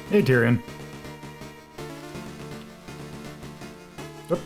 Hey, Tyrion. Oop.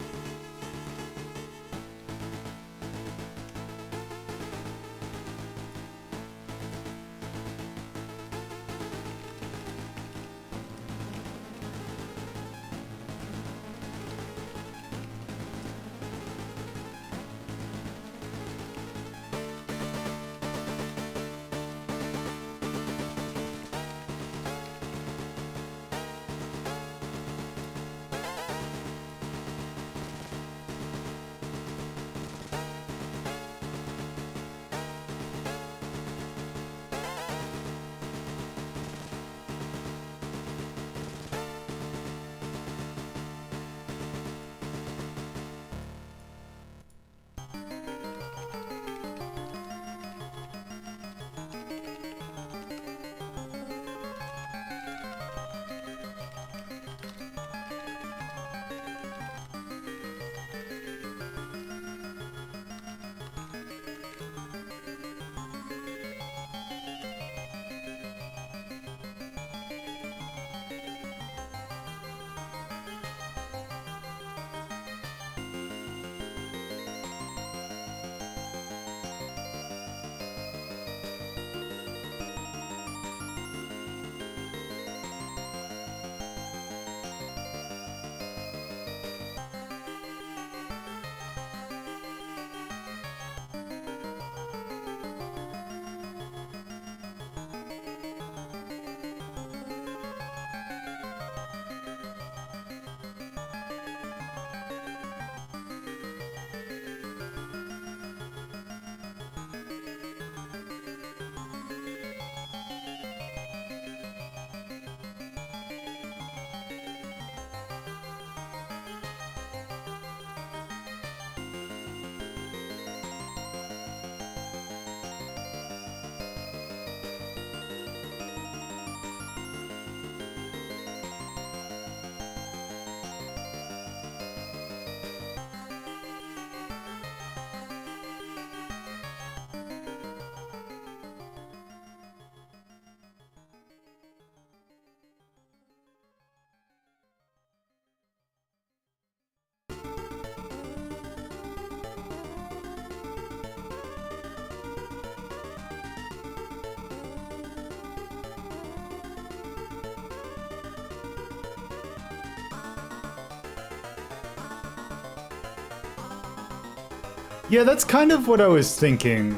Yeah, that's kind of what I was thinking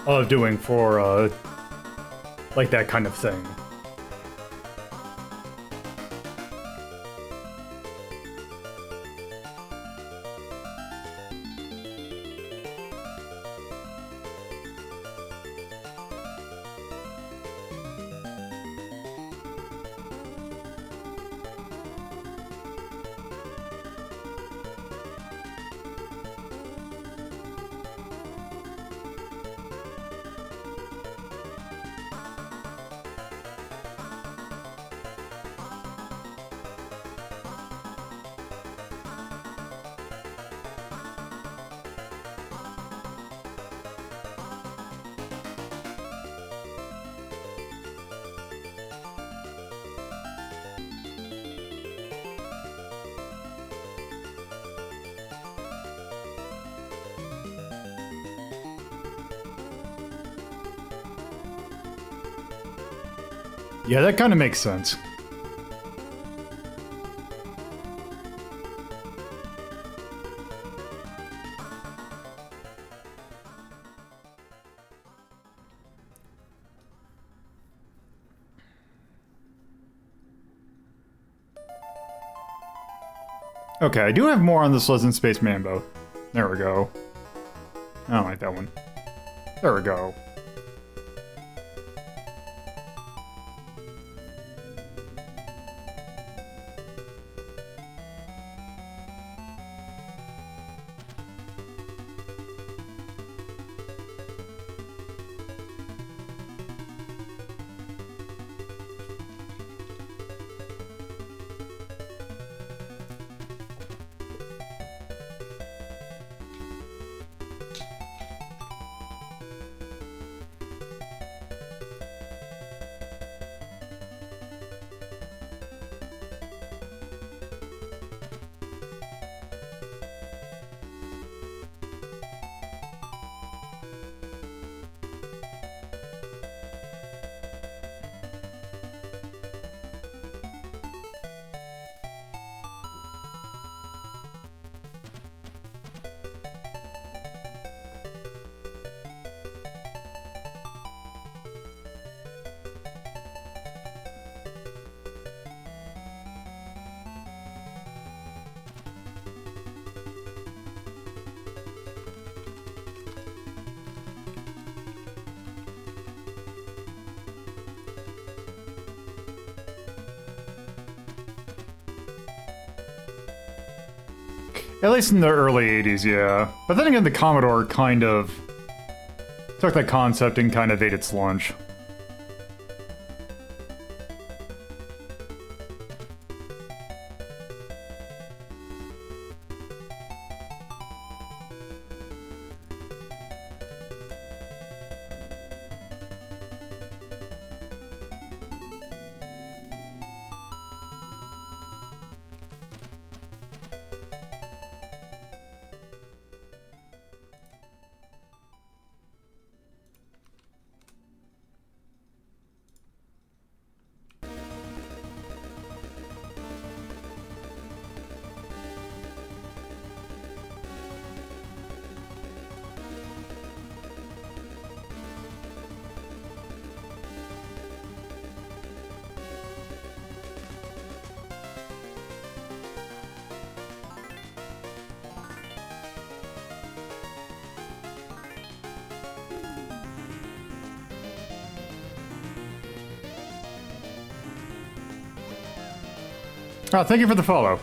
of doing for, like that kind of thing. Yeah, that kind of makes sense. Okay, I do have more on this Pleasant Space Manbow. There we go. I don't like that one. There we go. At least in the early 80s, yeah. But then again, the Commodore kind of took that concept and kind of ate its lunch. Oh, thank you for the follow.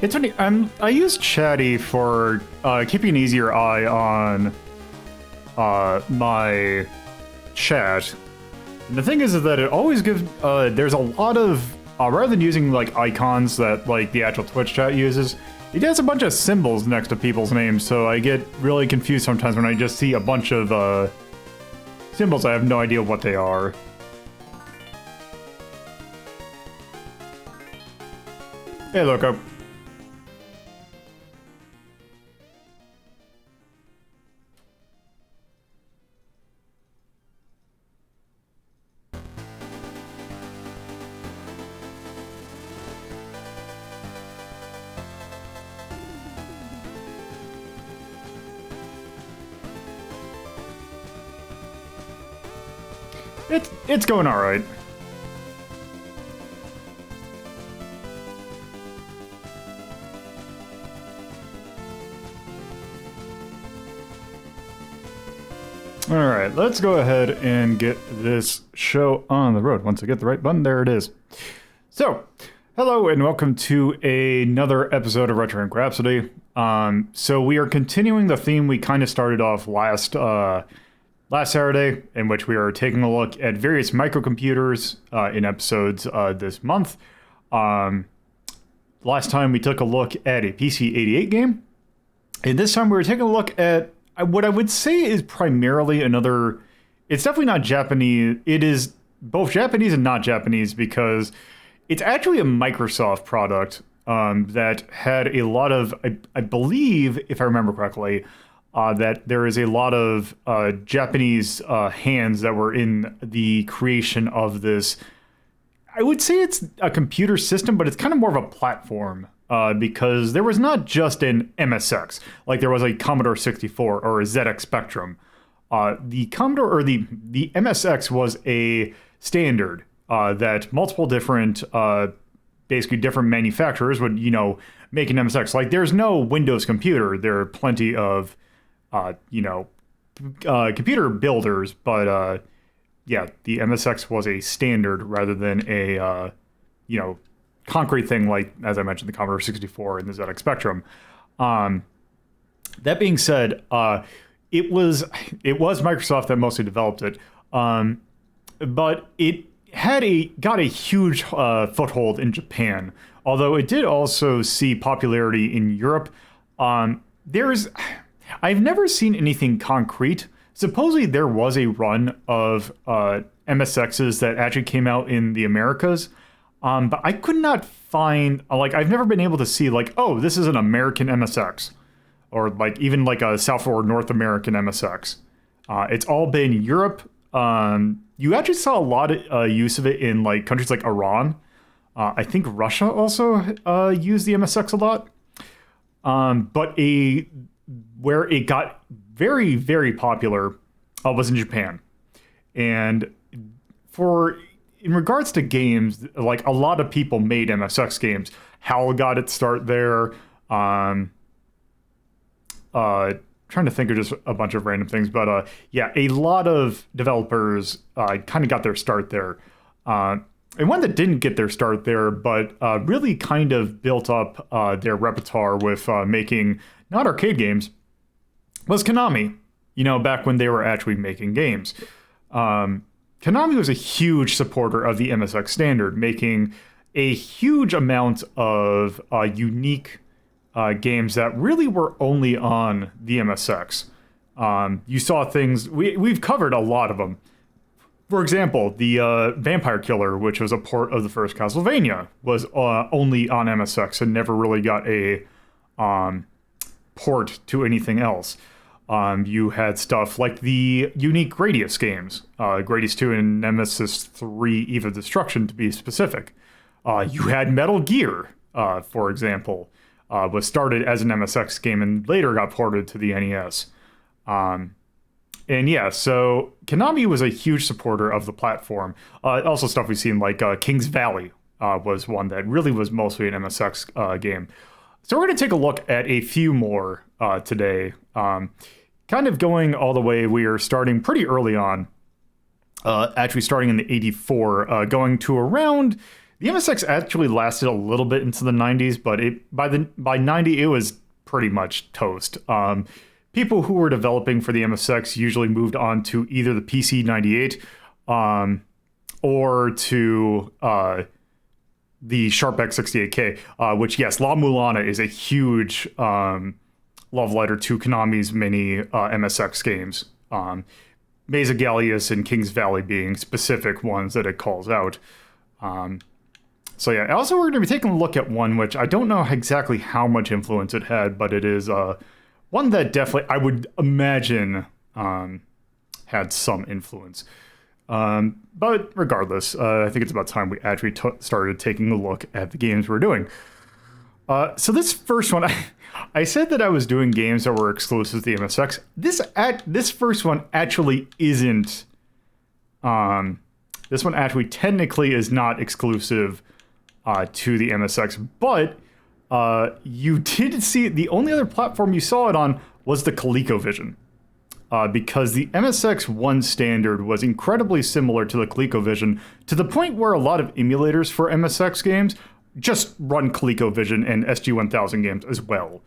It's funny, I use Chatty for keeping an easier eye on my chat. And the thing is that it always gives, there's a lot of, rather than using like icons that like the actual Twitch chat uses, it has a bunch of symbols next to people's names, so I get really confused sometimes when I just see a bunch of symbols. I have no idea what they are. Hey, Loco. It's going all right. All right, let's go ahead and get this show on the road. Once I get the right button, there it is. So, hello and welcome to another episode of Retro Inc. Rhapsody. So we are continuing the theme we kind of started off last Saturday, in which we are taking a look at various microcomputers in episodes this month. Last time we took a look at a PC-88 game, and this time we're taking a look at what I would say is primarily another... It's definitely not Japanese. It is both Japanese and not Japanese because it's actually a Microsoft product that had a lot of, I believe, if I remember correctly, that there is a lot of Japanese hands that were in the creation of this. I would say it's a computer system, but it's kind of more of a platform because there was not just an MSX, like there was a Commodore 64 or a ZX Spectrum. The Commodore or the MSX was a standard that multiple different, basically different manufacturers would, make an MSX. Like there's no Windows computer. There are plenty of computer builders, but yeah, the MSX was a standard rather than a concrete thing like, as I mentioned, the Commodore 64 and the ZX Spectrum. That being said, it was Microsoft that mostly developed it, but it got a huge foothold in Japan. Although it did also see popularity in Europe. I've never seen anything concrete. Supposedly there was a run of MSXs that actually came out in the Americas, but I could not find, I've never been able to see, oh, this is an American MSX, or even a South or North American MSX. It's all been Europe. You actually saw a lot of use of it in countries like Iran, I think Russia also used the MSX a lot. But where it got very, very popular was in Japan. And in regards to games, like a lot of people made MSX games. HAL got its start there. Trying to think of just a bunch of random things, but yeah, a lot of developers kind of got their start there. And one that didn't get their start there, but really kind of built up their repertoire with making not arcade games, was Konami. You know, back when they were actually making games. Konami was a huge supporter of the MSX standard, making a huge amount of unique games that really were only on the MSX. You saw things, we've covered a lot of them. For example, the Vampire Killer, which was a port of the first Castlevania, was only on MSX and never really got a port to anything else. You had stuff like the unique Gradius games, Gradius 2 and Nemesis 3 Eve of Destruction to be specific. You had Metal Gear, for example, was started as an MSX game and later got ported to the NES. And yeah, so Konami was a huge supporter of the platform. Also stuff we've seen like King's Valley was one that really was mostly an MSX game. So we're going to take a look at a few more today. Kind of going all the way, we are starting pretty early on. Actually starting in the 84, going to around... The MSX actually lasted a little bit into the 90s, but by 90 it was pretty much toast. People who were developing for the MSX usually moved on to either the PC-98 or to the Sharp X68K, which, yes, La Mulana is a huge love letter to Konami's many MSX games. Mesa Gallius and King's Valley being specific ones that it calls out. So yeah, also we're going to be taking a look at one which I don't know exactly how much influence it had, but it is one that definitely, I would imagine, had some influence. But regardless, I think it's about time we actually started taking a look at the games we're doing. So this first one, I said that I was doing games that were exclusive to the MSX. This first one actually isn't. This one actually technically is not exclusive to the MSX, but you did see it. The only other platform you saw it on was the ColecoVision, because the MSX1 standard was incredibly similar to the ColecoVision, to the point where a lot of emulators for MSX games just run ColecoVision and SG-1000 games as well.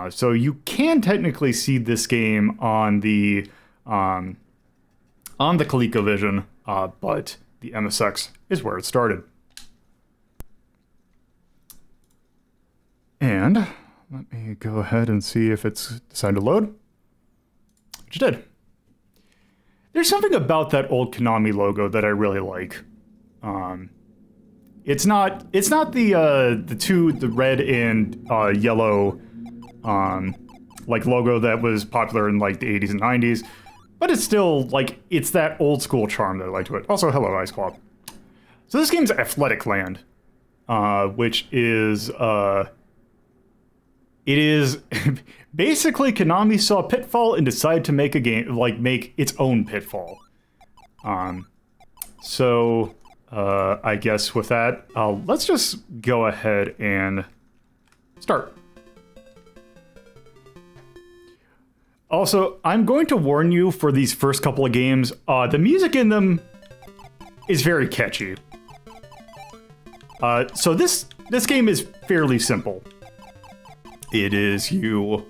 So you can technically see this game on the ColecoVision, but the MSX is where it started. And let me go ahead and see if it's decided to load. Which it did. There's something about that old Konami logo that I really like. It's not the red and yellow like logo that was popular in like the 80s and 90s, but it's still like it's that old school charm that I like to it. Also, hello, Ice Claw. So this game's Athletic Land, which is it is basically Konami saw Pitfall and decided to make a game, like make its own Pitfall. So I guess with that, let's just go ahead and start. Also, I'm going to warn you for these first couple of games, the music in them is very catchy. So this game is fairly simple. It is you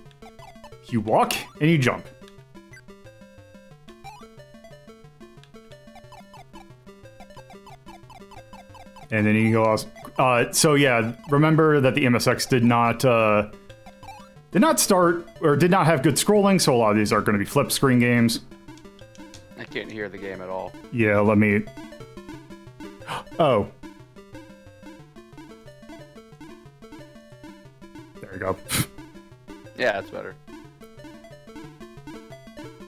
walk and you jump. And then you go out. So yeah, remember that the MSX did not start or did not have good scrolling, so a lot of these are going to be flip screen games. I can't hear the game at all. Yeah, let me. Oh. There we go. Yeah, that's better.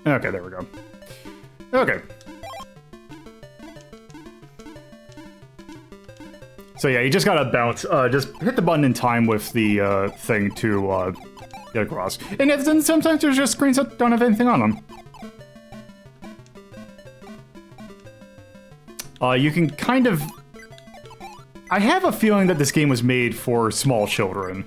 Okay, there we go. Okay. So yeah, you just gotta bounce. Just hit the button in time with the thing to get across. And then sometimes there's just screens that don't have anything on them. You can kind of... I have a feeling that this game was made for small children.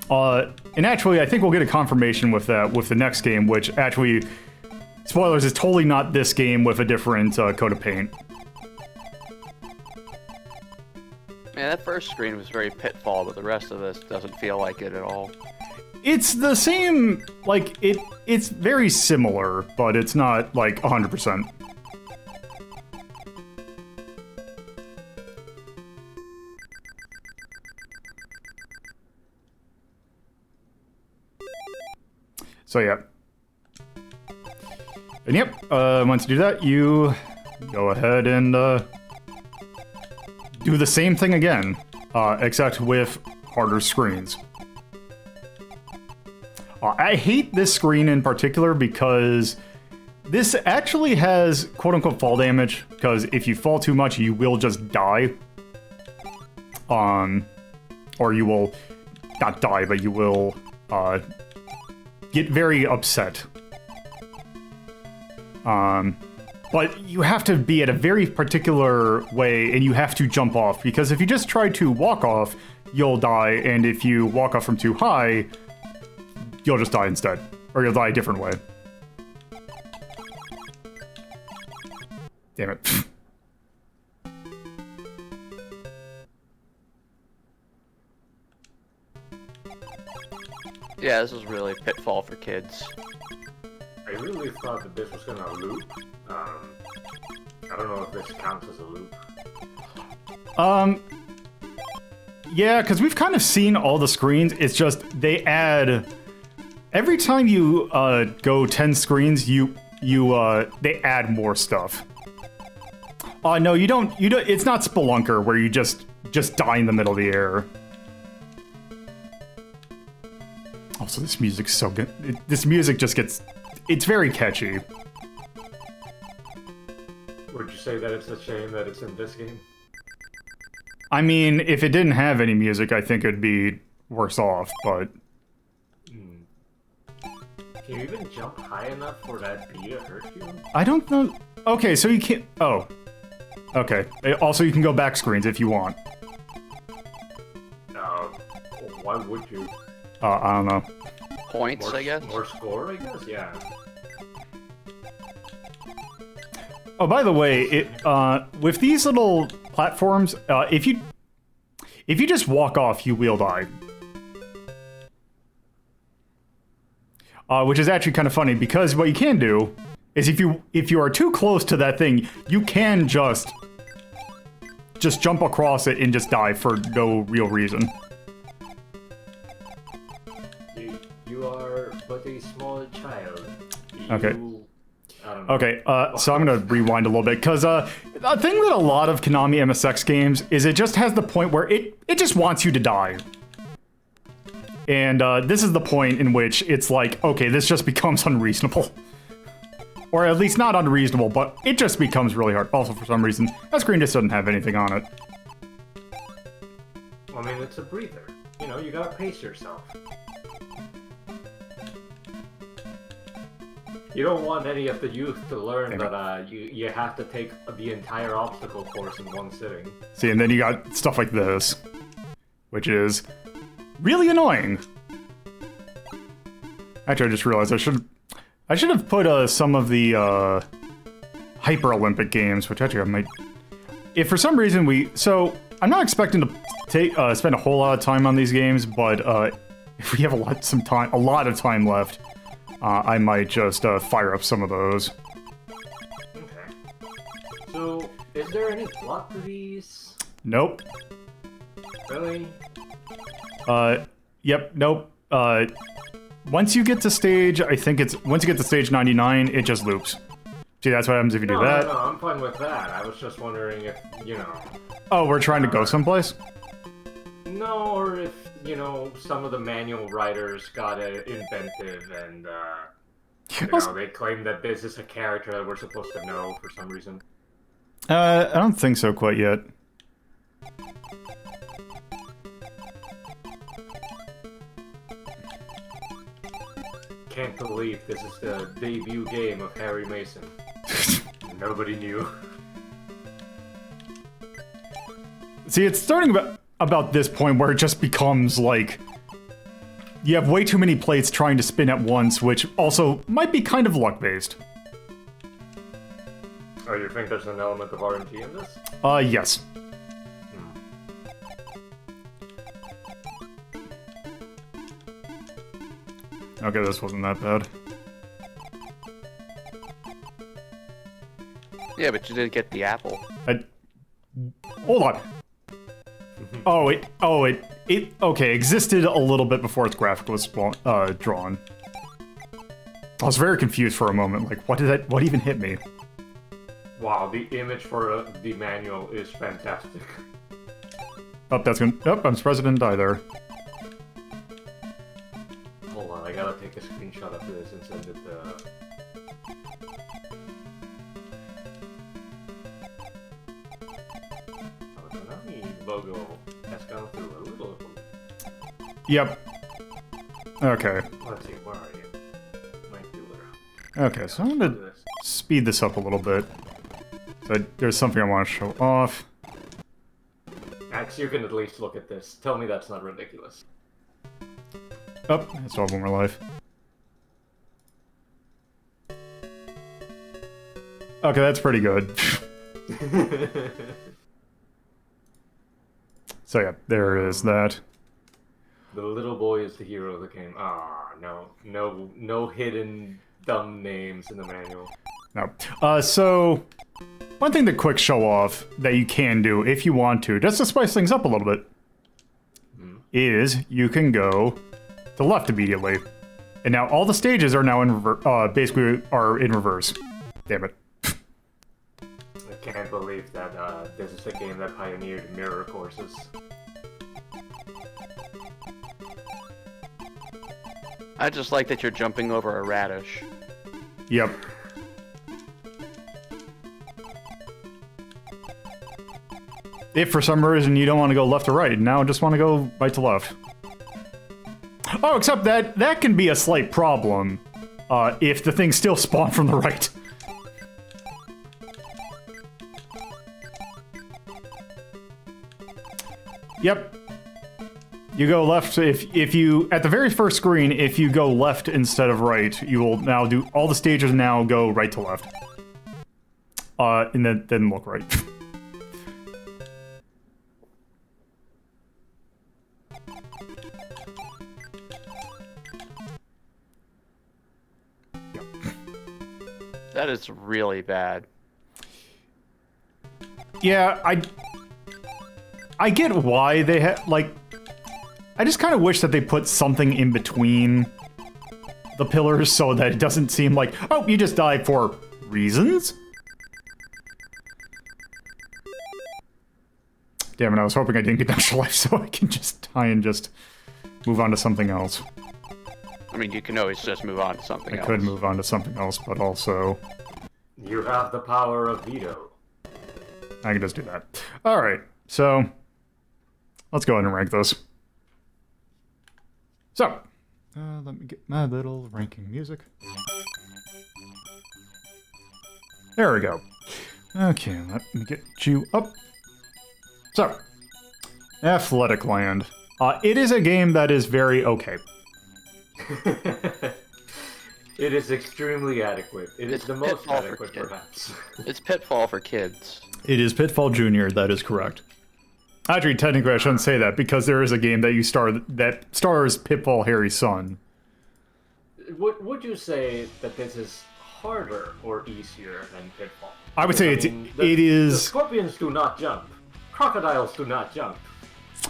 And actually, I think we'll get a confirmation with that with the next game, which actually, spoilers, is totally not this game with a different coat of paint. Man, that first screen was very Pitfall, but the rest of this doesn't feel like it at all. It's the same, like, it's very similar, but it's not, like, 100%. So, yeah. And yep, once you do that, you go ahead and, do the same thing again, except with harder screens. I hate this screen in particular because this actually has quote-unquote fall damage, because if you fall too much, you will just die. Or you will not die, but you will get very upset. But you have to be at a very particular way, and you have to jump off, because if you just try to walk off, you'll die, and if you walk off from too high, you'll just die instead. Or you'll die a different way. Damn it. Yeah, this was really Pitfall for kids. I really thought that this was gonna loop. I don't know if this counts as a loop. Yeah, because we've kind of seen all the screens. It's just they add every time you go 10 screens, they add more stuff. No, you don't. It's not Spelunker where you just die in the middle of the air. Also, this music's so good. This music just gets. It's very catchy. Would you say that it's a shame that it's in this game? I mean, if it didn't have any music, I think it'd be worse off, but... Can you even jump high enough for that bee to hurt you? I don't know... Okay, so you can't... Oh. Okay. Also, you can go back screens if you want. Why would you? I don't know. Points, I guess? More score, I guess? Yeah. Oh, by the way, with these little platforms, if you just walk off, you will die. Which is actually kind of funny, because what you can do is if you are too close to that thing, you can just jump across it and just die for no real reason. You are but a small child. Okay. Okay, so I'm gonna rewind a little bit, because the thing with a lot of KonaMSX games is it just has the point where it just wants you to die. And this is the point in which it's like, okay, this just becomes unreasonable. Or at least not unreasonable, but it just becomes really hard. Also, for some reason, that screen just doesn't have anything on it. I mean, it's a breather. You know, you gotta pace yourself. You don't want any of the youth to learn that you have to take the entire obstacle course in one sitting. See, and then you got stuff like this, which is really annoying. Actually, I just realized I should have put some of the Hyper Olympic games, which actually I might. If for some reason so I'm not expecting to spend a whole lot of time on these games, but if we have a lot of time left. I might just fire up some of those. Okay. So, is there any plot to these? Nope. Really? Yep, nope. Once you get to stage, once you get to stage 99, it just loops. See, that's what happens if you do that. No, I'm fine with that. I was just wondering if, Oh, we're trying to go someplace? No, or if, some of the manual writers got inventive and, they claim that this is a character that we're supposed to know for some reason. I don't think so quite yet. Can't believe this is the debut game of Harry Mason. Nobody knew. See, it's starting about this point where it just becomes like you have way too many plates trying to spin at once, which also might be kind of luck-based. Oh, you think there's an element of RNG in this? Yes. Okay, this wasn't that bad. Yeah, but you did get the apple. Hold on. It okay, existed a little bit before its graphic was drawn. I was very confused for a moment, like, what even hit me? Wow, the image for the manual is fantastic. Oh, I'm surprised it didn't die there. Hold on, I gotta take a screenshot of this and send it to... Oh, the Konami logo has gone through a little... Yep. Okay. Let's see, where are you? My dealer. Okay, so I'm gonna speed this up a little bit. So there's something I want to show off. Max, you can at least look at this. Tell me that's not ridiculous. Oh, I still have one more life. Okay, that's pretty good. So yeah, there is that. The little boy is the hero of the game. Ah, no hidden dumb names in the manual. No. So one thing to quick show off that you can do if you want to, just to spice things up a little bit, is you can go to left immediately. And now all the stages are now in basically are in reverse. Damn it. I can't believe that this is a game that pioneered mirror courses. I just like that you're jumping over a radish. Yep. If for some reason you don't want to go left or right, now just want to go right to left. Oh, except that can be a slight problem if the things still spawn from the right. Yep. You go left if you at the very first screen, if you go left instead of right, you will now do all the stages now go right to left. And that didn't look right. That is really bad. Yeah, I get why they had, like, I just kind of wish that they put something in between the pillars so that it doesn't seem like, oh, you just died for reasons? Damn it, I was hoping I didn't get extra life so I can just die and just move on to something else. I mean, you can always just move on to something else. I could move on to something else, but also... You have the power of veto. I can just do that. Alright, so... let's go ahead and rank this. So, let me get my little ranking music. There we go. Okay, let me get you up. So, Athletic Land. It is a game that is very okay. It is extremely adequate. It is It's the most Pitfall for adequate, kids. perhaps. It's Pitfall for kids. It is Pitfall Jr., that is correct. Actually, technically I shouldn't say that, because there is a game that stars Pitfall Harry's son. Would you say that this is harder or easier than Pitfall? I would say it is... The scorpions do not jump. Crocodiles do not jump.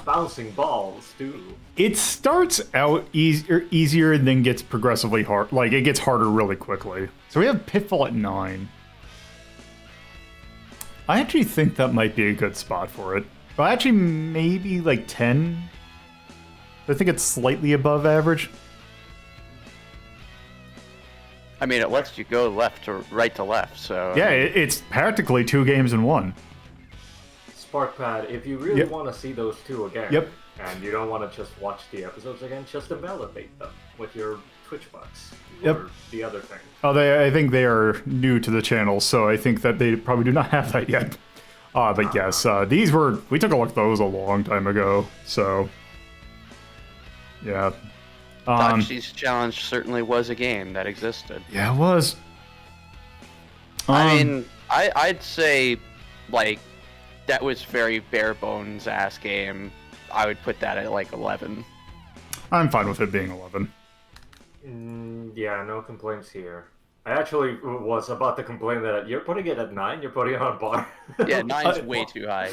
Bouncing balls do. It starts out easier and then gets progressively hard. Like, it gets harder really quickly. So we have Pitfall at 9. I actually think that might be a good spot for it. Well, actually, maybe like 10. I think it's slightly above average. I mean, it lets you go right to left, so... Yeah, it's practically 2 games in one. SparkPad, if you really want to see those two again, Yep. and you don't want to just watch the episodes again, just invalidate them with your Twitch bucks Yep. or the other thing. Oh, I think they are new to the channel, so I think that they probably do not have that yet. But yes, we took a look at those a long time ago, so yeah. Takshi's Challenge certainly was a game that existed. Yeah, it was. I mean, I'd say, like, that was very bare bones ass game. I would put that at like 11. I'm fine with it being 11. Yeah, no complaints here. I actually was about to complain that you're putting it at 9, you're putting it on bar. Yeah, 9's way too high.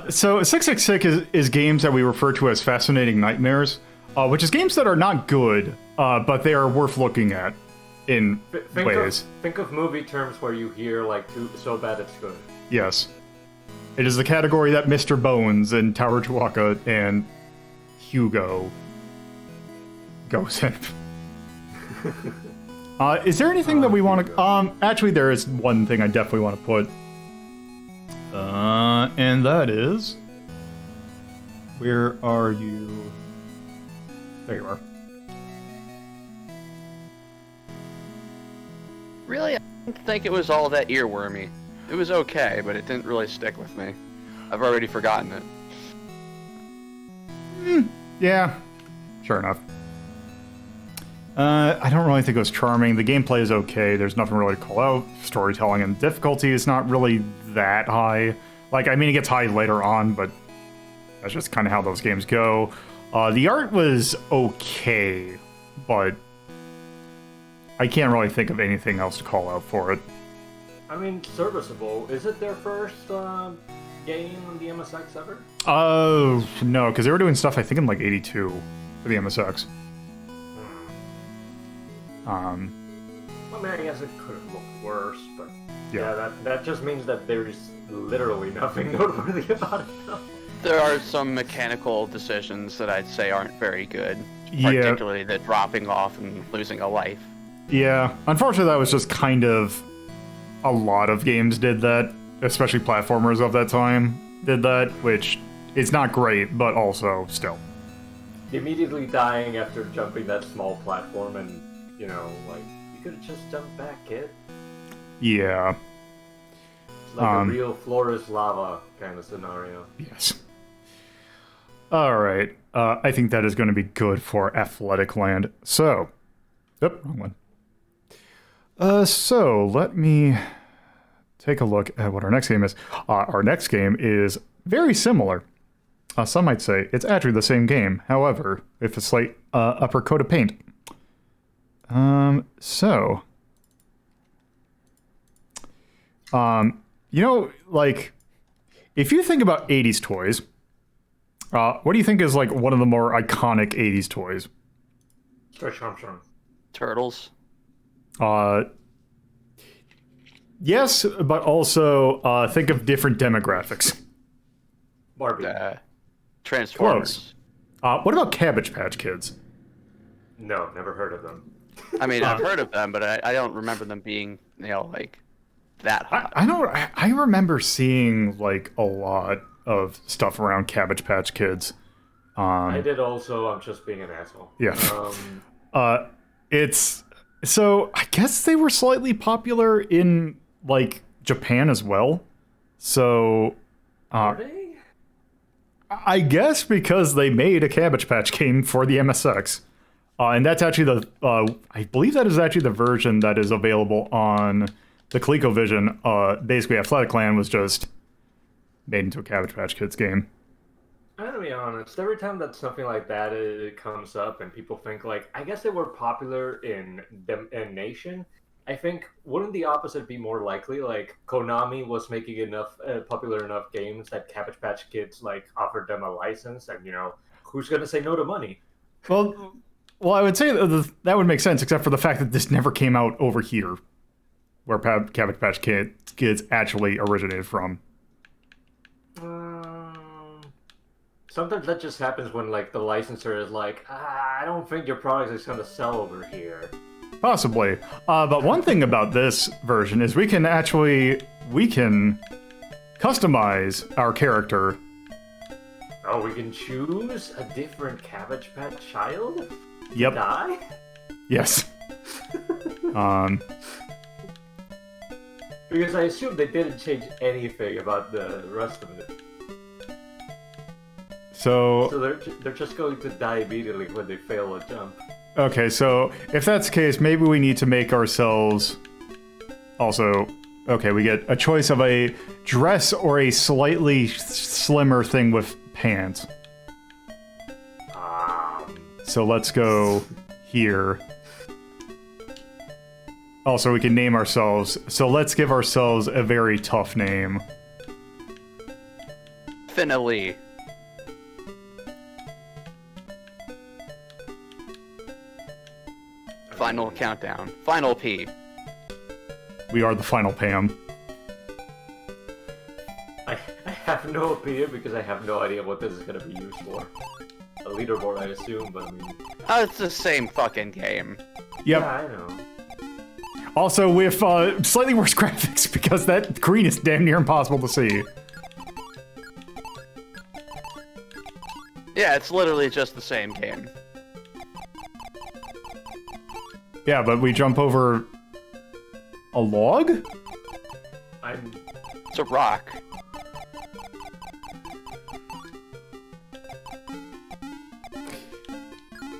So 666 is games that we refer to as fascinating nightmares, which is games that are not good, but they are worth looking at in ways. Think of movie terms where you hear like so bad it's good. Yes. It is the category that Mr. Bones and Tower Chihuahua and Hugo goes in. Is there anything that we want to... actually, there is one thing I definitely want to put. And that is... Where are you? There you are. Really, I didn't think it was all that earwormy. It was okay, but it didn't really stick with me. I've already forgotten it. Yeah, sure enough. I don't really think it was charming. The gameplay is okay. There's nothing really to call out. Storytelling and difficulty is not really that high. Like, I mean, it gets high later on, but that's just kind of how those games go. The art was okay, but I can't really think of anything else to call out for it. I mean, serviceable. Is it their first game on the MSX ever? Oh, no, because they were doing stuff, I think, in like 82 for the MSX. Well, I mean, I guess it could have looked worse, but Yeah. that just means that there's literally nothing noteworthy about it. There are some mechanical decisions that I'd say aren't very good, Yeah. particularly the dropping off and losing a life. Yeah, unfortunately, that was just kind of a lot of games did that, especially platformers of that time did that, which is not great, but also still. Immediately dying after jumping that small platform and, you know, like, you could have just jumped back, kid. Yeah. It's like a real floor is lava kind of scenario. Yes. All right. I think that is going to be good for Athletic Land. So, wrong one. So let me take a look at what our next game is. Our next game is very similar. Some might say it's actually the same game, however, with a slight upper coat of paint. You know, like, if you think about 80s toys, what do you think is, like, one of the more iconic 80s toys? Stretch Armstrong. Turtles. Yes, but also think of different demographics. Barbie. Transformers. Close. What about Cabbage Patch Kids? No, never heard of them. I mean, I've heard of them, but I don't remember them being, you know, like, that hot. I remember seeing, like, a lot of stuff around Cabbage Patch Kids. I did also. I'm just being an asshole. Yeah. So I guess they were slightly popular in, like, Japan as well. So Are they? I guess because they made a Cabbage Patch game for the MSX. And that's actually I believe that is actually the version that is available on the ColecoVision. Basically, Athletic Land was just made into a Cabbage Patch Kids game. I'm gonna be honest. Every time that something like that it comes up and people think like, I guess they were popular in Nation. I think wouldn't the opposite be more likely? Like Konami was making enough popular enough games that Cabbage Patch Kids like offered them a license, and you know who's gonna say no to money? Well, I would say that would make sense, except for the fact that this never came out over here, where Cabbage Patch Kids actually originated from. Sometimes that just happens when like the licensor is like, I don't think your product is gonna sell over here. Possibly. But one thing about this version is we can customize our character. Oh, we can choose a different Cabbage Patch child? Yep. Die? Yes. Because I assume they didn't change anything about the rest of it. So they're just going to die immediately when they fail a jump. Okay, so if that's the case, maybe we need to make ourselves also... Okay, we get a choice of a dress or a slightly slimmer thing with pants. So let's go here. Also, we can name ourselves. So let's give ourselves a very tough name. Finale. Final countdown. Final P. We are the final Pam. I have no opinion because I have no idea what this is going to be used for. A leaderboard, I assume, but I mean... Oh, it's the same fucking game. Yep. Yeah, I know. Also with slightly worse graphics because that green is damn near impossible to see. Yeah, it's literally just the same game. Yeah, but we jump over a log? It's a rock.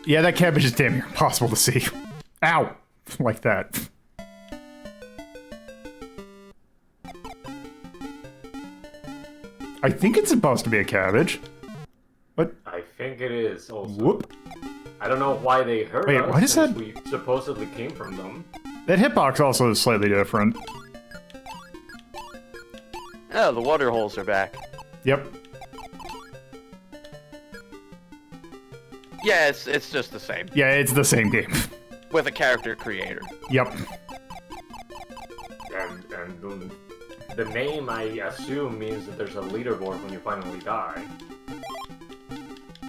Yeah, that cabbage is damn near impossible to see. Ow! Like that. I think it's supposed to be a cabbage. What? I think it is also. Whoop. I don't know why they hurt Wait, us, why does that... we supposedly came from them. That hitbox also is slightly different. Oh, the water holes are back. Yep. Yeah, it's just the same. Yeah, it's the same game. With a character creator. Yep. And the name, I assume, means that there's a leaderboard when you finally die.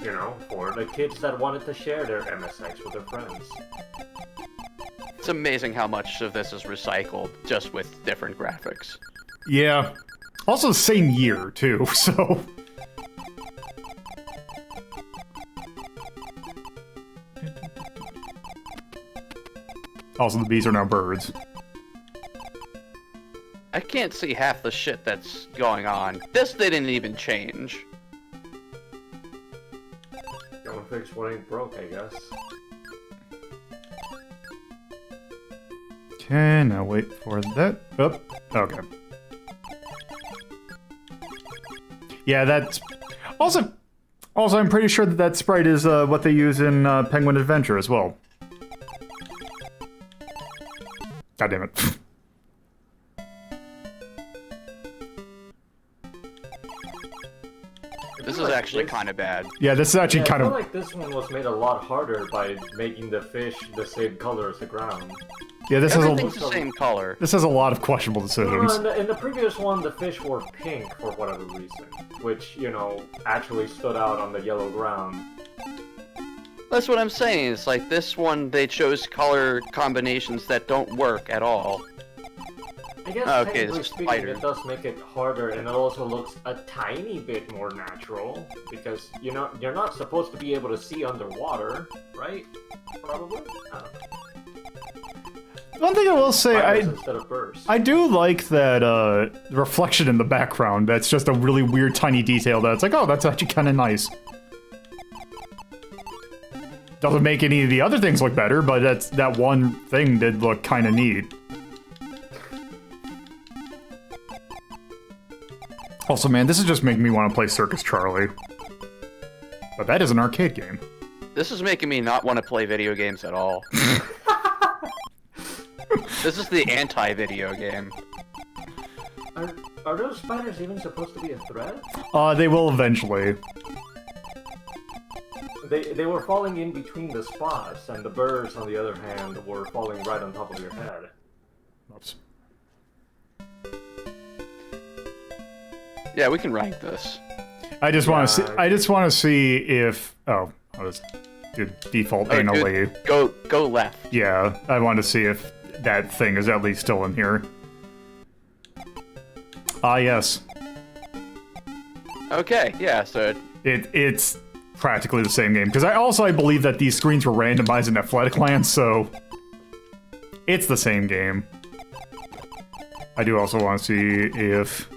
You know, for the kids that wanted to share their MSX with their friends. It's amazing how much of this is recycled, just with different graphics. Yeah. Also the same year, too, so... Also, the bees are now birds. I can't see half the shit that's going on. This didn't even change. Don't fix what ain't broke, I guess. Okay, now wait for that. Oh, okay. Yeah, that's... Also, I'm pretty sure that that sprite is what they use in Penguin Adventure as well. God damn it. This is actually kind of bad. Yeah, this is actually I kind feel of... like this one was made a lot harder by making the fish the same color as the ground. Yeah, this has Everything's a... the same color. This has a lot of questionable decisions. In the previous one, the fish were pink for whatever reason, which, you know, actually stood out on the yellow ground. That's what I'm saying. It's like this one, they chose color combinations that don't work at all. I guess Okay, technically it's a speaking, spider. it does make it harder, and it also looks a tiny bit more natural, because you're not supposed to be able to see underwater, right? Probably? I don't know. One thing I will say, Spiders instead of birds. I do like that reflection in the background. That's just a really weird tiny detail that's like, oh, that's actually kind of nice. Doesn't make any of the other things look better, but that one thing did look kind of neat. Also, man, this is just making me want to play Circus Charlie. But that is an arcade game. This is making me not want to play video games at all. This is the anti-video game. Are those spiders even supposed to be a threat? They will eventually. They were falling in between the spots, and the birds, on the other hand, were falling right on top of your head. Oops. Yeah, we can rank this. I just want to see. I just want to see if. Oh, I'll just do default Oh, anally. Go left. Yeah, I want to see if that thing is at least still in here. Ah, yes. Okay, yeah, so... It's practically the same game. Because I believe that these screens were randomized in Athletic Land, so... It's the same game. I do also want to see if...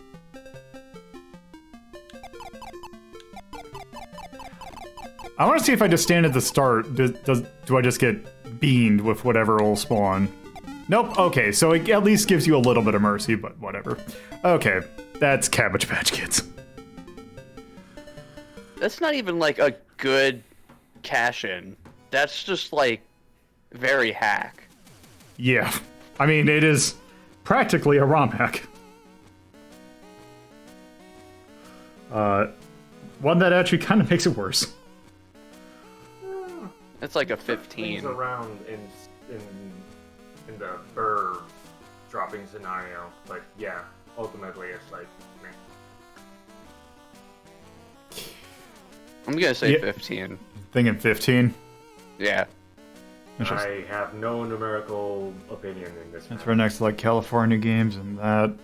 I want to see if I just stand at the start, do I just get beamed with whatever will spawn? Nope, okay, so it at least gives you a little bit of mercy, but whatever. Okay, that's Cabbage Patch Kids. That's not even, like, a good cash-in. That's just, like, very hack. Yeah, I mean, it is practically a ROM hack. One that actually kind of makes it worse. It's like a 15. Things around in the burr dropping scenario, but yeah, ultimately it's like, meh. I'm gonna say 15. Thinking 15. Yeah. I have no numerical opinion in this. That's right next to like California games and that.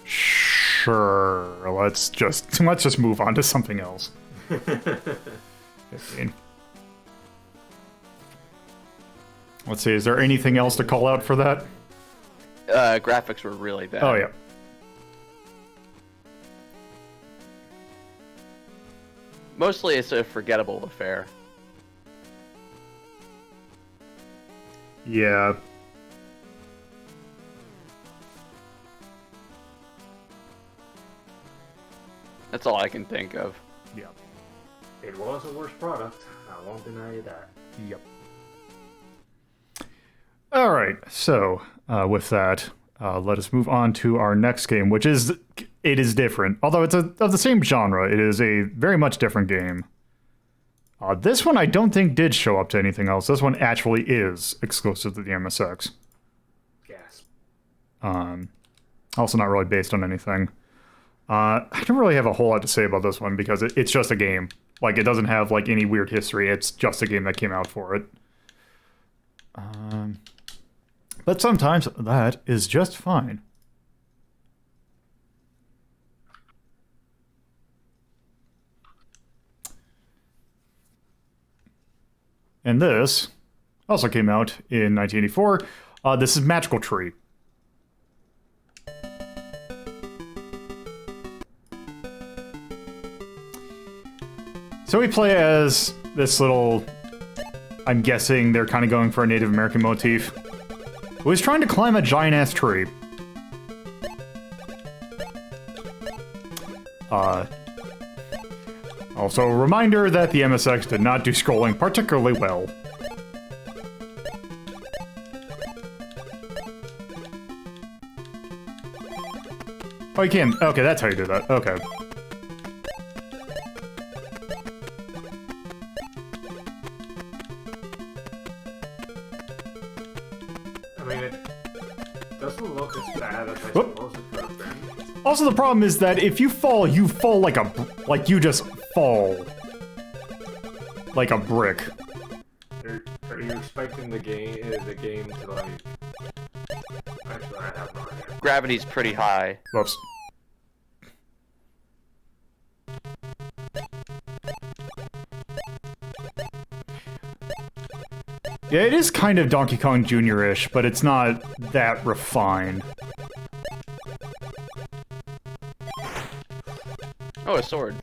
Sure, let's just move on to something else. 15. Let's see, is there anything else to call out for that? Graphics were really bad. Oh, yeah. Mostly it's a forgettable affair. Yeah. That's all I can think of. Yeah. It was a worse product. I won't deny you that. Yep. All right, so with that, let us move on to our next game, which is different. Although it's of the same genre, it is a very much different game. This one I don't think did show up to anything else. This one actually is exclusive to the MSX. Gasp. Also not really based on anything. I don't really have a whole lot to say about this one because it's just a game. Like, it doesn't have like any weird history. It's just a game that came out for it. But sometimes that is just fine. And this also came out in 1984. This is Magical Tree. So we play as this little... I'm guessing they're kind of going for a Native American motif. Who is trying to climb a giant-ass tree. Also, a reminder that the MSX did not do scrolling particularly well. Oh, you can. Okay, that's how you do that. Okay. I mean, it doesn't look as bad as I suppose it could have been. Also, the problem is that if you fall like you just fall. Like a brick. Are you expecting the game to like... Actually, I have no idea. Gravity's pretty high. Whoops. Yeah, it is kind of Donkey Kong Jr.-ish, but it's not that refined. Oh, a sword.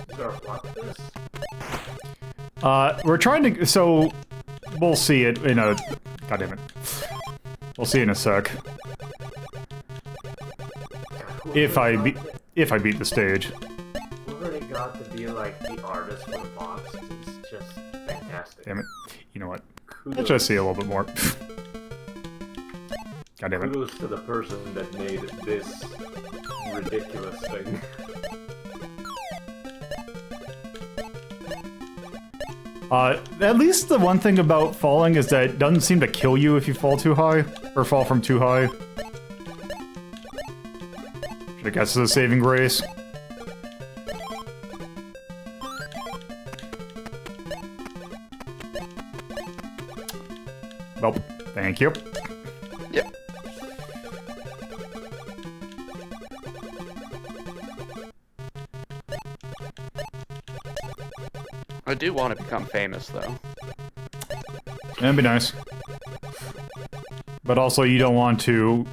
Is there a plot to this? We're trying to... So, we'll see it in a... God damn it. We'll see in a sec. If I beat the stage. Whoever they got to be like the artist for the box is just fantastic. Damn it. You know what? Kudos. Let's just see a little bit more. God damn it. Kudos to the person that made this ridiculous thing. At least the one thing about falling is that it doesn't seem to kill you if you fall too high, or fall from too high. Which I guess is a saving grace. Well, thank you. Yep. do want to become famous, though. That'd be nice. But also, you don't want to...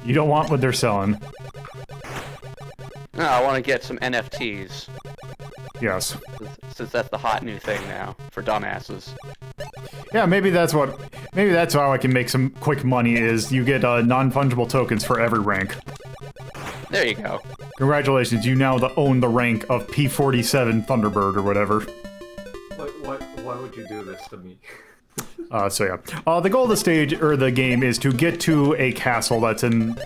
you don't want what they're selling. No, I want to get some NFTs. Yes. Since that's the hot new thing now for dumbasses. Yeah, maybe that's how I can make some quick money, is you get non-fungible tokens for every rank. There you go. Congratulations, you now own the rank of P47 Thunderbird or whatever. Why would you do this to me? So yeah. The goal of the stage, or the game, is to get to a castle that's in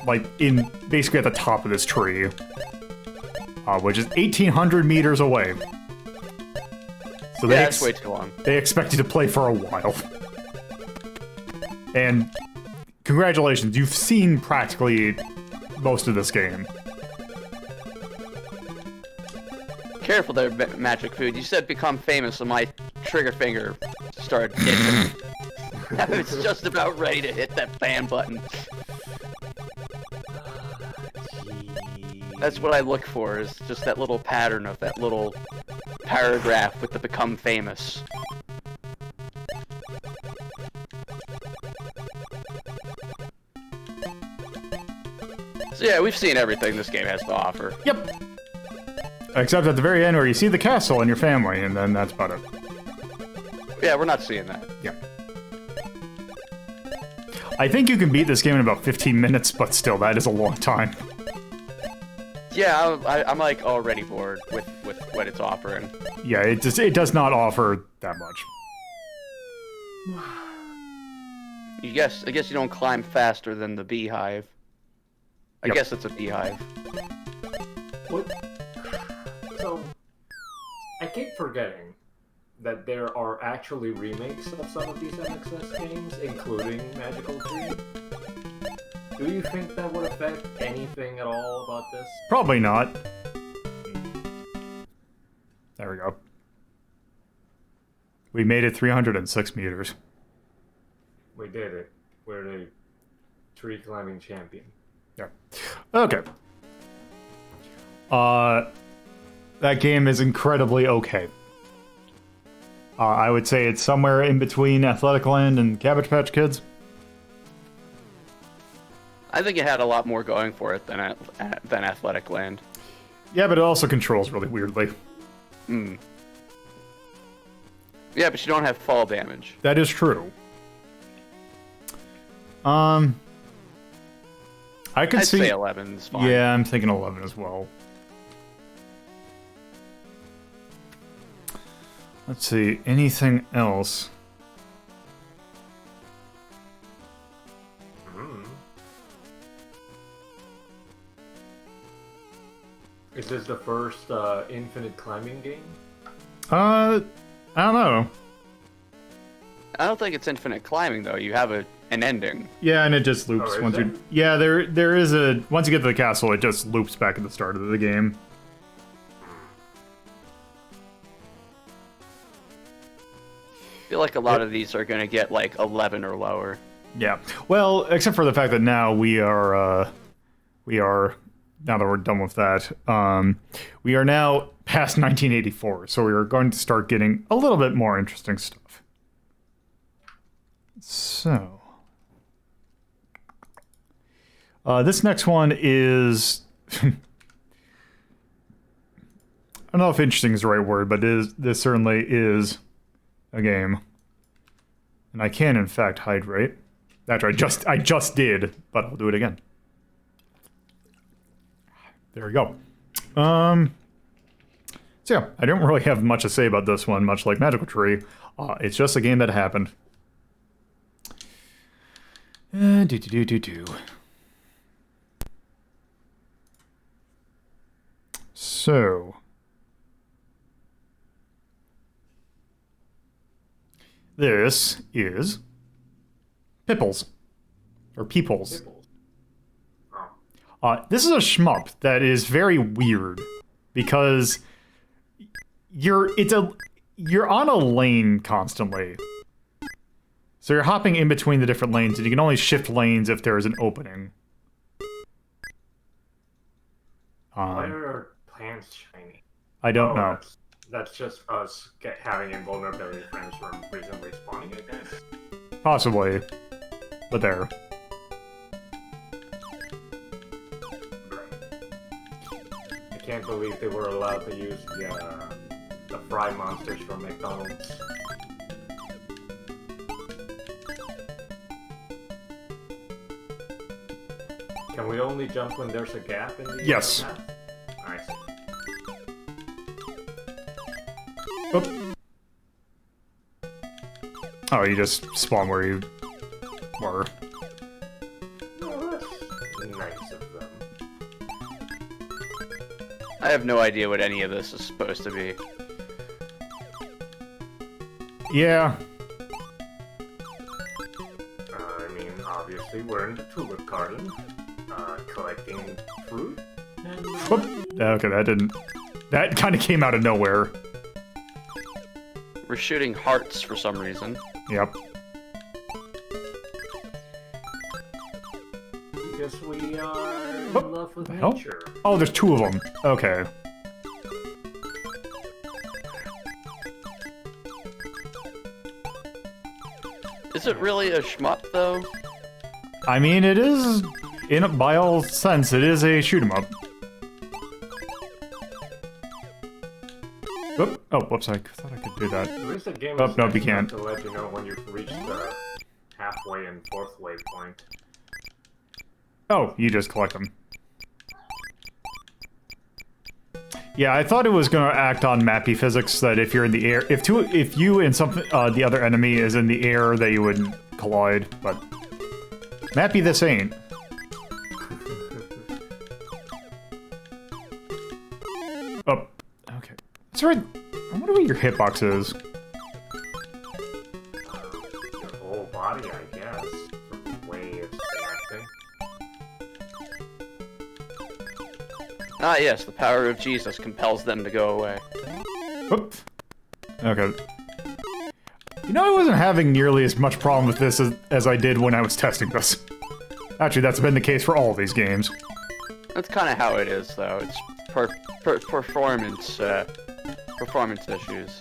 basically at the top of this tree. Which is 1,800 meters away. So that's way too long. They expect you to play for a while. And congratulations, you've seen practically most of this game. Careful there, Magic Food. You said become famous, so my trigger finger started itching. I was just about ready to hit that ban button. That's what I look for, is just that little pattern of that little paragraph with the become famous. So yeah, we've seen everything this game has to offer. Yep. Except at the very end where you see the castle and your family, and then that's about it. Yeah, we're not seeing that. Yeah. I think you can beat this game in about 15 minutes, but still, that is a long time. Yeah, I'm like already bored with what it's offering. Yeah, it does not offer that much. I guess you don't climb faster than the beehive. I Yep. guess it's a beehive. What? So, I keep forgetting that there are actually remakes of some of these MXS games, including Magical Tree. Do you think that would affect anything at all about this? Probably not. There we go. We made it 306 meters. We did it. We're the tree climbing champion. Yeah. Okay. That game is incredibly okay. I would say it's somewhere in between Athletic Land and Cabbage Patch Kids. I think it had a lot more going for it than Athletic Land. Yeah, but it also controls really weirdly. Hmm. Yeah, but you don't have fall damage. That is true. I could I'd see... say 11's fine. Yeah, I'm thinking 11 as well. Let's see, anything else? Is this the first infinite climbing game? I don't know. I don't think it's infinite climbing though. You have an ending. Yeah, and it just loops Oh, is once there? you... Yeah, there is a... Once you get to the castle, it just loops back at the start of the game. I feel like a lot of these are gonna get like 11 or lower. Yeah. Well, except for the fact that now we are, now that we're done with that, we are now past 1984, so we are going to start getting a little bit more interesting stuff. So, this next one is, I don't know if interesting is the right word, but this certainly is a game. And I can, in fact, hydrate. That's right, I just did, but I'll do it again. There we go. So yeah, I don't really have much to say about this one, much like Magical Tree. It's just a game that happened. So... This is Pippols. Or Pippols. This is a shmup that is very weird because you're on a lane constantly. So you're hopping in between the different lanes, and you can only shift lanes if there is an opening. Why are plants shiny? I don't know. That's just us having invulnerability frames from recently spawning, I guess. Possibly. But there. I can't believe they were allowed to use the fry monsters from McDonald's. Can we only jump when there's a gap in the Yes. path? I see. Oop. Oh, you just spawn where you were. Oh, that's nice of them. I have no idea what any of this is supposed to be. Yeah. I mean, obviously, we're in the tulip garden, collecting fruit. And Whoop. Okay, that didn't... That kind of came out of nowhere. We're shooting hearts for some reason. Yep. because we are in What love with the hell? nature. Oh, there's two of them. Okay. Is it really a shmup, though? I mean, it is, by all sense, it is a shoot 'em up. Oop. Oh, whoops, I thought I could do that. At least the game Oh, is no, nice you can't. enough to let you know when you've reached the halfway and fourth waypoint. Oh, you just collect them. Yeah, I thought it was going to act on mappy physics that if you're in the air, if you and something, the other enemy is in the air, that you wouldn't collide. But mappy, this ain't. Oh, okay. That's right. I wonder what your hitbox is. Your whole body, I guess, from the way it's reacting. Ah, yes, the power of Jesus compels them to go away. Whoop. Okay. You know, I wasn't having nearly as much problem with this as I did when I was testing this. Actually, that's been the case for all of these games. That's kind of how it is, though. It's performance issues.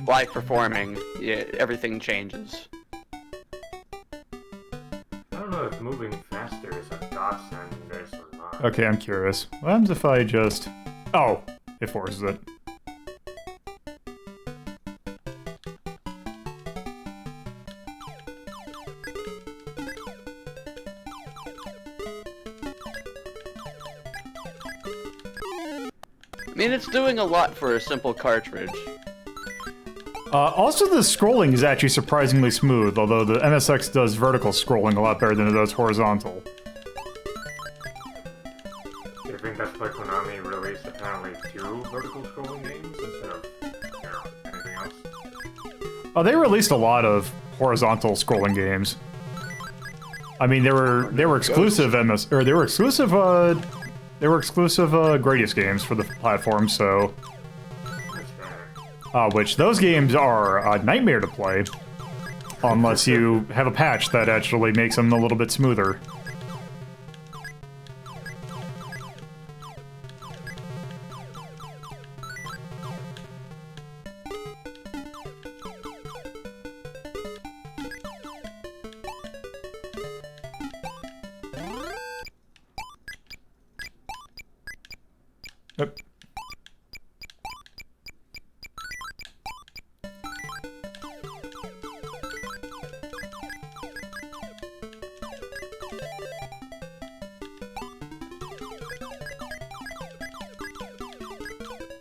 By performing, yeah, everything changes. I don't know if moving faster is a godsend in this or not. Okay, I'm curious. What happens if I just... Oh, it forces it. I mean, it's doing a lot for a simple cartridge. Also, the scrolling is actually surprisingly smooth, although the MSX does vertical scrolling a lot better than it does horizontal. Do you think that's why Konami released apparently 2 vertical scrolling games instead of, anything else? Oh, they released a lot of horizontal scrolling games. I mean, they were exclusive Gradius games for the platform, so That's fair. which those games are a nightmare to play unless you have a patch that actually makes them a little bit smoother. Yep.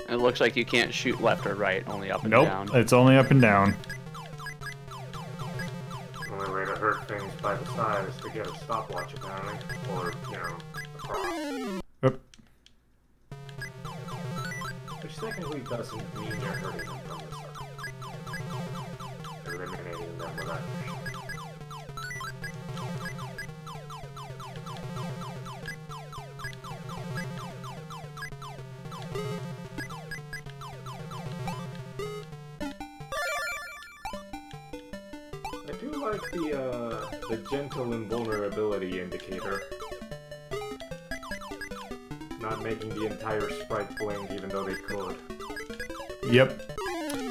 It looks like you can't shoot left or right, only up and Nope, down. it's only up and down. The only way to hurt things by the side is to get a stopwatch apparently. Or, a cross. Yep. Which technically doesn't mean you're hurting them from the side. Eliminating them without I do like the gentle invulnerability indicator. not making the entire sprite blink even though they could. Yep.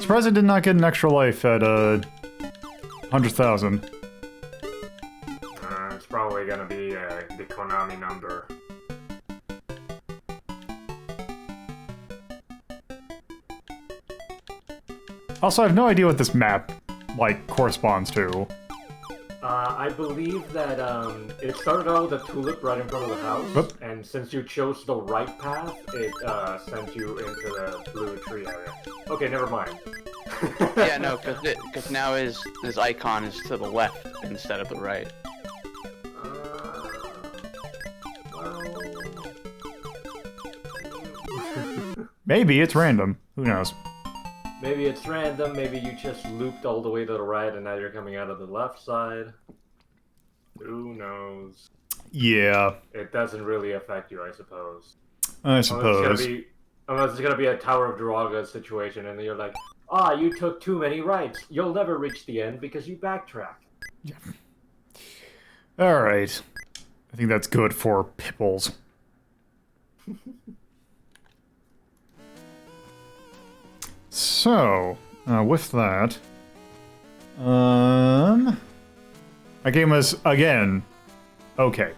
Surprised I did not get an extra life at 100,000. It's probably gonna be the Konami number. Also, I have no idea what this map, like, corresponds to. I believe that it started out with a tulip right in front of the house, Oop. and since you chose the right path, it sent you into the blue tree area. Okay, never mind. Yeah, no, because now his icon is to the left instead of the right. Maybe it's random. Who knows? Maybe it's random, maybe you just looped all the way to the right and now you're coming out of the left side. Who knows? Yeah. It doesn't really affect you, I suppose. I suppose. Unless it's gonna be a Tower of Duraga situation and you're like, you took too many rights. You'll never reach the end because you backtracked. Yeah. Alright. I think that's good for Pippols. So, with that, my game was, again, okay.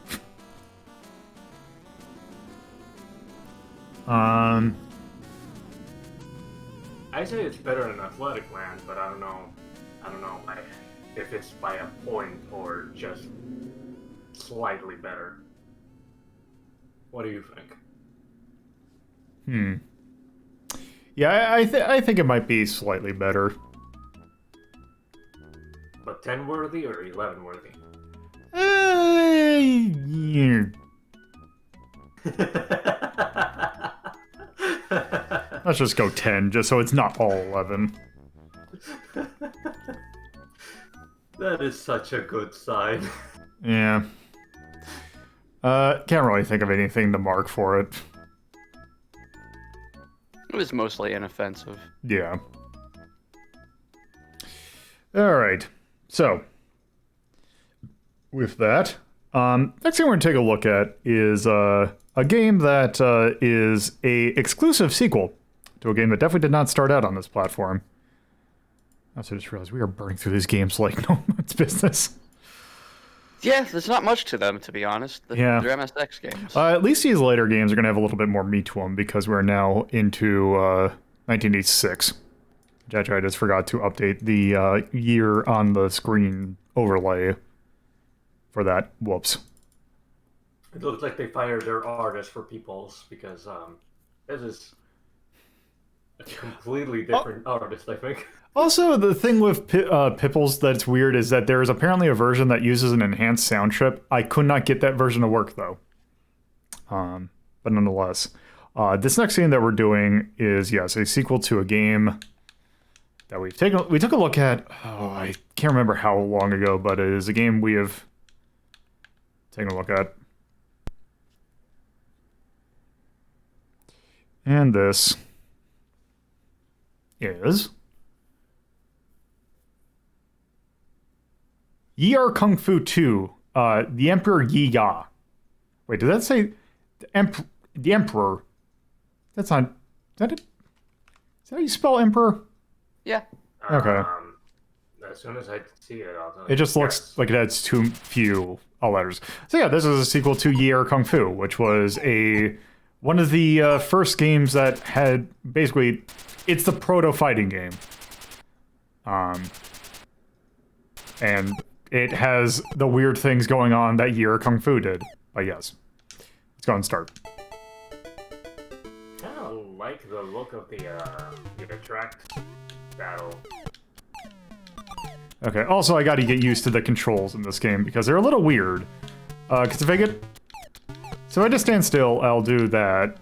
I say it's better than Athletic Land, but I don't know if it's by a point or just slightly better. What do you think? Yeah, I think it might be slightly better. But 10 worthy or 11 worthy? Yeah. Let's just go 10, just so it's not all 11. That is such a good sign. Yeah. Can't really think of anything to mark for it. It was mostly inoffensive. Yeah. Alright. So, with that, next thing we're going to take a look at is a game that is a exclusive sequel to a game that definitely did not start out on this platform. I also just realized we are burning through these games like no one's business. Yeah, there's not much to them, to be honest. Yeah. They're MSX games. At least these later games are going to have a little bit more meat to them because we're now into 1986. Which I just forgot to update the year on the screen overlay for that. Whoops. It looks like they fired their artist for Pippols because this is a completely different artist, I think. Also, the thing with Pippols that's weird is that there is apparently a version that uses an enhanced sound chip. I could not get that version to work, though. But nonetheless. This next game that we're doing is, yes, a sequel to a game that we took a look at. Oh, I can't remember how long ago, but it is a game we have taken a look at. And this is Yie Ar Kung-Fu II, the Emperor Yie Ar. Wait, did that say the Emperor? That's not... Is that it? Is that how you spell Emperor? Yeah. Okay. As soon as I see it, I'll tell you. It just looks like it has too few letters. So yeah, this is a sequel to Yie Ar Kung-Fu, which was one of the first games that had basically... It's the proto-fighting game. And it has the weird things going on that Yie Ar Kung-Fu did. But yes. Let's go and start. I kind of like the look of the attract battle. Okay, also I gotta get used to the controls in this game because they're a little weird. Because if I just stand still, I'll do that.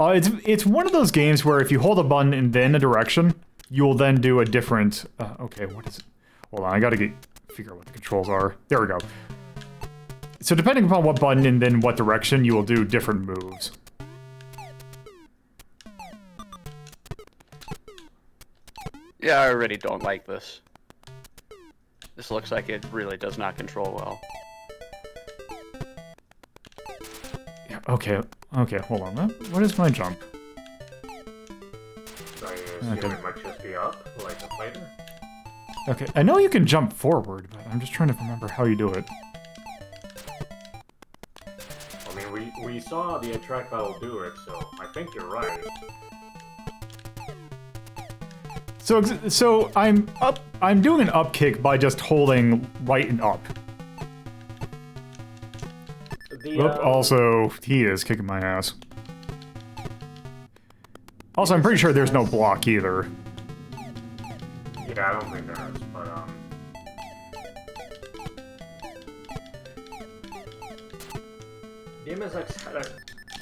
It's one of those games where if you hold a button and then a direction, you will then do a different... okay, what is it? Hold on, I gotta figure out what the controls are. There we go. So depending upon what button and then what direction, you will do different moves. Yeah, I already don't like this. This looks like it really does not control well. Yeah, okay, Okay, hold on. What is my jump? I assume it might just be up, like a fighter. Okay, I know you can jump forward, but I'm just trying to remember how you do it. I mean, we saw the attract battle do it, so I think you're right. So I'm doing an up kick by just holding right and up. Also, he is kicking my ass. Also, I'm pretty sure there's no block either. Yeah, I don't think there is, but the MSX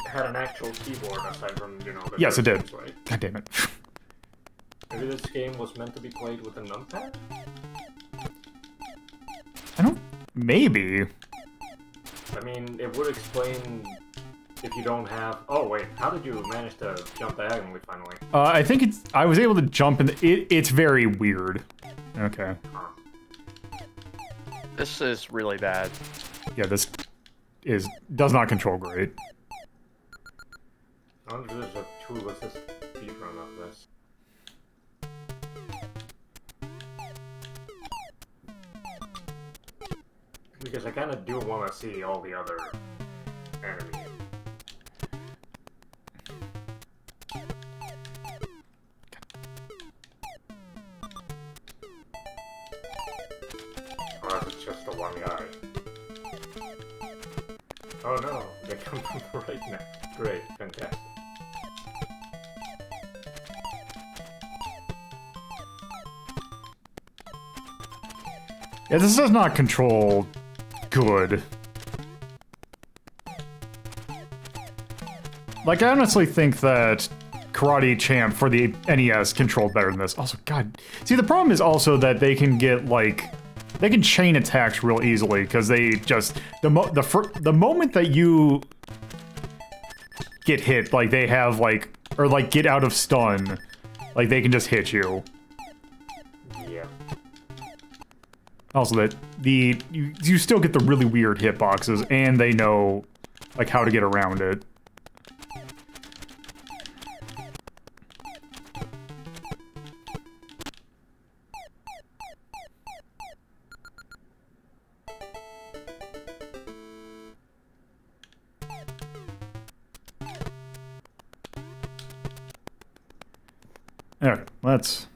had an actual keyboard aside from, you know, the Yes, it did. right? God damn it. Maybe this game was meant to be played with a numpad? I don't... Maybe. I mean, it would explain if you don't have... Oh, wait, how did you manage to jump diagonally finally? I think it's... I was able to jump in it's very weird. Okay. Huh. This is really bad. Yeah, this does not control great. I wonder if there's a tool assist speedrun of this. Because I kind of do want to see all the other enemies. Oh, that's just the one guy. Oh no, they come from the right now. Great, fantastic. Yeah, this does not control good. Like, I honestly think that Karate Champ for the NES controlled better than this. Also, God. See, the problem is also that they can get, like... They can chain attacks real easily, because they just... The moment that you get hit, like, they have, like... Or, like, get out of stun, like, they can just hit you. Yeah. Also, that you still get the really weird hitboxes, and they know, like, how to get around it. Okay, let's...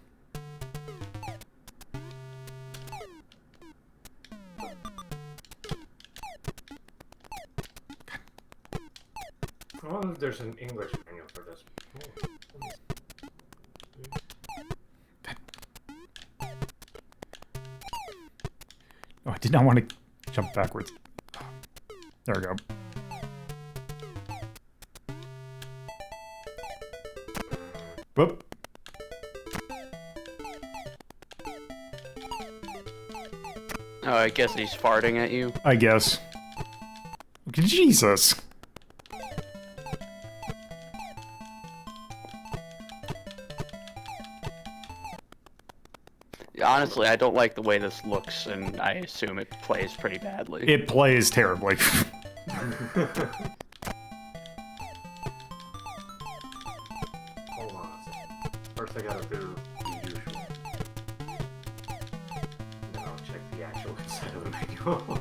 I wonder if there's an English manual for this. Oh, I did not want to jump backwards. There we go. Whoop. Oh, I guess he's farting at you. I guess. Okay, Jesus. Honestly, I don't like the way this looks, and I assume it plays pretty badly. It plays terribly. Hold on a second. First I gotta do the usual. Then I'll check the actual inside of the manual.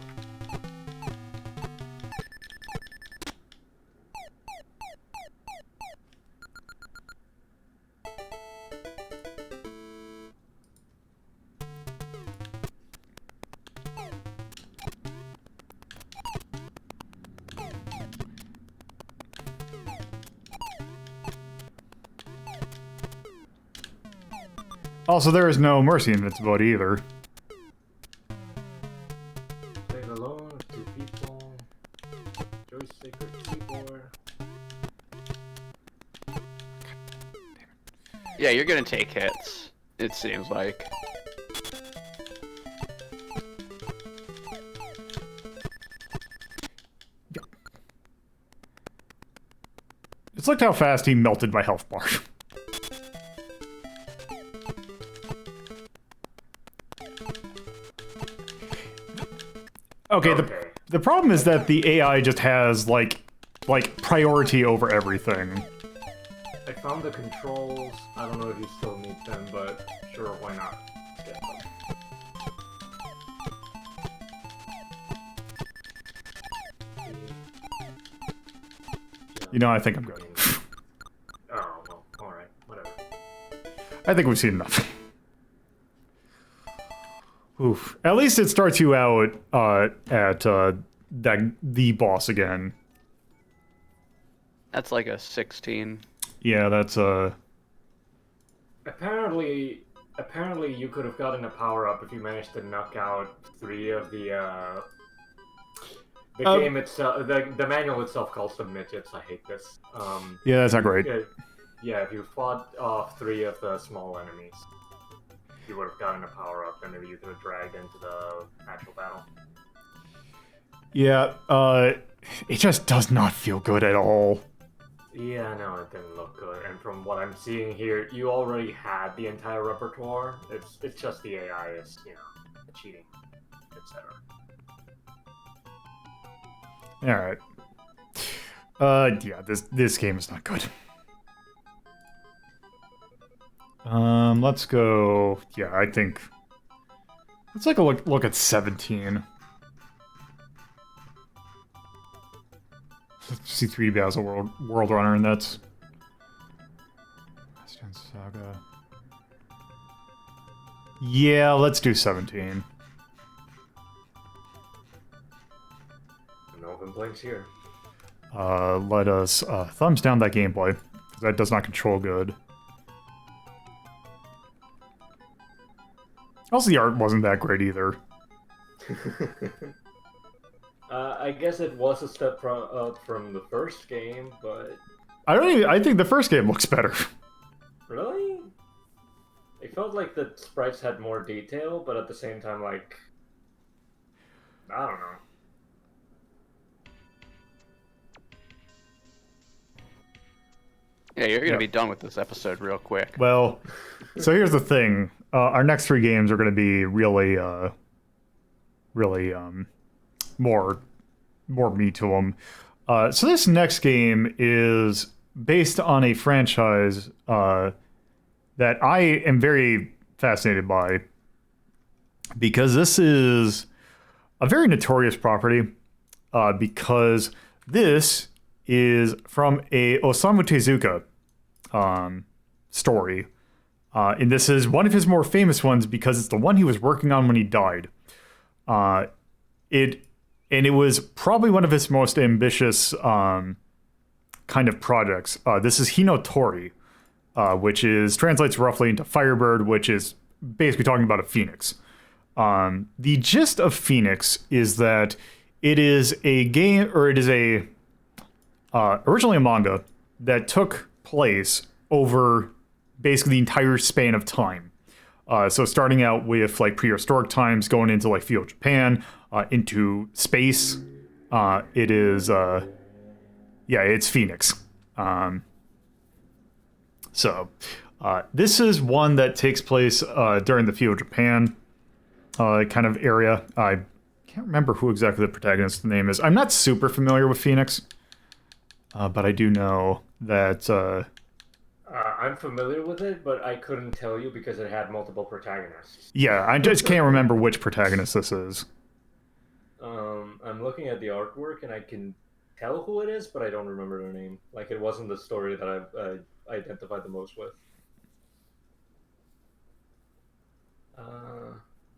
Also, there is no mercy invincibility either. Played alone with 2 people. Joystick or keyboard. Yeah, you're gonna take hits, it seems like. Just look how fast he melted my health bar. Okay, the problem is that the AI just has, like, like priority over everything. I found the controls. I don't know if you still need them, but sure, why not? Get them. You know, I think I'm good. Oh, well, alright, whatever. I think we've seen enough. Oof. At least it starts you out at the boss again. That's like a 16. Yeah, that's Apparently you could have gotten a power-up if you managed to knock out 3 of the game itself. The manual itself calls them midgets. I hate this. yeah, that's not great. Yeah, if you fought off 3 of the small enemies, you would have gotten a power-up, and maybe you could have dragged into the actual battle. Yeah, it just does not feel good at all. Yeah, no, it didn't look good. And from what I'm seeing here, you already had the entire repertoire. It's just the AI is, you know, cheating, etc. Alright. Yeah, this game is not good. Let's go. Yeah, I think. Let's take a look at 17. C3 as a world runner, and that's Saga. Yeah, let's do 17. No complaints here. Let us thumbs down that gameplay, because that does not control good. Also, the art wasn't that great either. I guess it was a step up from the first game, but... I think the first game looks better. Really? It felt like the sprites had more detail, but at the same time, like... I don't know. Yeah, you're gonna be done with this episode real quick. Well, so here's the thing. Our next 3 games are going to be really more meat to them. So this next game is based on a franchise that I am very fascinated by, because this is a very notorious property, because this is from a Osamu Tezuka story. And this is one of his more famous ones because it's the one he was working on when he died. It was probably one of his most ambitious kind of projects. This is Tori, which translates roughly into Firebird, which is basically talking about a phoenix. The gist of Phoenix is that it is a game, or it is originally a manga that took place over basically the entire span of time. So starting out with like prehistoric times, going into like feudal Japan, into space. It is, it's Phoenix. This is one that takes place during the feudal Japan kind of area. I can't remember who exactly the protagonist's name is. I'm not super familiar with Phoenix, but I do know that... I'm familiar with it, but I couldn't tell you because it had multiple protagonists. Yeah, I just can't remember which protagonist this is. I'm looking at the artwork and I can tell who it is, but I don't remember their name. Like, it wasn't the story that I identified the most with.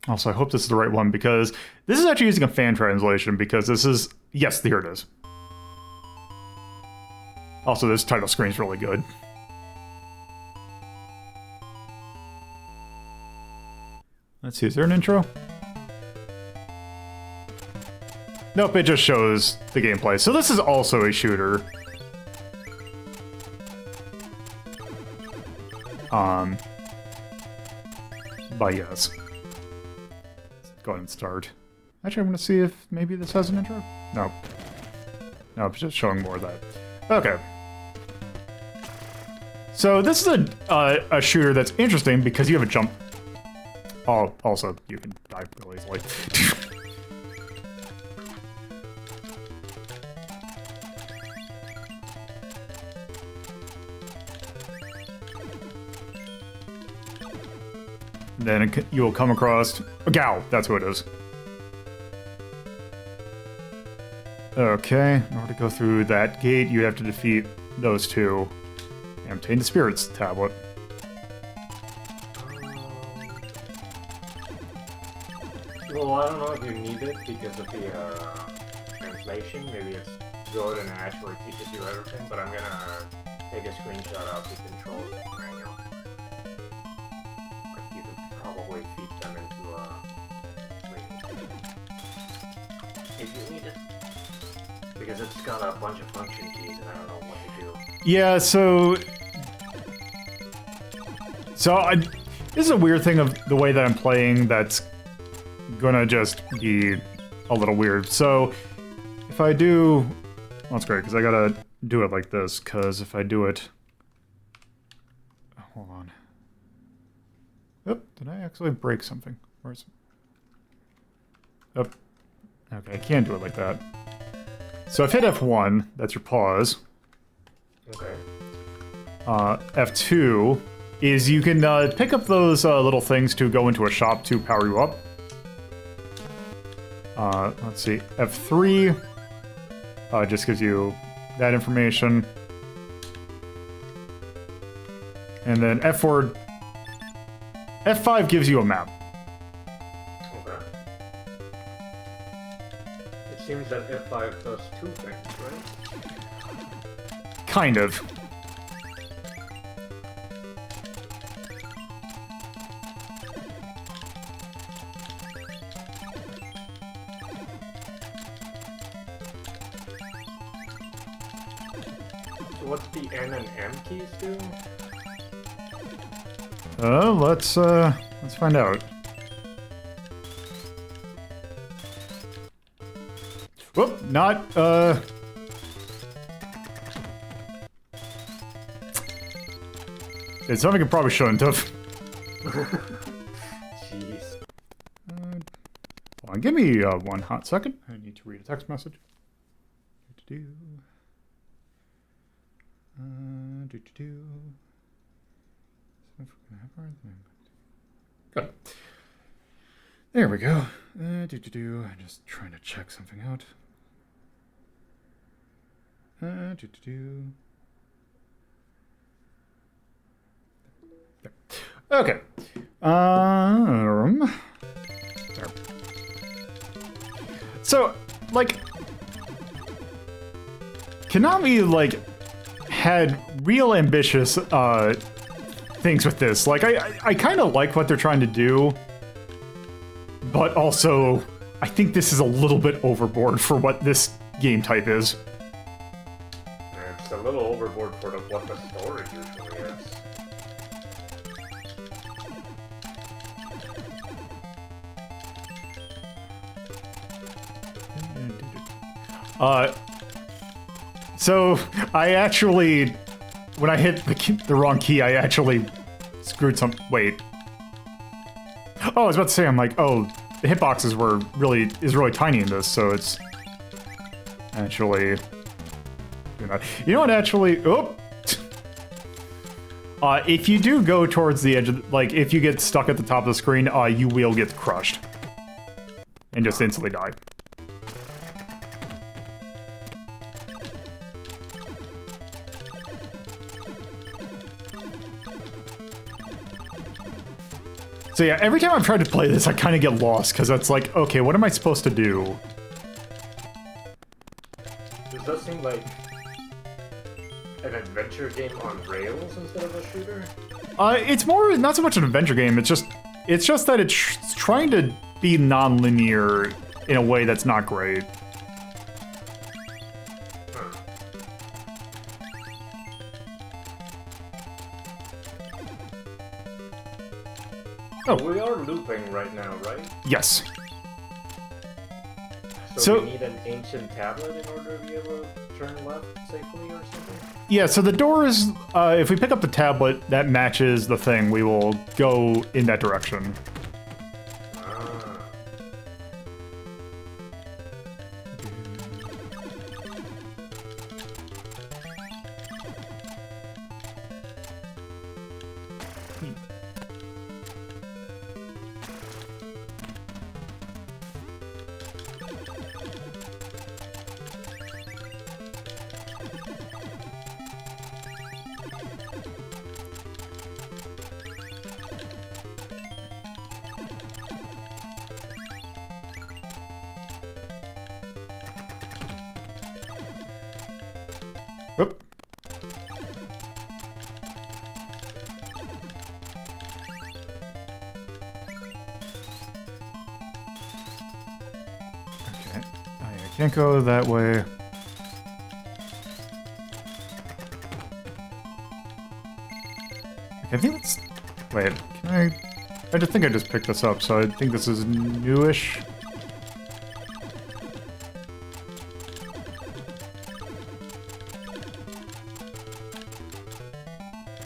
Also, I hope this is the right one, because this is actually using a fan translation, because this is... Yes, here it is. Also, this title screen's really good. Let's see, is there an intro? Nope, it just shows the gameplay. So this is also a shooter. But yes. Let's go ahead and start. Actually, I'm going to see if maybe this has an intro. Nope. Nope, it's just showing more of that. Okay. So this is a shooter that's interesting because you have a jump. Oh, also, you can die really easily. Then you will come across a Gao. That's what it is. Okay, in order to go through that gate, you have to defeat those two and obtain the Spirits Tablet. Well, I don't know if you need it because of the translation. Maybe it's good and it actually teaches you everything, but I'm gonna take a screenshot of the control manual. Like, you could probably feed them into if you need it. Because it's got a bunch of function keys and I don't know what to do. Yeah, so this is a weird thing of the way that I'm playing that's gonna just be a little weird. So if I do, well, that's great because I gotta do it like this. Because if I do it, hold on. Oop, did I actually break something? Where's? Oh, okay, I can't do it like that. So I've hit F1. That's your pause. Okay. F2 is you can pick up those little things to go into a shop to power you up. Let's see, F3 just gives you that information. And then F4, F5 gives you a map. Okay. It seems that F5 does two things, right? Kind of. What's the N and M keys do? Let's find out. Whoop, not, it's something I probably shouldn't have. Jeez. Hold on, give me one hot second. I need to read a text message. Good. There we go. I'm just trying to check something out. There. Okay. There. So, like, Konami, like, had real ambitious things with this. Like, I kind of like what they're trying to do, but also I think this is a little bit overboard for what this game type is. It's a little overboard for what the story usually is. So I actually, when I hit the wrong key, I actually screwed some. Wait. Oh, I was about to say, I'm like, oh, the hitboxes is really tiny in this, so it's actually doing that. You know what? Actually, oh. If you do go towards the edge of, like, if you get stuck at the top of the screen, you will get crushed and just instantly die. So yeah, every time I've tried to play this, I kind of get lost, because it's like, okay, what am I supposed to do? Does that seem like an adventure game on rails instead of a shooter? It's more, not so much an adventure game, it's just that it's trying to be non-linear in a way that's not great. Oh. We are looping right now, right? Yes. So we need an ancient tablet in order to be able to turn left safely or something? Yeah, so the doors, if we pick up the tablet that matches the thing, we will go in that direction. Can't go that way. Okay, I think it's... Wait, can I just think I just picked this up, so I think this is newish.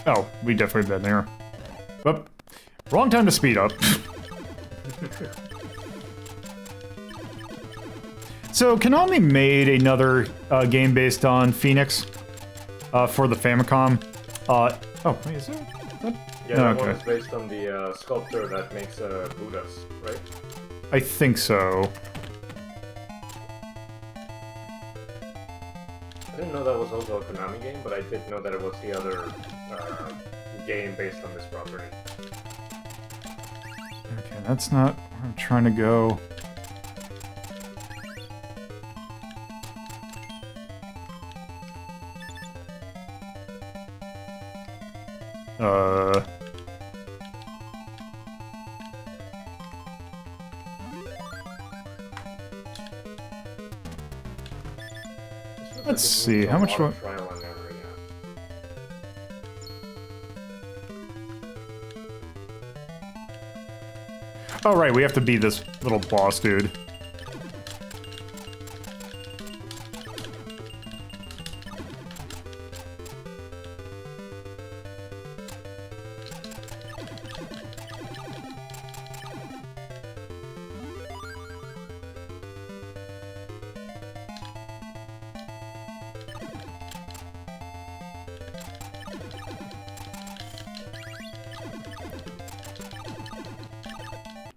Oh, we definitely been there. Whoop. Wrong time to speed up. So, Konami made another game based on Phoenix for the Famicom. Oh, wait, is there? Yeah, that one is based on the sculptor that makes Buddhas, right? I think so. I didn't know that was also a Konami game, but I did know that it was the other game based on this property. Okay, that's not where I'm trying to go. Let's see, how much do I... Oh, right, we have to beat this little boss dude.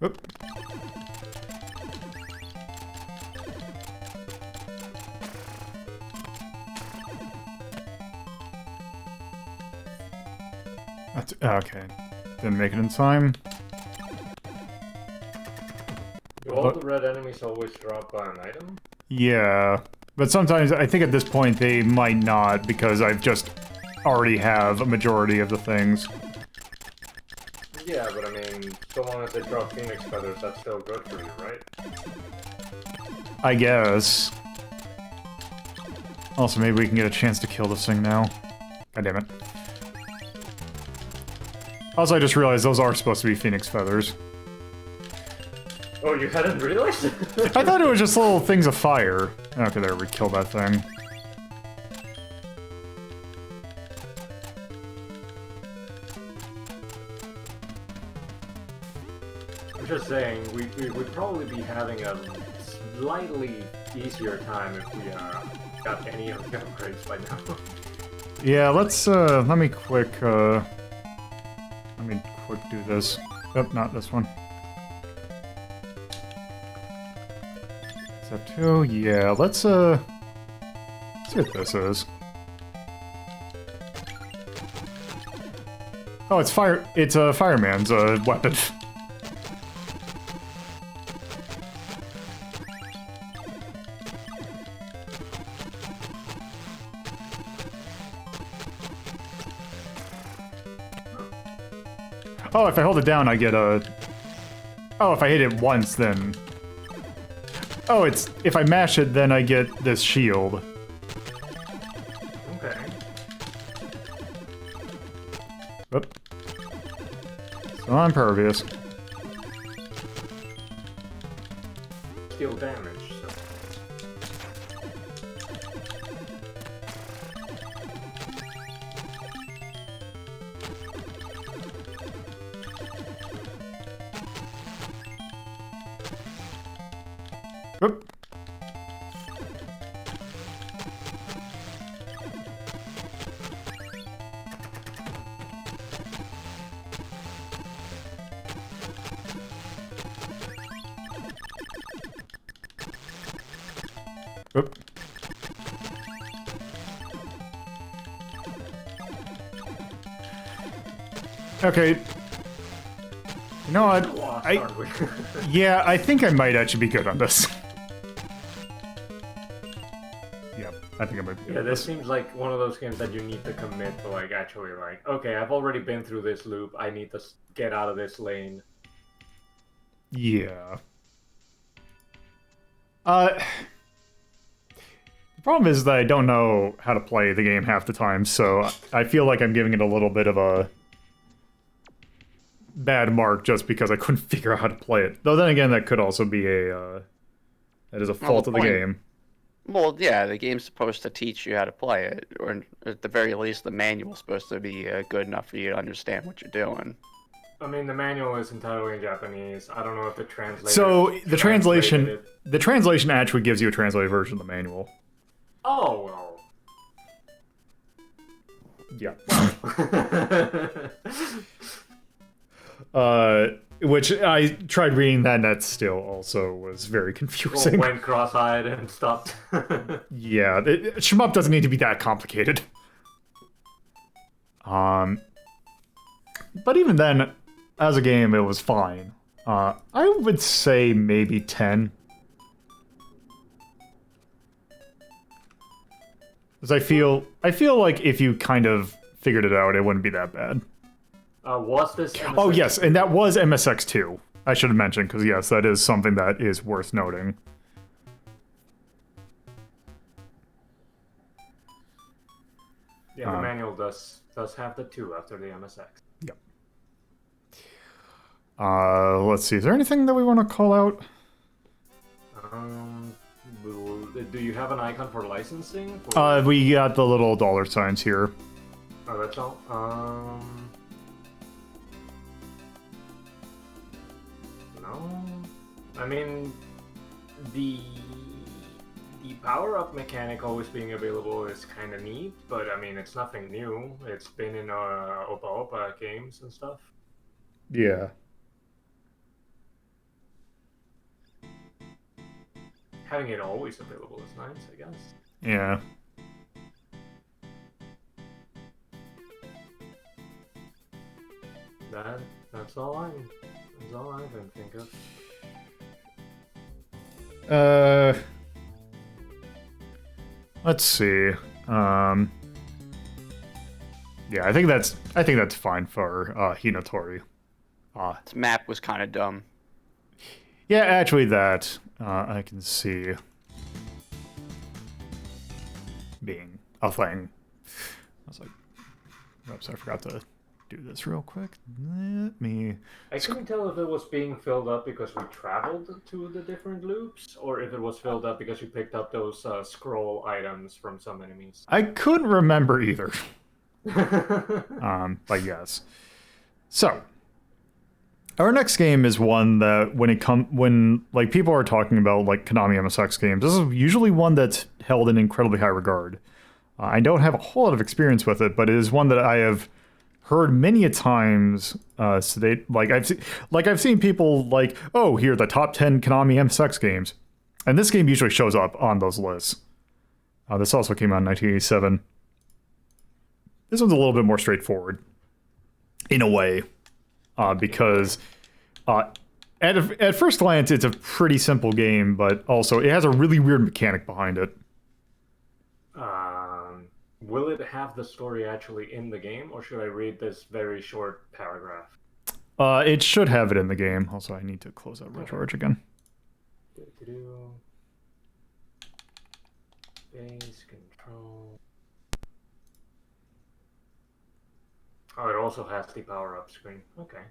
Oop. That's, okay. Didn't make it in time. Do all the red enemies always drop an item? Yeah. But sometimes, I think at this point they might not, because I've just already have a majority of the things. Yeah, but I mean, so long as they drop Phoenix feathers, that's still good for you, right? I guess. Also, maybe we can get a chance to kill this thing now. God damn it. Also, I just realized those are supposed to be Phoenix feathers. Oh, you hadn't realized? I thought it was just little things of fire. Okay, there, we killed that thing. Just saying, we would probably be having a slightly easier time if we got any of the upgrades by now. Yeah, let's let me quick do this. Oh, not this one. Is that 2? Yeah, let's see what this is. Oh, it's fire. It's a fireman's weapon. Oh, if I hold it down, I get a... Oh, if I hit it once, then... Oh, it's... If I mash it, then I get this shield. Okay. Whoop. So I'm impervious. Deal damage, so... Whoop. Whoop. Okay. You know what? Yeah, I think I might actually be good on this. Yeah, I think I might be good. Yeah, on this seems like one of those games that you need to commit to, like, actually, like, okay, I've already been through this loop, I need to get out of this lane. Yeah. Problem is that I don't know how to play the game half the time, so I feel like I'm giving it a little bit of a bad mark just because I couldn't figure out how to play it. Though then again, that could also be that is a fault of the game. Well, yeah, the game's supposed to teach you how to play it, or at the very least, the manual's supposed to be good enough for you to understand what you're doing. I mean, the manual is entirely in Japanese. I don't know if the translator. So the translation actually gives you a translated version of the manual. Oh well. Yeah. Which I tried reading that, and that still also was very confusing. Went cross-eyed and stopped. Yeah, shmup doesn't need to be that complicated. But even then, as a game, it was fine. I would say maybe 10. Because I feel like if you kind of figured it out, it wouldn't be that bad. Was this MSX? Oh, yes, and that was MSX II. I should have mentioned, because yes, that is something that is worth noting. Yeah, the manual does have the 2 after the MSX. Yep. Let's see, is there anything that we want to call out? Do you have an icon for licensing? We got the little dollar signs here. Oh, that's all? No. I mean, the power-up mechanic always being available is kind of neat, but I mean, it's nothing new. It's been in Opa Opa games and stuff. Yeah. Having it always available is nice, I guess. Yeah. That's all I can think of. Let's see. Yeah, I think that's fine for Hinatori. This map was kind of dumb. Yeah, actually, that I can see being a thing. I was like, oops, I forgot to do this real quick. Let me. I couldn't tell if it was being filled up because we traveled to the different loops, or if it was filled up because you picked up those scroll items from some enemies. I couldn't remember either. But yes. So, our next game is one that when like people are talking about like KonaMSX games, this is usually one that's held in incredibly high regard. I don't have a whole lot of experience with it, but it is one that I have heard many a times. So they I've seen people like, oh, here are the top 10 KonaMSX games, and this game usually shows up on those lists. This also came out in 1987. This one's a little bit more straightforward, in a way, because at first glance it's a pretty simple game, but also it has a really weird mechanic behind it. Will it have the story actually in the game, or should I read this very short paragraph? It should have it in the game. Also, I need to close out RetroArch again. Base control. Oh, it also has the power-up screen. Okay.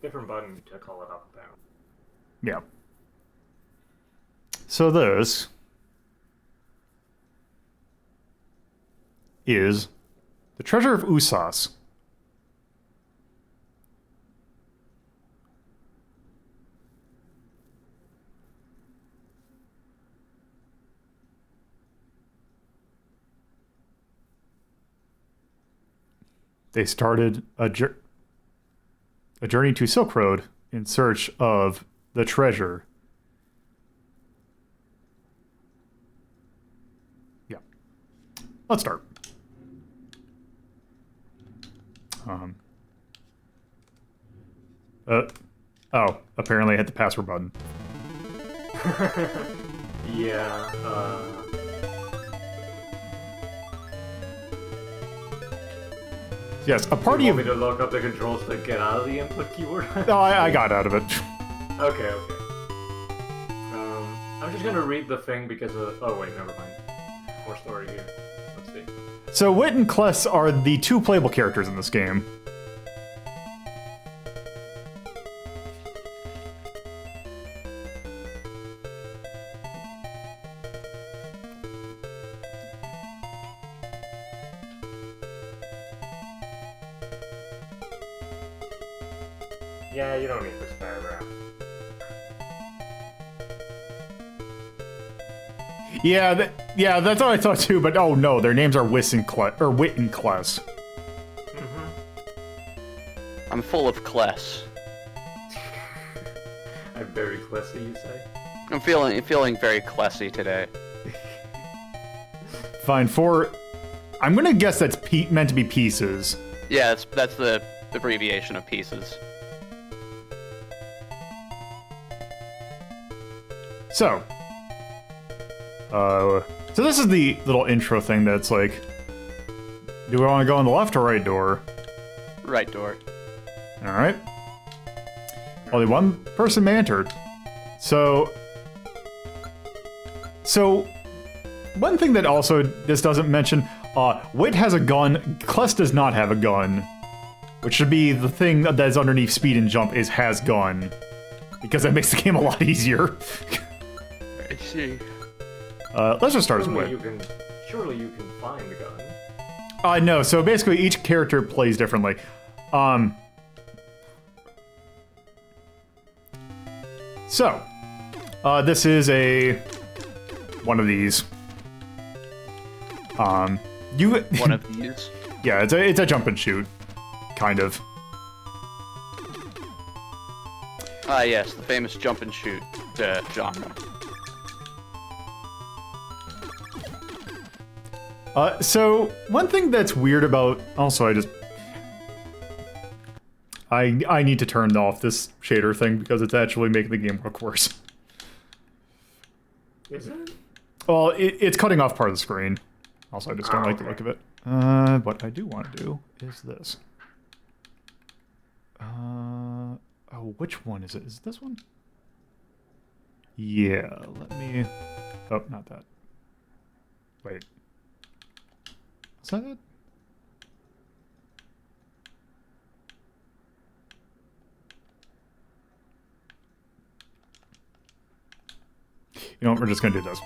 Different button to call it up and down. Yeah. So this is the Treasure of Usas. They started a journey to Silk Road in search of the treasure. Yeah. Let's start. Oh, apparently I hit the password button. Yeah, Yes, a party of... You want me to look up the controls to get out of the input keyword? No, I got out of it. Okay. I'm just gonna read the thing because of... Oh, wait, never mind. more story here. Let's see. So Wit and Kless are the 2 playable characters in this game. Yeah, you don't need this paragraph. Yeah, that's what I thought too. But oh no, their names are Wit and Kless. I'm full of Kless. I'm very Klessy, you say? I'm feeling very Klessy today. Fine. I'm gonna guess that's meant to be pieces. Yeah, that's the abbreviation of pieces. So this is the little intro thing that's like, do we want to go in the left or right door? Right door. All right. Only one person may enter. So one thing that also this doesn't mention, Wit has a gun, Kless does not have a gun. Which should be the thing that is underneath speed and jump is has gun. Because that makes the game a lot easier. I see. Let's just start as Wit. Surely you can find the gun. No, so basically each character plays differently. This is one of these. One of these? Yeah, it's a jump and shoot. Kind of. Yes, the famous jump and shoot genre. So one thing that's weird about I need to turn off this shader thing because it's actually making the game look worse. Is it? Well, it's cutting off part of the screen. Also, I just don't like the look of it. What I do want to do is this. Which one is it? Is it this one? Yeah, let me... Oh, not that. Wait. Is that it? You know what, we're just gonna do this.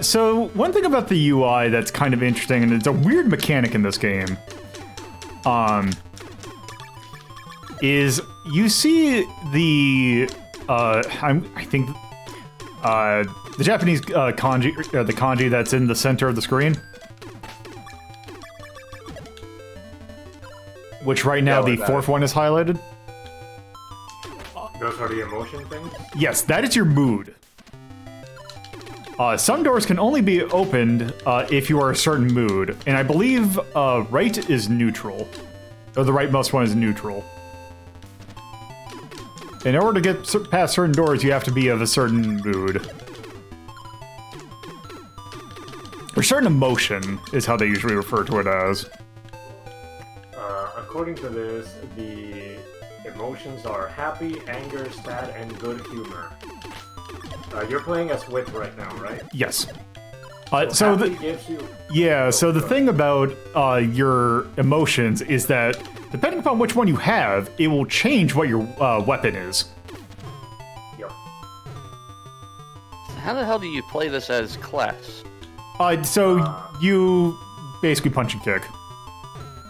So one thing about the UI that's kind of interesting, and it's a weird mechanic in this game, is you see the I think the Japanese kanji, the kanji that's in the center of the screen, which right now the fourth one is highlighted. Those are the emotion things? Yes, that is your mood. Some doors can only be opened if you are a certain mood, and I believe right is neutral, or the rightmost one is neutral. In order to get past certain doors, you have to be of a certain mood. Or certain emotion is how they usually refer to it as. According to this, the emotions are happy, anger, sad, and good humor. You're playing as Wit right now, right? Yes. So gives you... Yeah, so the thing about your emotions is that depending upon which one you have, it will change what your weapon is. Yep. How the hell do you play this as Kless? You basically punch and kick.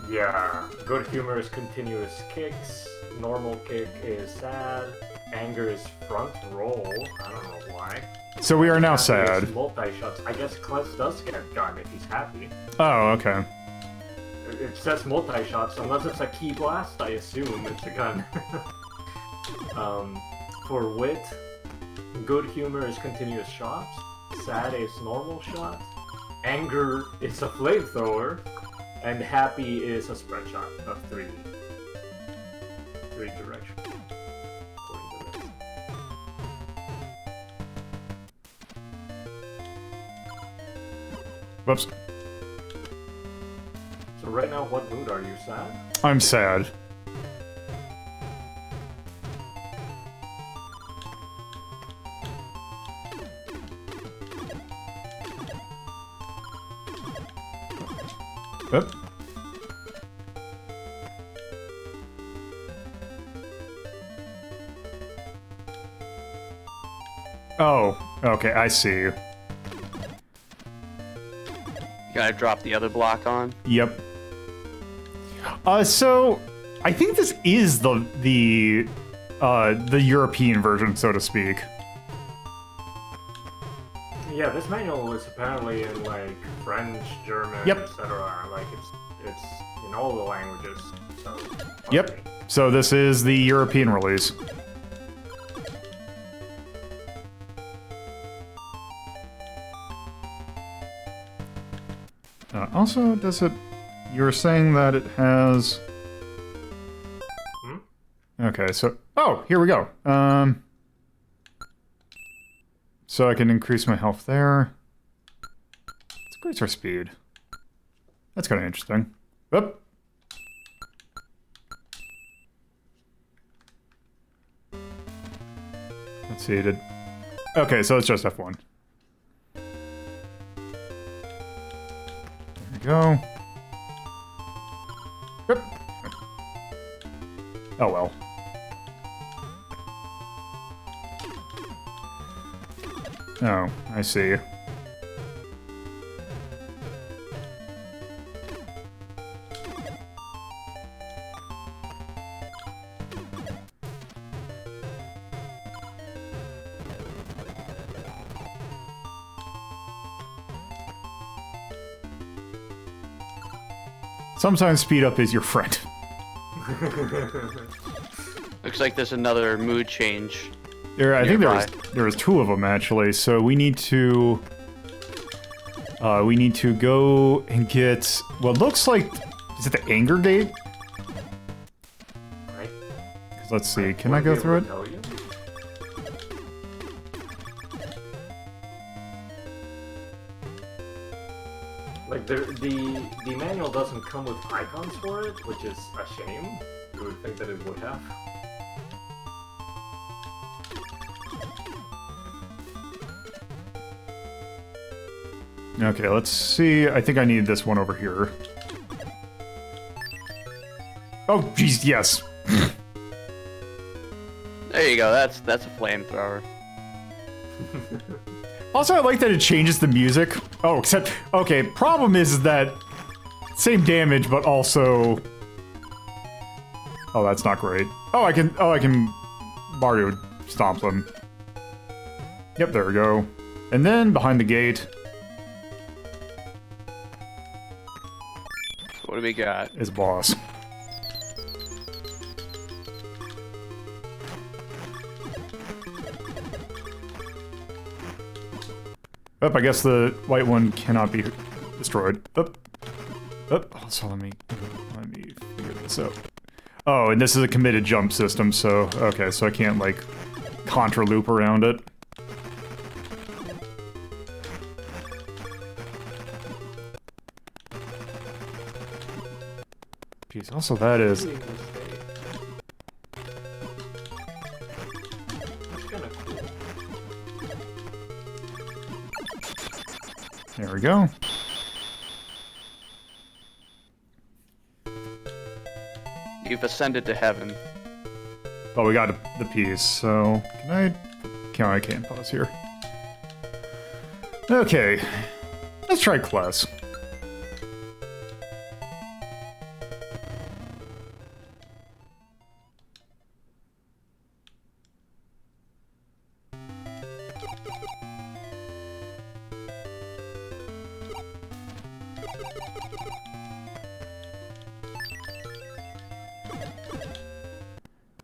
Yeah. Good humor is continuous kicks. Normal kick is sad. Anger is front roll. I don't know why. So we are now Happy sad. is multi-shots. I guess Kless does get a gun if he's happy. Oh, okay. It says multi-shots, unless it's a key blast, I assume it's a gun. For Wit, good humor is continuous shots. Sad is normal shot. Anger is a flamethrower. And happy is a spread shot of three directions. According to this. Whoops. So right now, what mood are you, sad? I'm sad. Oop. Oh, okay, I see you. Gotta drop the other block on. Yep. So I think this is the European version, so to speak. Yeah, this manual is apparently in like French, German, Yep. etc. Like it's in all the languages. So. Yep. So this is the European release. Also, does it... You were saying that it has... Hmm? Okay, so... Oh, here we go. So I can increase my health there. Let's increase our speed. That's kind of interesting. Oop. Let's see, did... Okay, so it's just F1. Go. Yep. Oh well. Oh, I see. Sometimes speed up is your friend. Looks like there's another mood change. I think there was two of them actually. So we need to go and get what looks like, is it the anger gate? Right. 'Cause let's see, can I go through it? Like the manual doesn't come with icons for it, which is a shame. You would think that it would have. Okay, let's see. I think I need this one over here. Oh, jeez, yes. There you go. That's a flamethrower. Also, I like that it changes the music. Oh, except, okay, problem is that same damage, but also... Oh, that's not great. Oh, I can Mario stomp them. Yep, there we go. And then, behind the gate... What do we got? Is boss. Oh, I guess the white one cannot be destroyed. Also, let me figure this out. Oh, and this is a committed jump system, so okay, so I can't like contra loop around it. Jeez, also that is... There we go. You've ascended to heaven. Oh, we got the piece, so... I can't pause here. Okay. Let's try class.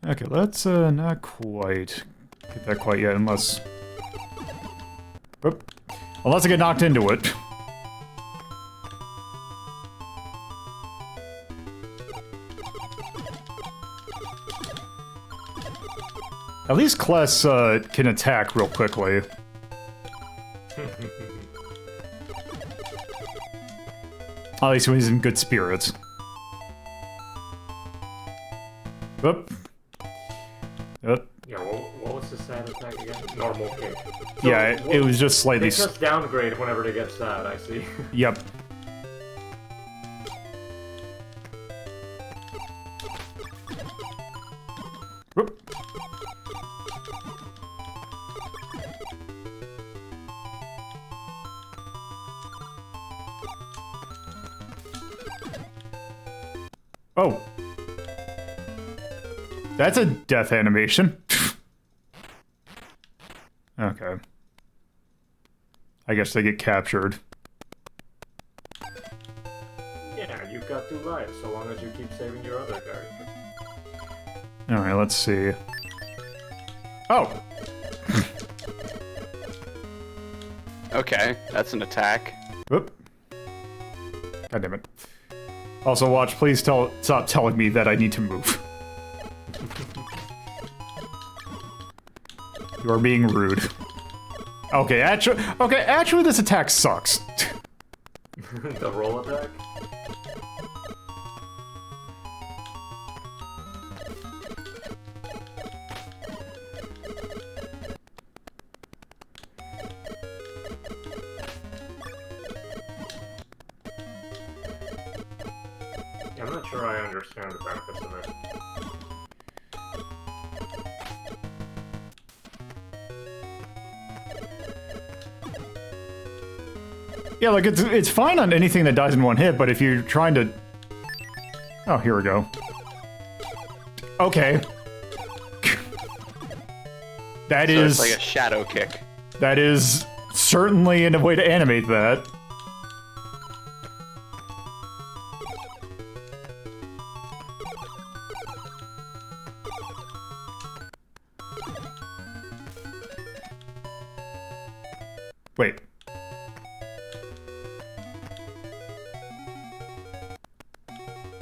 Okay, let's not quite get that quite yet, unless... Oop. Unless I get knocked into it. At least Kless can attack real quickly. At least when he's in good spirits. Oop. Yeah, what was the sad attack again? Normal kick. So Yeah, it was just slightly... They just downgrade whenever they get sad, I see. Yep. Oh. That's a death animation. Okay. I guess they get captured. Yeah, you've got 2 lives, so long as you keep saving your other character. Alright, let's see. Oh! Okay, that's an attack. Whoop. God damn it. Also, watch, please stop telling me that I need to move. You are being rude. Okay, actually this attack sucks. The roll attack? I'm not sure I understand the benefits of it. Yeah, like, it's fine on anything that dies in one hit, but if you're trying to... Oh, here we go. Okay. That So is... it's like a shadow kick. That is certainly a way to animate that. Wait.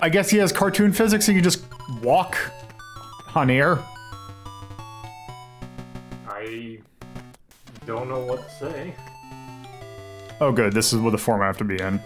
I guess he has cartoon physics and you just walk on air. I don't know what to say. Oh good, this is what the form I have to be in.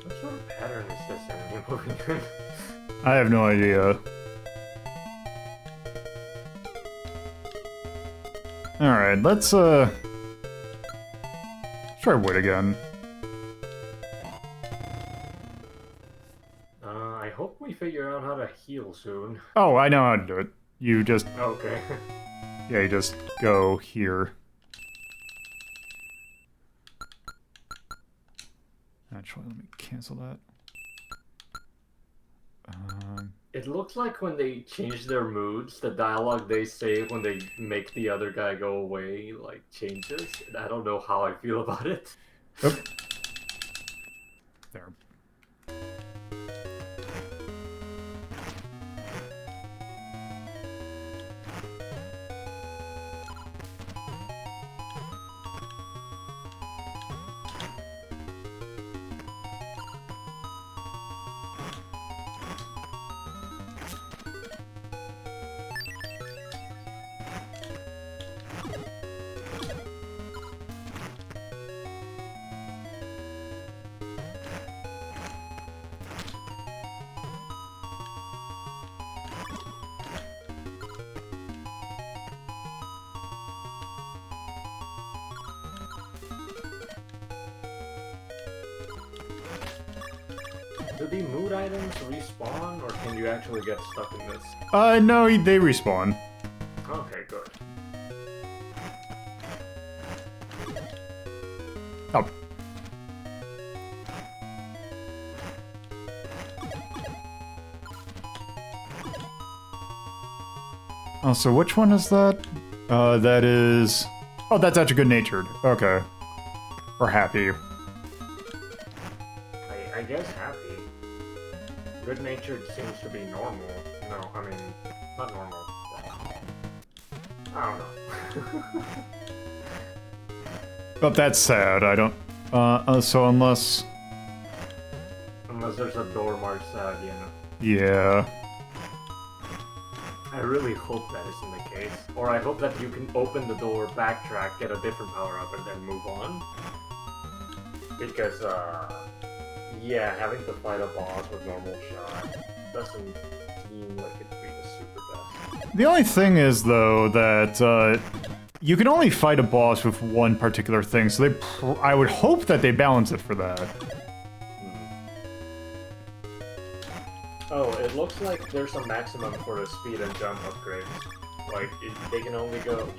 What sort of pattern is this enemy moving in? I have no idea. Alright, let's try wood again. I hope we figure out how to heal soon. Oh, I know how to do it. You just... Okay. Yeah, you just go here. Actually, let me cancel that. It looks like when they change their moods, the dialogue they say when they make the other guy go away, like, changes. And I don't know how I feel about it. Oop. There. Do the mood items respawn, or can you actually get stuck in this? No, they respawn. Okay, good. Oh. Oh, so which one is that? That is... Oh, that's actually good-natured. Okay. Or happy. I guess happy. Good-natured seems to be normal. No, I mean, not normal. I don't know. But that's sad. I don't. So unless. Unless there's a door marked sad, yeah. Yeah. I really hope that isn't the case. Or I hope that you can open the door, backtrack, get a different power-up, and then move on. Because, yeah, having to fight a boss with normal shot doesn't seem like it'd be the super best. The only thing is, though, that you can only fight a boss with one particular thing, so I would hope that they balance it for that. Oh, it looks like there's a maximum for the speed and jump upgrades. Like,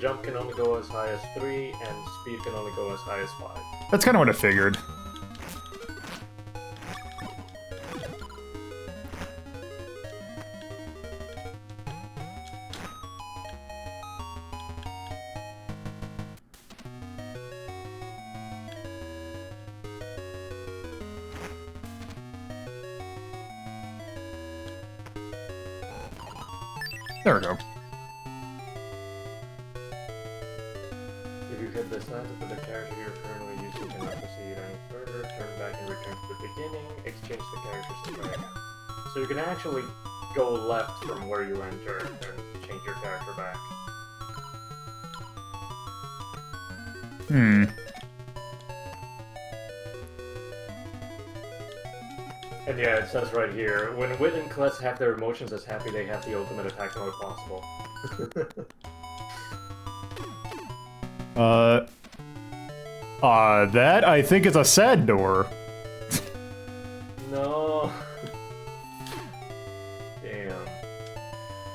jump can only go as high as 3, and speed can only go as high as 5. That's kind of what I figured. There we go. If you hit the signs of the character you're currently using cannot proceed any further, turn back and return to the beginning, exchange the character's environment. So you can actually go left from where you entered and change your character back. And yeah, it says right here, when Wit and Kless have their emotions as happy, they have the ultimate attack mode possible. That I think is a sad door. No. Damn.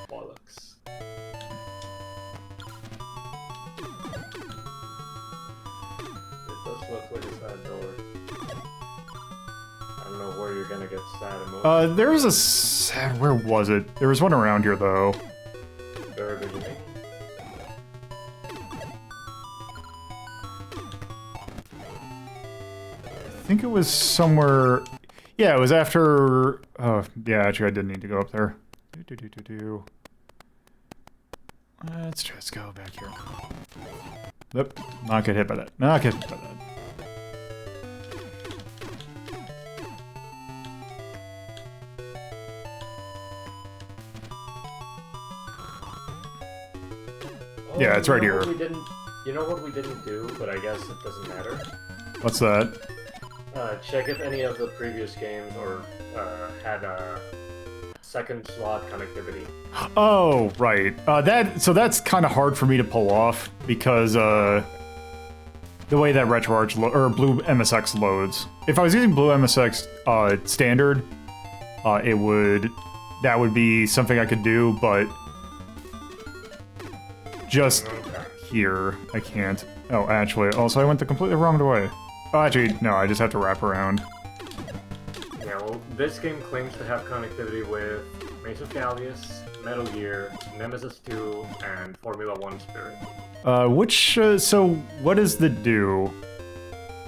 Bollocks. It does look like a sad door. I don't know where you're gonna get sad emotions. There was a sad... Where was it? There was one around here, though. Very beginning. I think it was somewhere... Yeah, it was after... Oh, yeah, actually, I didn't need to go up there. Let's just go back here. Nope, not get hit by that. Not get hit by that. Yeah, it's right here. You know what we didn't do, but I guess it doesn't matter? What's that? Check if any of the previous games had a second slot connectivity. Oh, right. So that's kind of hard for me to pull off because the way that RetroArch or Blue MSX loads. If I was using Blue MSX standard, that would be something I could do, but just here I can't. Oh, actually, also I went the completely wrong way. Oh, actually, no, I just have to wrap around. Yeah, well, this game claims to have connectivity with Maze of Gallius, Metal Gear, Nemesis 2, and Formula 1 Spirit. So what does the do?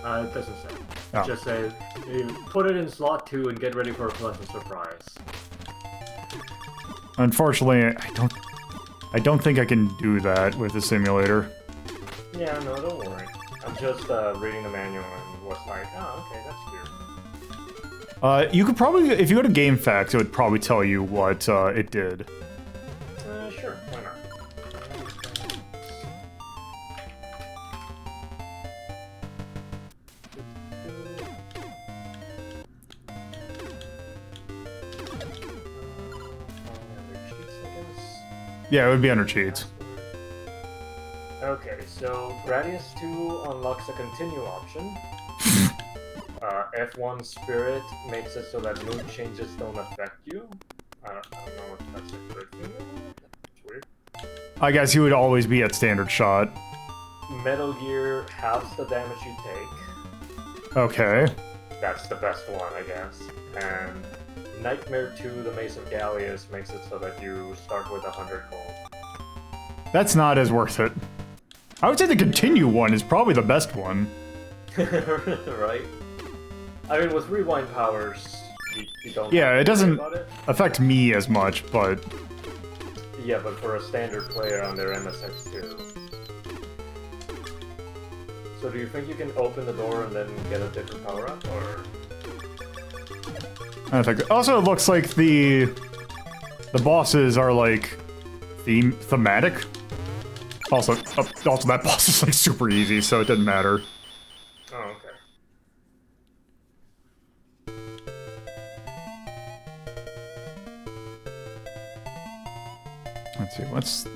It doesn't say. Oh. It just says, you put it in slot 2 and get ready for a pleasant surprise. Unfortunately, I don't think I can do that with the simulator. Yeah, no, don't worry. I'm just reading the manual and was like, oh, okay, that's cute. You could probably, if you go to GameFAQs, it would probably tell you what it did. Sure, why not? Yeah, it would be under cheats. Okay, so Gradius 2 unlocks a continue option. F1 Spirit makes it so that mood changes don't affect you. I don't know if that's a good thing. That's weird. I guess you would always be at standard shot. Metal Gear halves the damage you take. Okay. That's the best one, I guess. And Nightmare 2, the Maze of Gallius, makes it so that you start with 100 gold. That's not as worth it. I would say the continue one is probably the best one. Right? I mean, with rewind powers, you don't. Yeah, it doesn't about it. affect me as much, but Yeah, but for a standard player on their MSX2. So do you think you can open the door and then get a different power-up, or...? I think. Also, it looks like the bosses are like thematic. Also, that boss is like super easy, so it doesn't matter. Oh, okay. Let's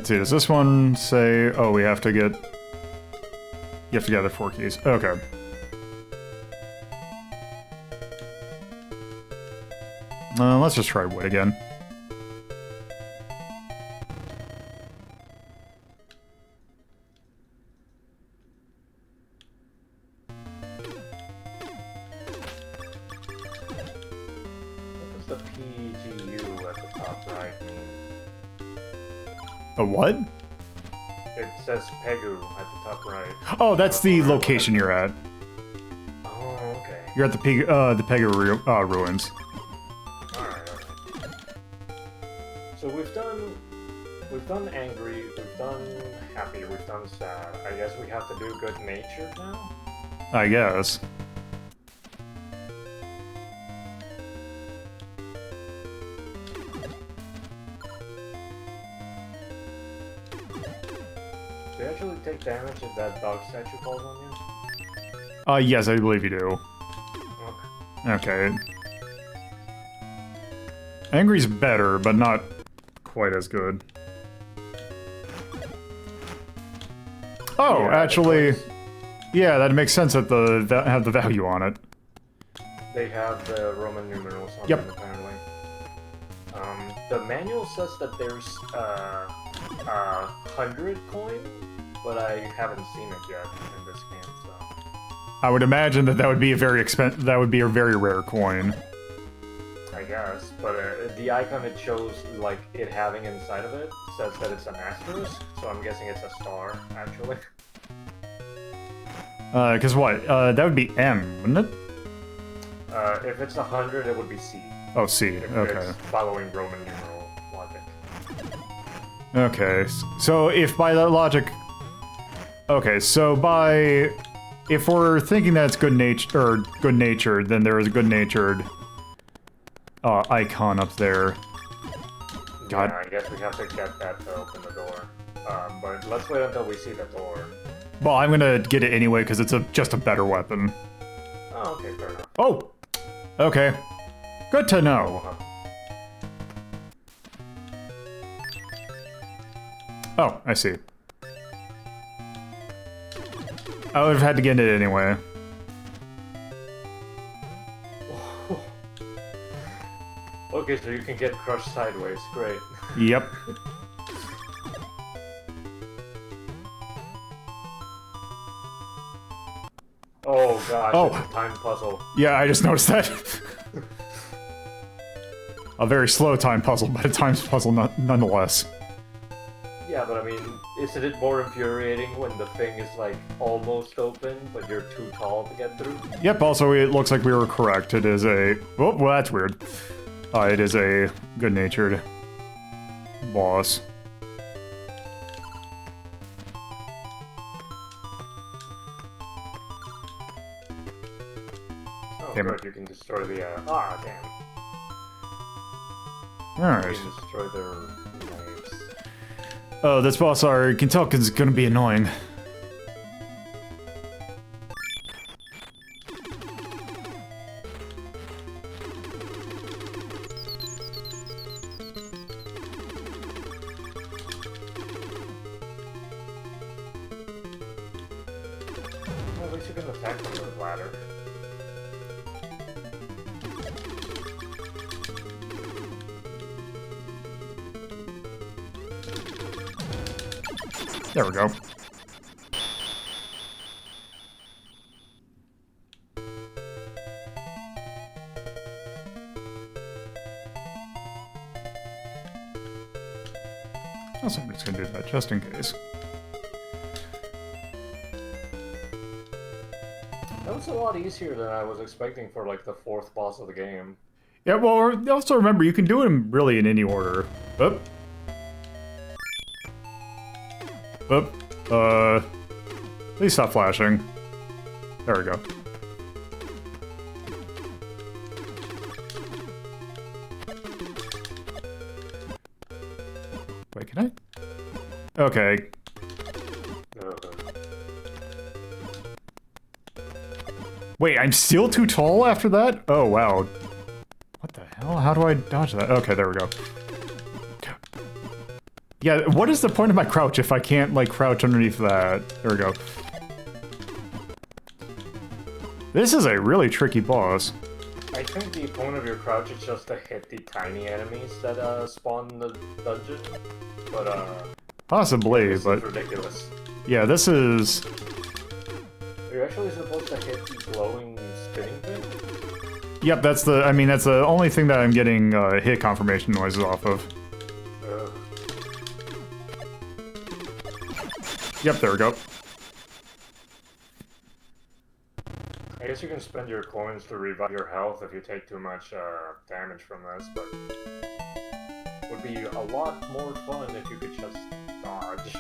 see. Does this one say? Oh, we have to get. You have to gather 4 keys. Okay. Let's just try wood again. What does the PGU at the top right mean? A what? It says Pegu at the top right. Oh, that's the location you're at. Oh, okay. You're at the Pegu ruins. Alright. So we've done angry, we've done happy, we've done sad. I guess we have to do good natured now? I guess. Do you actually take damage if that dog statue falls on you? Yes, I believe you do. Okay. Okay. Angry's better, but not quite as good. Oh, Yeah, actually, because yeah, that makes sense that that have the value on it. they have the Roman numerals on Yep. them, apparently. The manual says that there's a 100 coin, but I haven't seen it yet in this game, so... I would imagine that would be a very that would be a very rare coin. I guess, but the icon it shows, like, it having inside of it, says that it's an asterisk, so I'm guessing it's a star, actually. Cause what? That would be M, wouldn't it? If it's 100, it would be C. Oh, C. If Okay. it's following Roman numeral logic. Okay. So if by that logic, okay. So by if we're thinking that it's good-natured, then there is a good-natured icon up there. God. Yeah, I guess we have to get that to open the door. But let's wait until we see the door. Well, I'm gonna get it anyway because it's just a better weapon. Oh, okay, fair enough. Oh, okay. Good to know. Oh, I see. I would have had to get it anyway. Okay, so you can get crushed sideways. Great. Yep. Oh gosh, Oh. it's a time puzzle. Yeah, I just noticed that. A very slow time puzzle, but a time puzzle nonetheless. Yeah, but I mean, isn't it more infuriating when the thing is like almost open, but you're too tall to get through? Yep, also it looks like we were correct. It is a... Oh, well, that's weird. It is a good-natured boss. Oh, Damn it. good, you can destroy the, Ah, damn. Alright. You can destroy their knives. Oh, this boss art, you can tell because it's gonna be annoying. Well, at least you can attack from the ladder. There we go. Also, I'm just gonna do that just in case. That was a lot easier than I was expecting for like the fourth boss of the game. Yeah, well, also remember, you can do it really in any order. Oop. Oop. Please stop flashing. There we go. Wait, can I? Okay. Wait, I'm still too tall after that? Oh, wow. What the hell? How do I dodge that? Okay, there we go. Yeah, what is the point of my crouch if I can't, like, crouch underneath that? There we go. This is a really tricky boss. I think the point of your crouch is just to hit the tiny enemies that spawn in the dungeon. But, Possibly, this but... is ridiculous. Yeah, this is... Are you actually supposed to hit the glowing spinning thing? Yep, that's the... I mean, that's the only thing that I'm getting hit confirmation noises off of. Yep, there we go. I guess you can spend your coins to revive your health if you take too much damage from this, but it would be a lot more fun if you could just dodge.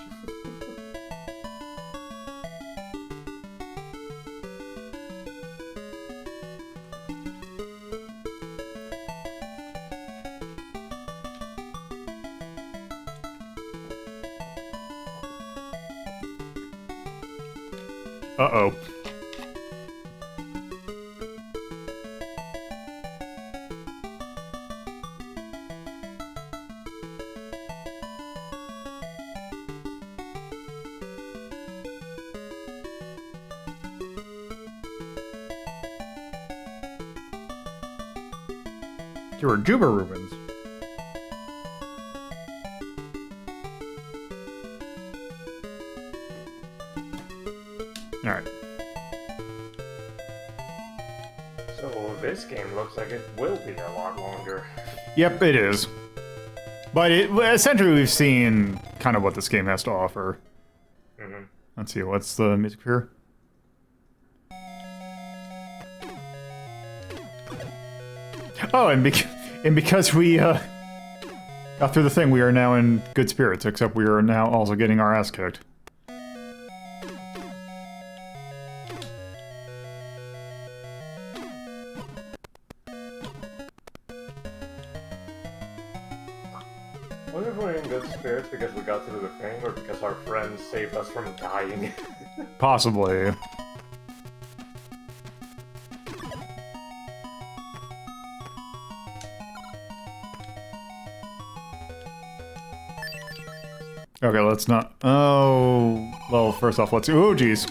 Uh-oh. You were Juba Rubens. Alright. So this game looks like it will be a lot longer. Yep, it is. But essentially we've seen kind of what this game has to offer. Mm-hmm. Let's see, what's the music here? Oh, and because we got through the thing, we are now in good spirits, except we are now also getting our ass kicked. I wonder if we're in good spirits because we got through the thing, or because our friends saved us from dying. Possibly. Okay, let's not... Oh... Well, first off, let's... Oh, jeez.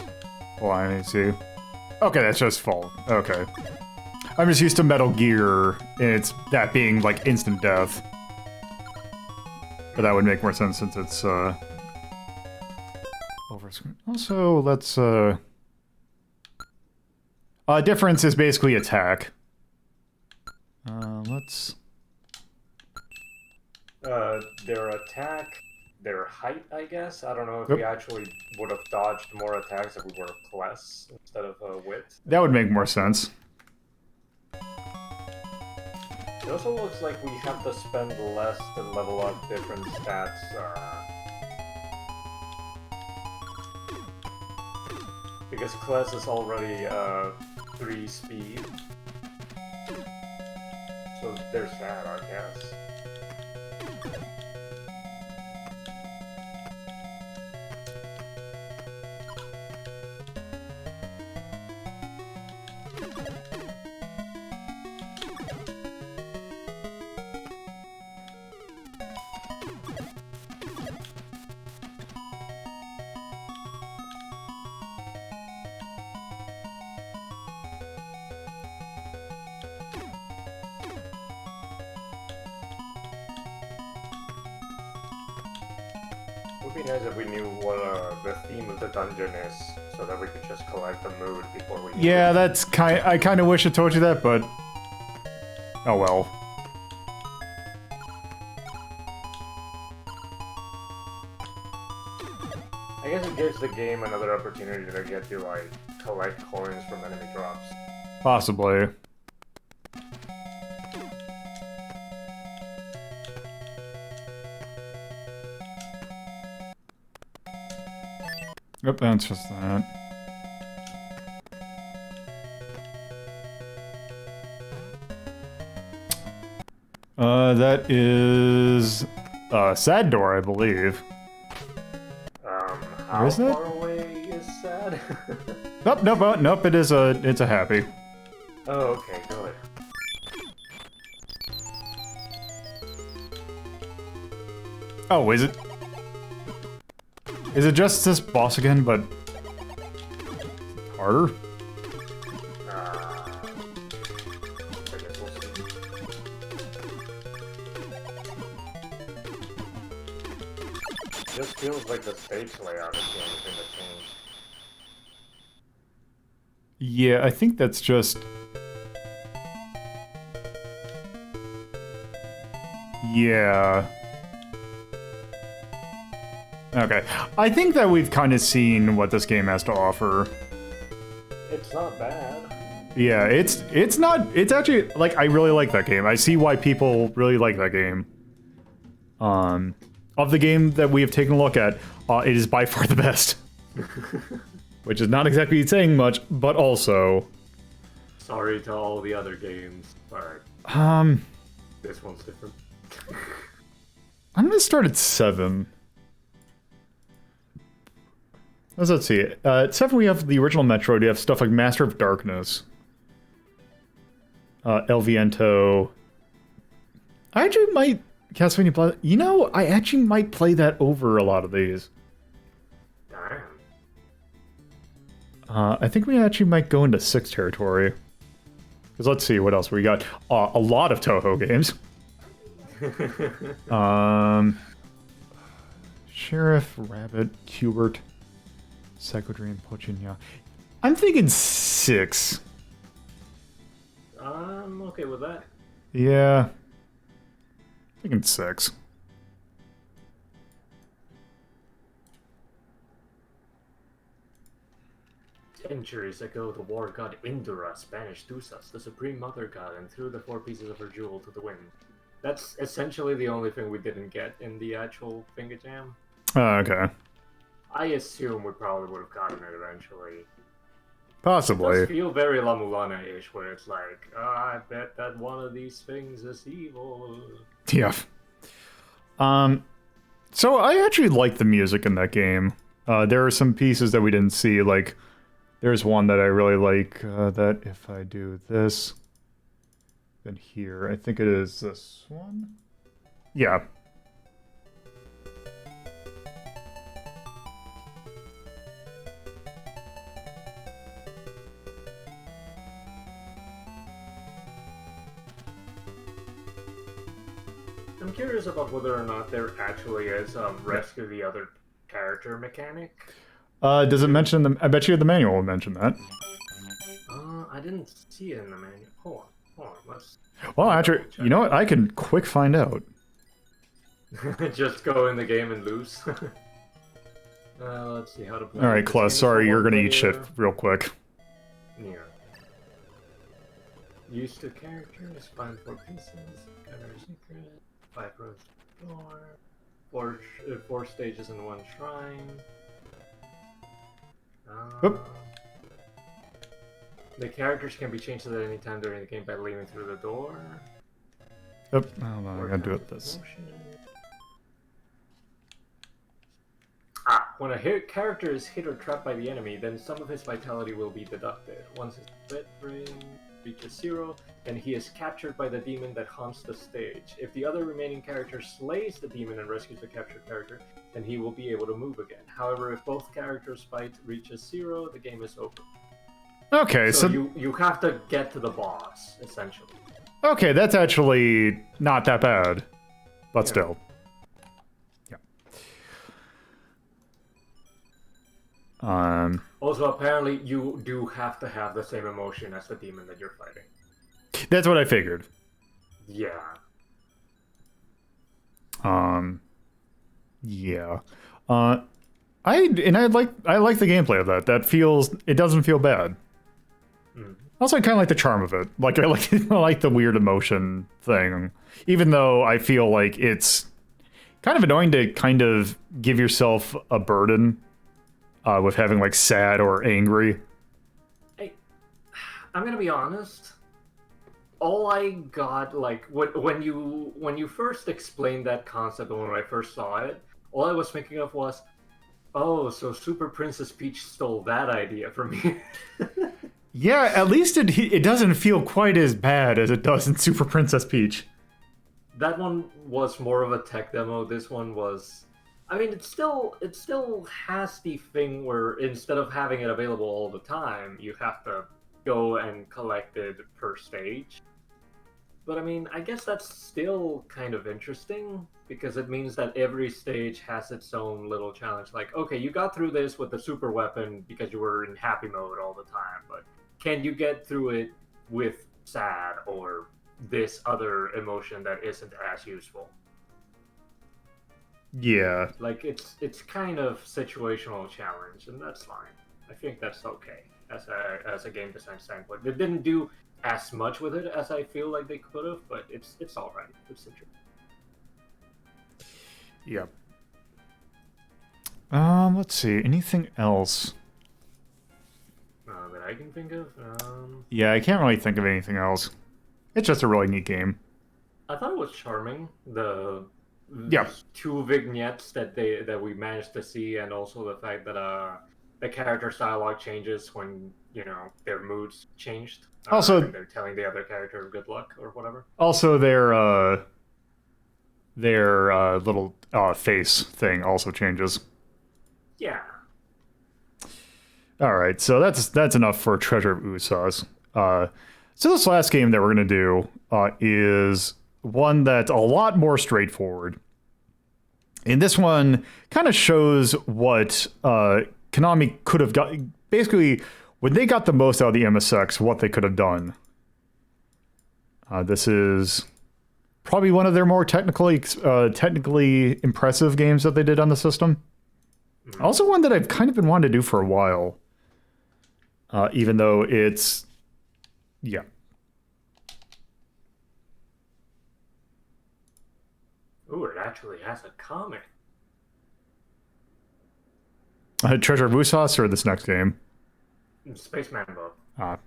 Hold on, I need to see. Okay, that's just fall. Okay. I'm just used to Metal Gear, and it's that being, like, instant death. But that would make more sense since it's, over screen. Also, let's, difference is basically attack. Let's... Their attack... Their height, I guess? I don't know if Yep. we actually would have dodged more attacks if we were less instead of width. That would make more sense. It also looks like we have to spend less to level up different stats. Because class is already 3 speed. So there's that, I guess. It would be nice if we knew what the theme of the dungeon is, so that we could just collect the mood before we... Yeah, that's I kind of wish I told you that, but... Oh well. I guess it gives the game another opportunity to get to, like, collect coins from enemy drops. Possibly. Yep, that's just that. That is Sad Door, I believe. How is it? far away is Sad? Nope. It's a happy. Oh, okay, good. Oh, is it? Is it just this boss again, but harder? I guess we'll see. Just feels like the stage layout is the only thing that changed. Yeah, I think that's just... Yeah. Okay. I think that we've kind of seen what this game has to offer. It's not bad. Yeah, it's actually, like, I really like that game. I see why people really like that game. Of the game that we have taken a look at, it is by far the best. Which is not exactly saying much, but also... Sorry to all the other games, but this one's different. I'm gonna start at 7. Let's see. At 7 we have the original Metroid. You have stuff like Master of Darkness. El Viento. I actually might... Castlevania Blood... You know, I actually might play that over a lot of these. Damn. I think we actually might go into 6 territory. Because let's see, what else we got? A lot of Toho games. Sheriff, Rabbit, Hubert, Psychodream, Pochinya. I'm thinking 6. I'm okay with that. Yeah. I'm thinking 6. Centuries ago, the war god Indra banished Dusas, the supreme mother god, and threw the 4 pieces of her jewel to the wind. That's essentially the only thing we didn't get in the actual Finger Jam. Oh, okay. I assume we probably would have gotten it eventually. It Possibly. does feel very La Mulana-ish, where it's like, I bet that one of these things is evil. Yeah. So I actually like the music in that game. There are some pieces that we didn't see, like, there's one that I really like, that if I do this, then here, I think it is this one? Yeah. I'm curious about whether or not there actually is a rescue the other character mechanic. Does it mention the... I bet you the manual will mention that. I didn't see it in the manual. Hold on, let's... Well, actually, you know what? I can quick find out. Just go in the game and lose. Let's see how to play. Alright, Klaus, sorry, you're gonna eat shit real quick. Yeah. Use 2 characters, find 4 pieces, cover a secret, 5 rows to door, 4 stages in 1 shrine. Oop. The characters can be changed at any time during the game by leaving through the door. Hold on, I gotta do it this. When a character is hit or trapped by the enemy, then some of his vitality will be deducted. Once his hit rate reaches 0, then he is captured by the demon that haunts the stage. If the other remaining character slays the demon and rescues the captured character, then he will be able to move again. However, if both characters' fight reaches 0, the game is over. Okay, so you have to get to the boss, essentially. okay, that's actually not that bad, but still. Yeah. Also, apparently, you do have to have the same emotion as the demon that you're fighting. That's what I figured. Yeah. Yeah. I like the gameplay of that. It doesn't feel bad. Also, I kind of like the charm of it. Like, I like the weird emotion thing. Even though I feel like it's kind of annoying to kind of give yourself a burden with having like sad or angry. I'm gonna be honest. All I got, like, when you first explained that concept and when I first saw it, all I was thinking of was, oh, so Super Princess Peach stole that idea from me. Yeah, at least it doesn't feel quite as bad as it does in Super Princess Peach. That one was more of a tech demo. This one was, I mean, it still has the thing where instead of having it available all the time, you have to go and collect it per stage. But I mean, I guess that's still kind of interesting because it means that every stage has its own little challenge. Like, okay, you got through this with the super weapon because you were in happy mode all the time, but can you get through it with sad or this other emotion that isn't as useful? Yeah. Like, it's kind of situational challenge, and that's fine. I think that's okay as a game design standpoint. They didn't do as much with it as I feel like they could have, but it's all right. It's interesting. Yep. Let's see. Anything else? That I can think of. Yeah, I can't really think of anything else. It's just a really neat game. I thought it was charming. The Yeah. 2 vignettes that we managed to see, and also the fact that the character's dialogue changes when their moods changed. Also, they're telling the other character good luck or whatever. Also, their little face thing also changes. Yeah. All right, so that's enough for Treasure of Usos. So this last game that we're gonna do is one that's a lot more straightforward. And this one kind of shows what Konami could have got. Basically, when they got the most out of the MSX, what they could have done. This is probably one of their more technically impressive games that they did on the system. Also one that I've kind of been wanting to do for a while. Even though it's... Yeah. Ooh, it actually has a comic. Treasure of Usos or this next game? Space Manbow. It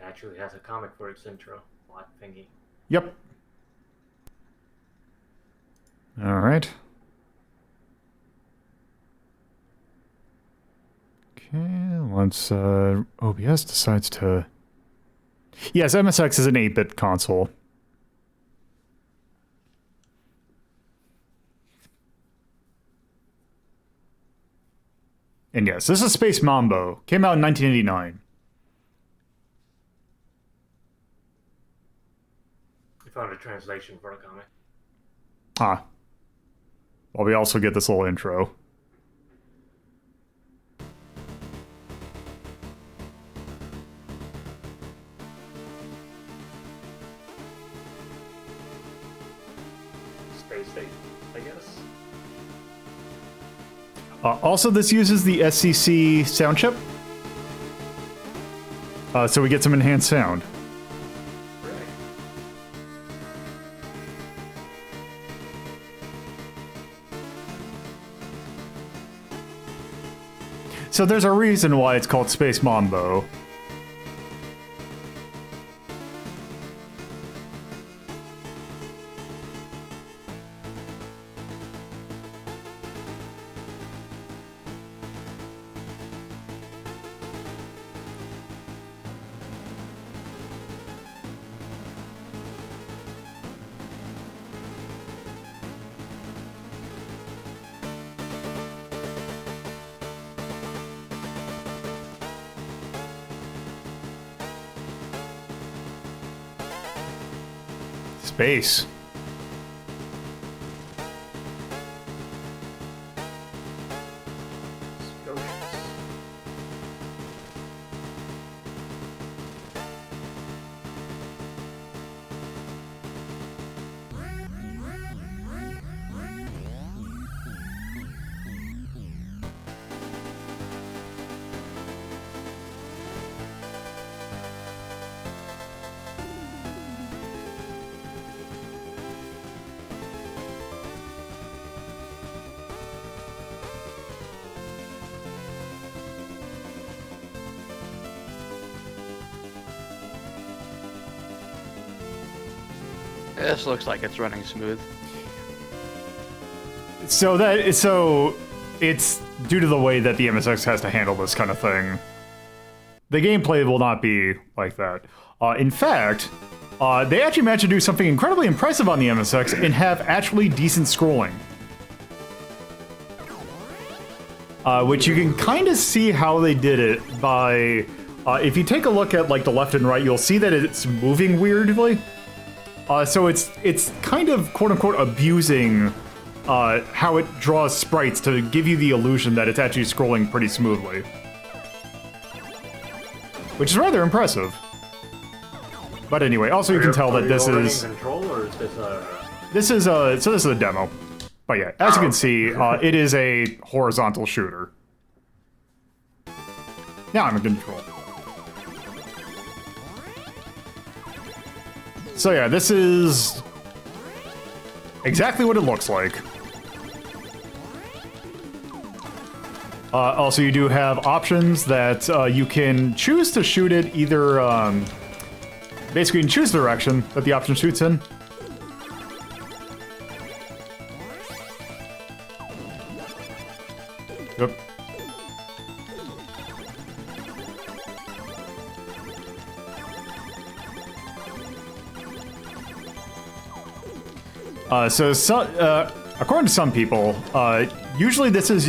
actually has a comic for its intro. Black thingy. Yep. All right. Okay, once OBS decides to... Yes, MSX is an 8-bit console. And yes, this is Space Manbow. Came out in 1989. I found a translation for the comic. Well, we also get this little intro. Space State, I guess. Also, this uses the SCC sound chip. So we get some enhanced sound. Really? So there's a reason why it's called Space Manbow. Space. This looks like it's running smooth. So it's due to the way that the MSX has to handle this kind of thing. The gameplay will not be like that. In fact, they actually managed to do something incredibly impressive on the MSX and have actually decent scrolling. Which you can kind of see how they did it by... if you take a look at like the left and right, you'll see that it's moving weirdly. So it's kind of quote-unquote abusing how it draws sprites to give you the illusion that it's actually scrolling pretty smoothly. Which is rather impressive. But anyway, also you can tell that this is... Control, or is this a... This is a demo. But yeah, as you can see, it is a horizontal shooter. Now I'm in control. So yeah, this is exactly what it looks like. Also, you do have options that you can choose to shoot it either... basically, you can choose the direction that the option shoots in. Yep. According to some people, usually this is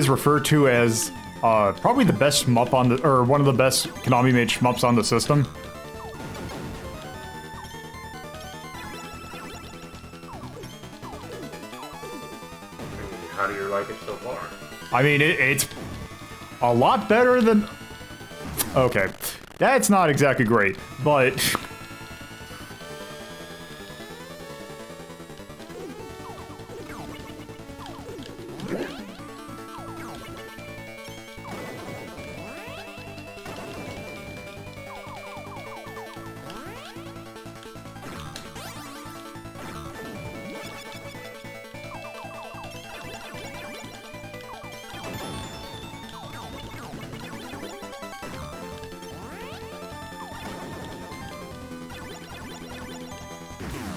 referred to as probably the best shmup on the, or one of the best Konami made shmups on the system. How do you like it so far? I mean, it's a lot better than... Okay, that's not exactly great, but...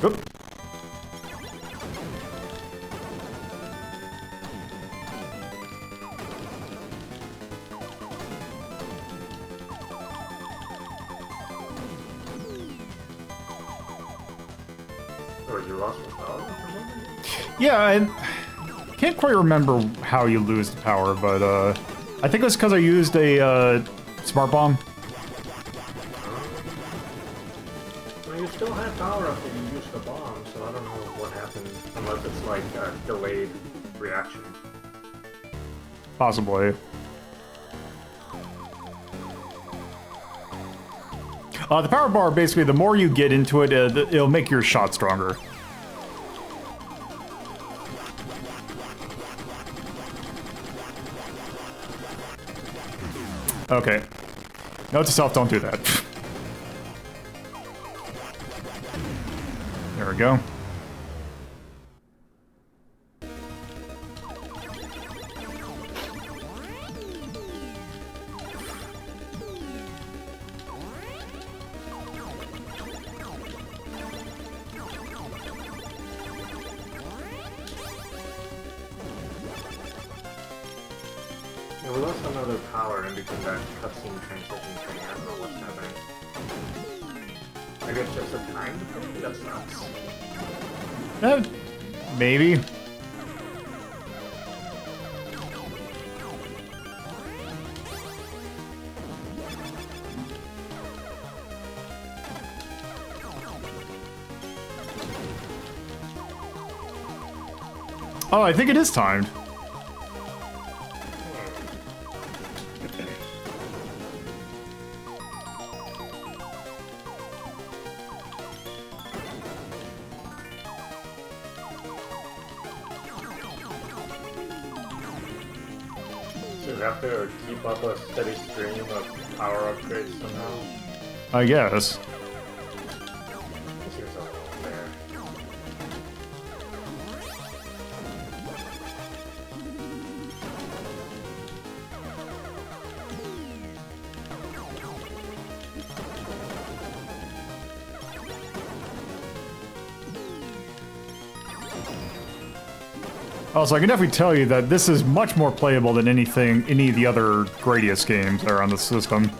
Oop. Or you lost your power? Yeah, I can't quite remember how you lose the power, but I think it was because I used a smart bomb. Well, you still had power after you used the bomb, so I don't know what happened, unless it's like a delayed reaction. Possibly. The power bar, basically, the more you get into it, it'll make your shot stronger. Okay. Note to self, don't do that. There we go. Yeah, we lost another power in between that cutscene transition thing. I don't know what's happening. I guess just a time thing? That sucks. Maybe. Oh, I think it is timed. So we have to keep up a steady stream of power upgrades somehow. I guess. This seems a little unfair. Also, I can definitely tell you that this is much more playable than any of the other Gradius games that are on the system.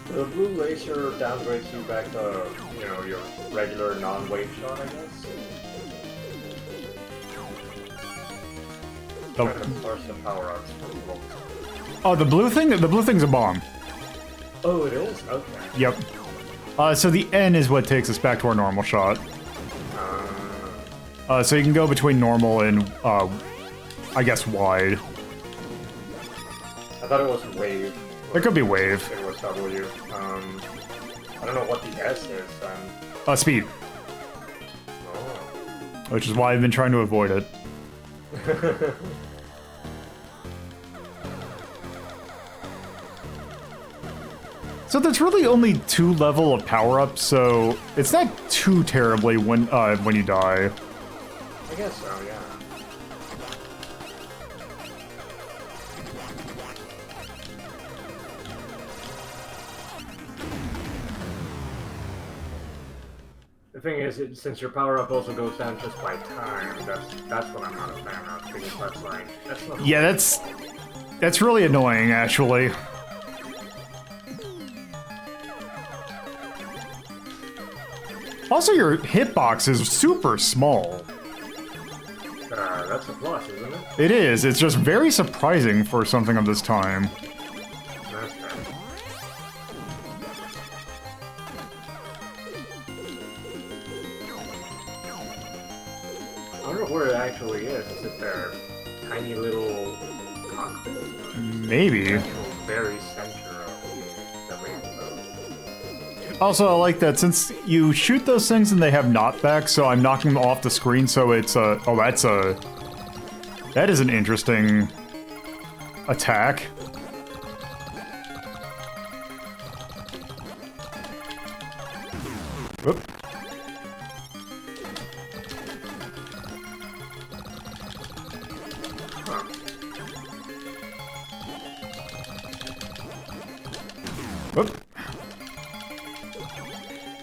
The blue laser downgrades you back to, you know, your regular non-wave shot, I guess. Oh. Trying to parse the power-ups from both. Oh, the blue thing? The blue thing's a bomb. Oh, it is? Okay. Yep. So the N is what takes us back to our normal shot. So you can go between normal and, I guess, wide. I thought it was wave. It could be wave. It was W. I don't know what the S is then. Speed. Oh. Which is why I've been trying to avoid it. So there's really only 2 levels of power-ups, so it's not too terribly when you die. I guess so, yeah. The thing is, since your power-up also goes down just by time, that's what I'm not a fan of, because that's not... Yeah, that's really annoying, actually. Also, your hitbox is super small. That's a plus, isn't it? It is. It's just very surprising for something of this time. That's fair. I don't know where it actually is. Is it their tiny little cockpit? Maybe. The very center of the rainbow. Also, I like that since you shoot those things and they have knockback, so I'm knocking them off the screen, so it's a... Oh, that is an interesting attack. Whoop. Whoop.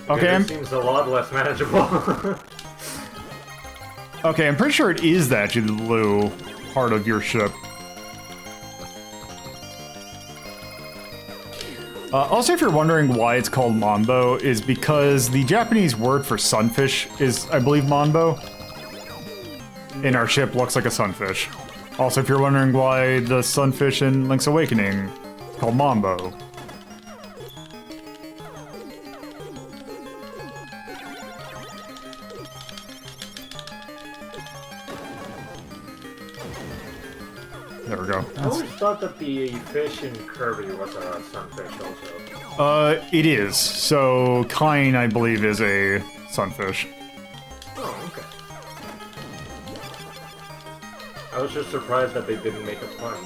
Okay, it seems a lot less manageable. Okay, I'm pretty sure it is actually the blue part of your ship. Also, if you're wondering why it's called Manbow, is because the Japanese word for sunfish is, I believe, Manbow. And our ship looks like a sunfish. Also, if you're wondering why the sunfish in Link's Awakening is called Manbow. There we go. I always thought that the fish in Kirby was a sunfish also. It is. So, Kine, I believe, is a sunfish. Oh, okay. I was just surprised that they didn't make a pun.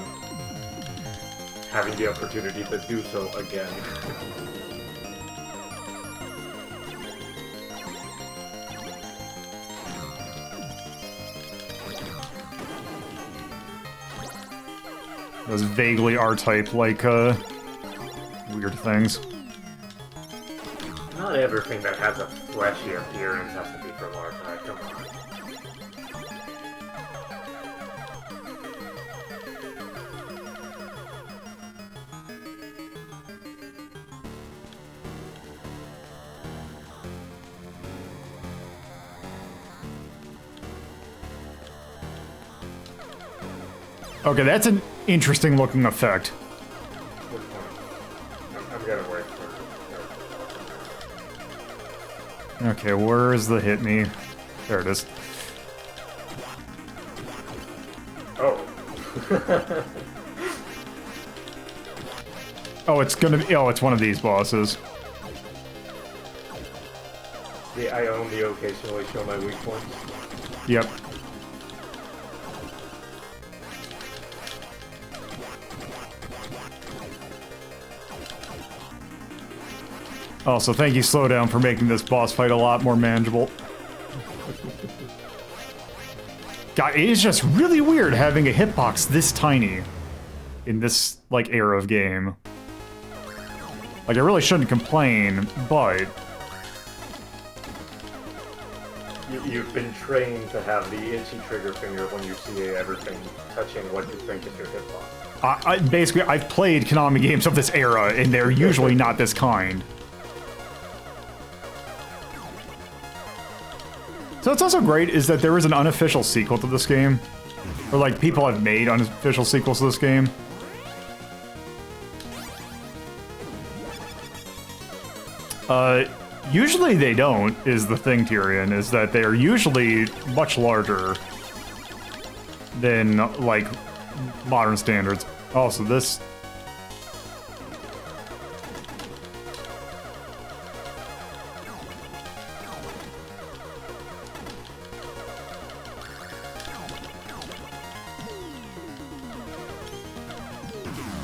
Having the opportunity to do so again. Those vaguely R-type, like, weird things. Not everything that has a fleshy appearance has to be from R-type, come on. Okay, that's an interesting looking effect. Good point. I'm gonna wait for it. Okay, where is the hit me? There it is. Oh. Oh, it's gonna be. Oh, it's one of these bosses. Yeah, I only occasionally show my weak points. Yep. Also, thank you, Slowdown, for making this boss fight a lot more manageable. God, it is just really weird having a hitbox this tiny in this, like, era of game. Like, I really shouldn't complain, but... You've been trained to have the itchy trigger finger when you see everything touching what you think is your hitbox. Basically, I've played Konami games of this era, and they're usually not this kind. So what's also great is that there is an unofficial sequel to this game. Or, like, people have made unofficial sequels to this game. Usually they don't, is the thing, Tyrion, is that they are usually much larger than, like, modern standards. Also, this...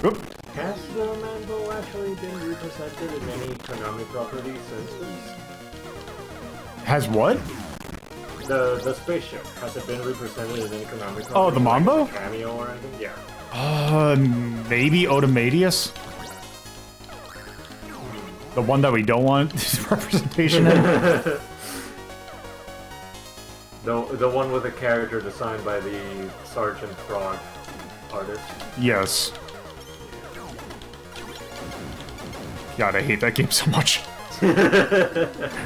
Oop. Has the Manbow actually been represented in any Konami property since this? Has what? The spaceship, has it been represented in any Konami property? Oh, the Manbow? Like a cameo or anything? Yeah. Maybe Otomadius? The one that we don't want representation in? The one with the character designed by the Sergeant Frog artist. Yes. God, I hate that game so much. No,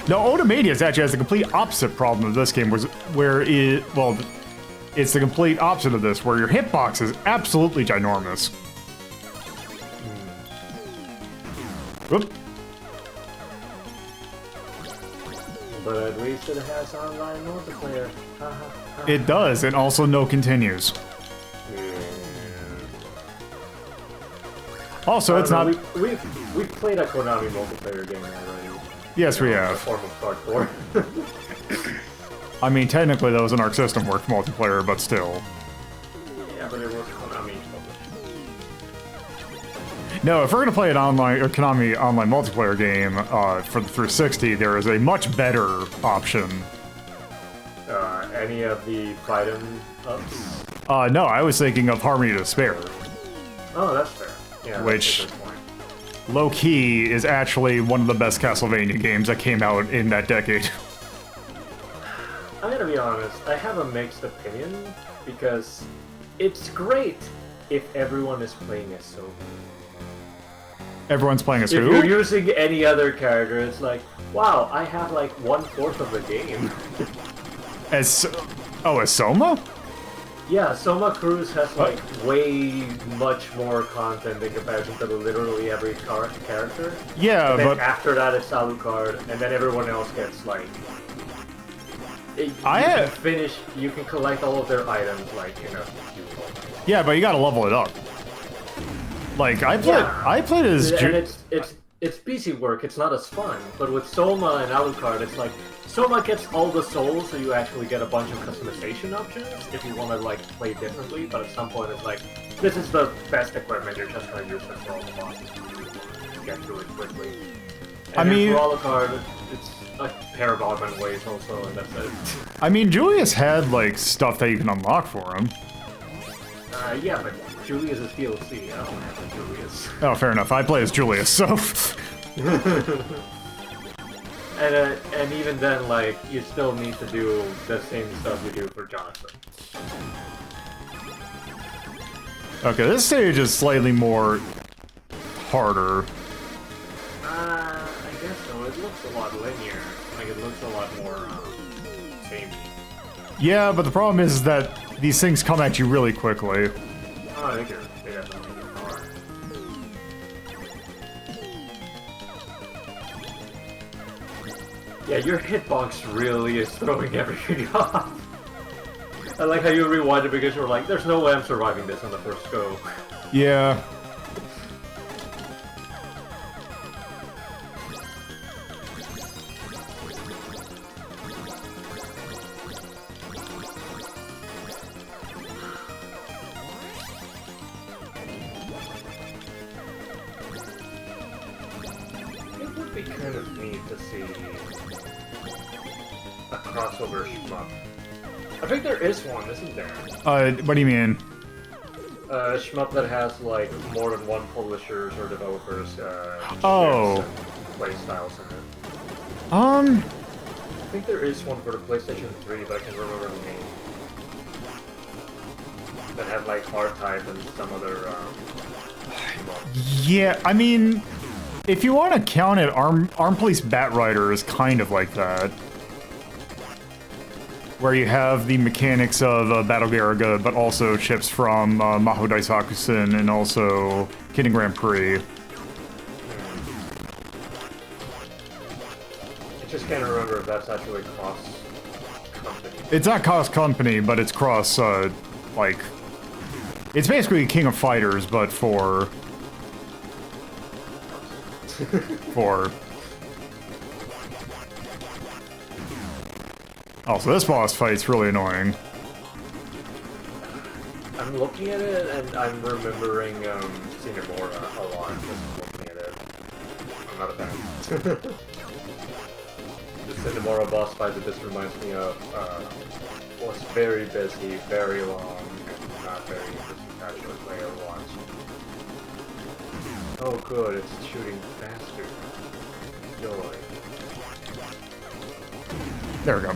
Otomadius actually has the complete opposite problem of this game, where it's the complete opposite of this, where your hitbox is absolutely ginormous. Whoop. But at least it has online multiplayer. It does, and also no continues. Also, it's not... We've played a Konami multiplayer game already. Yes, we In have. the form of hardcore. I mean, technically that was an Arc System Works multiplayer, but still. Yeah, but it was Konami published. No, if we're gonna play an online or Konami online multiplayer game for the 360, there is a much better option. Any of the Fightem ups? No, I was thinking of Harmony to Spare. Oh, that's fair. Yeah, Which- that's a good point. Low-key is actually one of the best Castlevania games that came out in that decade. I'm gonna be honest, I have a mixed opinion, because it's great if everyone is playing as Soma. Everyone's playing as If who? you're using any other character, it's like, wow, I have like 1/4 of the game. As Soma? Yeah, Soma Cruz has like way much more content in comparison to literally every character. Yeah, And then but after that it's Alucard, and then everyone else gets like... You can collect all of their items like in a few moments. yeah, but you gotta level it up. Like I played as And it's PC work, it's not as fun. But with Soma and Alucard, it's like Soma gets all the souls, so you actually get a bunch of customization options if you want to like play differently. But at some point, it's like this is the best equipment. You're just gonna use it for all the bosses to get through it quickly. And I mean, for Alucard, it's a pair of augment ways also, and that's it. I mean, Julius had like stuff that you can unlock for him. Yeah, but Julius is DLC. I don't have a Julius. Oh, fair enough. I play as Julius, so. And even then, like, you still need to do the same stuff you do for Jonathan. Okay, this stage is slightly more harder. I guess so. It looks a lot linear. Like, it looks a lot more, samey. Yeah, but the problem is that these things come at you really quickly. Oh, I think they definitely are. Yeah, your hitbox really is throwing everything off. I like how you rewind it because you're like, there's no way I'm surviving this on the first go. Yeah. kind of neat to see a crossover shmup. I think there is one, isn't there? What do you mean? A shmup that has like more than one publishers or developers play styles in it. I think there is one for the PlayStation 3, but I can't remember the name. That had like R-Type and some other Yeah, I mean, if you want to count it, Arm Police Batrider is kind of like that. Where you have the mechanics of Battle Garaga, but also chips from Maho Daisakusen and also Kitten Grand Prix. I just can't remember if that's actually cross-company. It's not cross-company, but it's cross, like... It's basically King of Fighters, but for... Also, this boss fight's really annoying. I'm looking at it and I'm remembering Cinemora a lot just looking at it. I'm not a fan. The Cinemora boss fight that this reminds me of was very busy, very long, and not very interesting to actually play or watch. Oh good, it's shooting faster. Joy. There we go.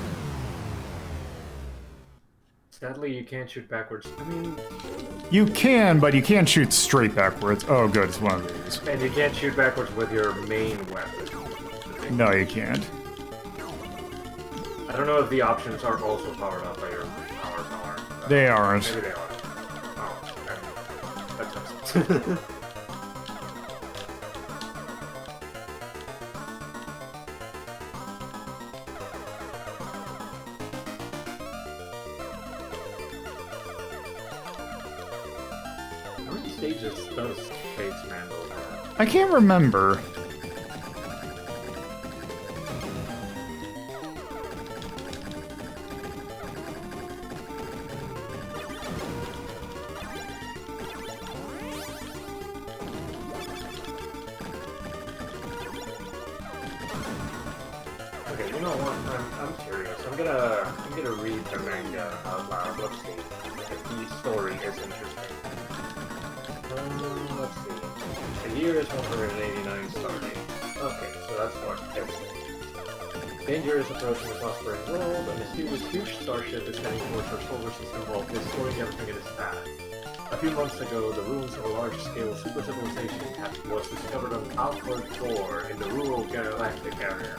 Sadly, you can't shoot backwards. I mean... You can, but you can't shoot straight backwards. Oh, good, it's one of these. And you can't shoot backwards with your main weapon. No, you can't. I don't know if the options are also powered up by your power bar. They aren't. Maybe they are. Oh, okay. That sucks. How many stages does Space Manbow have? I can't remember. Okay, you know what? I'm curious. I'm gonna read the manga out loud. Let's see if the story is interesting. Let's see. The year is 189 starting. Okay, so that's what it's. Danger is approaching a prospering world. A mysterious huge starship is heading towards our solar system while destroying everything in its path. A few months ago, the ruins of a large-scale super civilization was discovered on Alpha 4 in the rural galactic area.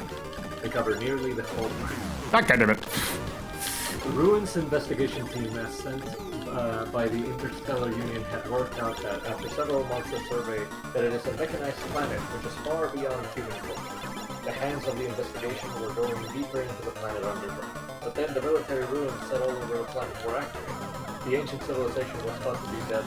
They cover nearly the whole planet. God damn it. The Ruins investigation team as sent by the Interstellar Union had worked out that, after several months of survey, that it is a mechanized planet which is far beyond human culture. The hands of the investigation were going deeper into the planet underground. But then the military ruins set all over the planet were activated. The ancient civilization was thought to be dead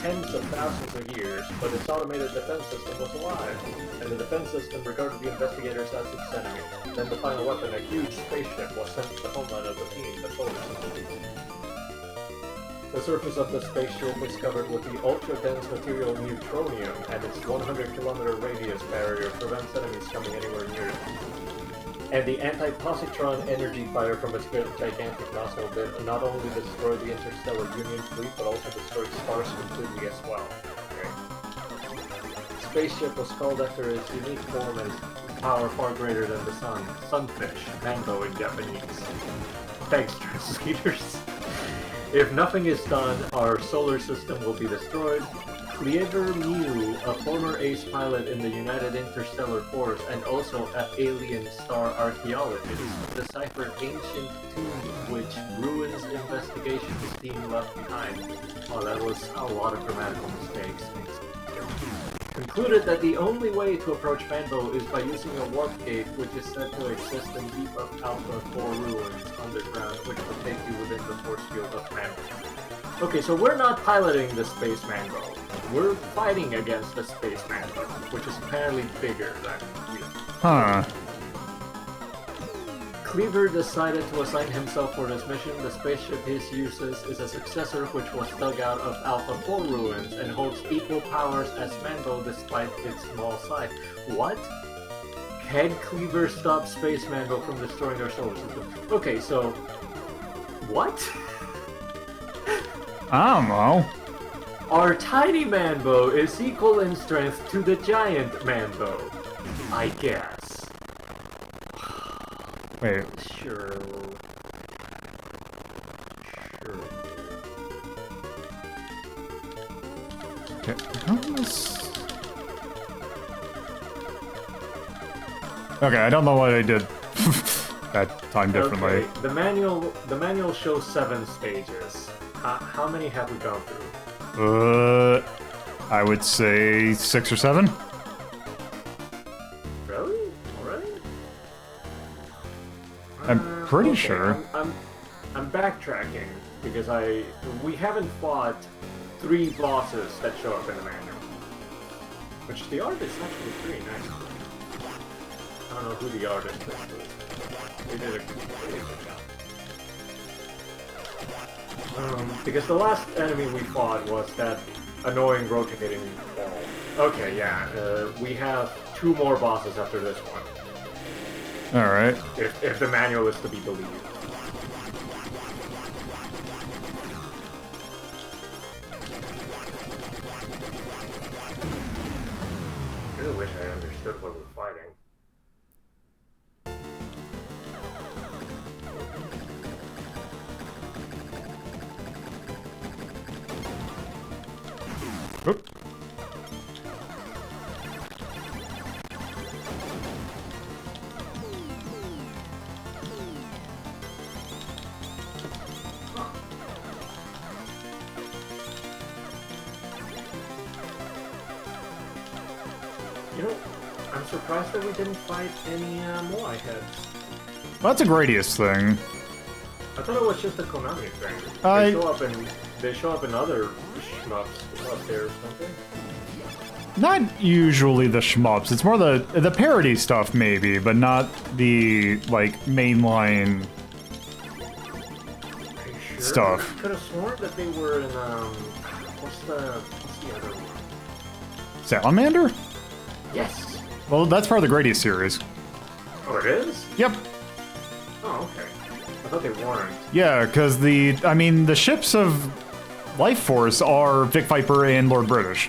tens of thousands of years, but its automated defense system was alive, and the defense system regarded the investigators as its enemy. Then the final weapon, a huge spaceship, was sent to the homeland of the team, the solar system. The surface of the spaceship is covered with the ultra-dense material neutronium, and its 100-kilometer radius barrier prevents enemies coming anywhere near it. And the anti-positron energy fire from its gigantic nozzle did not only destroy the Interstellar Union fleet, but also destroyed stars completely as well. Okay. The spaceship was called after its unique form and power far greater than the sun. Sunfish, Manbow in Japanese. Thanks, translators. If nothing is done, our solar system will be destroyed. Cleaver Mew, a former ace pilot in the United Interstellar Force and also an alien star archaeologist, deciphered ancient tomb which Ruins Investigations team left behind. Oh, that was a lot of grammatical mistakes. Concluded that the only way to approach Manbow is by using a warp gate which is said to exist in deep of Alpha 4 ruins underground, which will take you within the force field of Manbow. Okay, so we're not piloting the Space Manbow. We're fighting against the Space Manbow, which is apparently bigger than we are. Huh. Cleaver decided to assign himself for this mission. The spaceship he uses is a successor which was dug out of Alpha 4 ruins and holds equal powers as Manbow despite its small size. What? Head cleaver stops Space Manbow from destroying our solar system. Okay, so what? I don't know. Our tiny Manbow is equal in strength to the giant Manbow, I guess. Wait. Sure. Okay. How is... Okay, I don't know what I did that time differently. Okay, the manual shows 7 stages. How many have we gone through? I would say 6 or 7. Really? Already? I'm pretty Okay, sure. I'm backtracking because we haven't fought 3 bosses that show up in the manual. Which the art is actually pretty nice. I don't know who the artist is, but they did a pretty good job. Because the last enemy we fought was that annoying rotating ball. Okay, yeah, we have 2 more bosses after this one. Alright. If the manual is to be believed. I really wish I understood what we're fighting. Oop. You know, I'm surprised that we didn't fight any Moai heads. Well, that's a Gradius thing. I thought it was just a Konami thing. They show up in other shmups up there or something. Not usually the shmups. It's more the parody stuff, maybe, but not the, like, mainline Are you sure? stuff. I could have sworn that they were in, what's the other one? Salamander? Yes! Well, that's part of the Gradius series. Oh, it is? Yep. Oh, okay. I thought they weren't. Yeah, because the ships of Life Force are Vic Viper and Lord British.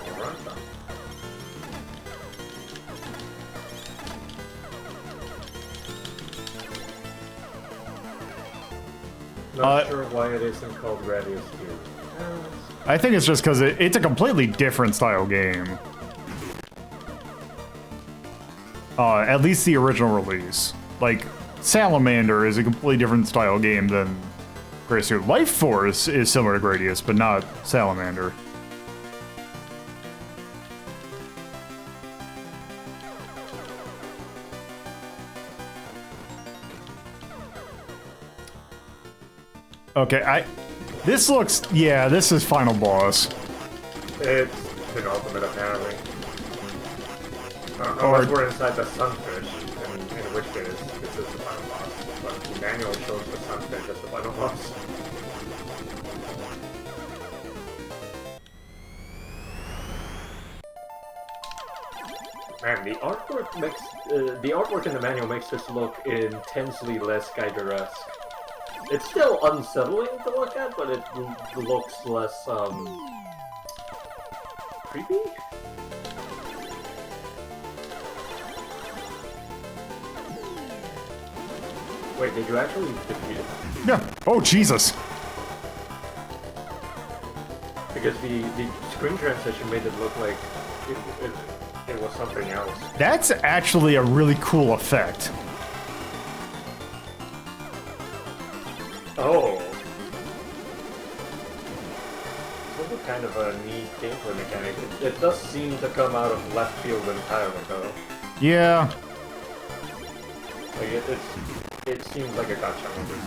Alright then. Not sure why it isn't called Gradius here. I think it's just because it's a completely different style game. At least the original release. Like, Salamander is a completely different style game than Gradius 2. Life Force is similar to Gradius, but not Salamander. Okay, this looks... Yeah, this is final boss. It's penultimate, apparently. Unless we're inside the sunfish, in which case this is the final boss. But the manual shows the sunfish as the final boss. Man, the artwork in the manual makes this look intensely less Geiger-esque. It's still unsettling to look at, but it looks less, creepy? Wait, did you actually defeat it? Yeah. Oh, Jesus. Because the screen transition made it look like it was something else. That's actually a really cool effect. Oh. That's kind of a neat gameplay mechanic. It does seem to come out of left field entirely, though. Yeah. Like it seems like a gotcha moment.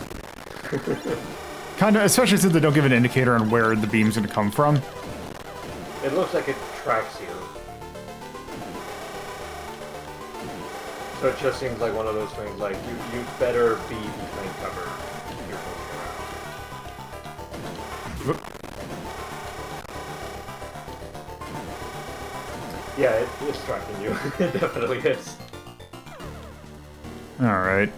Kind of, especially since they don't give an indicator on where the beam's going to come from. It looks like it tracks you. So it just seems like one of those things, like, you better be behind cover if you're moving around. Whoop. Yeah, it is tracking you. It definitely is. Alright.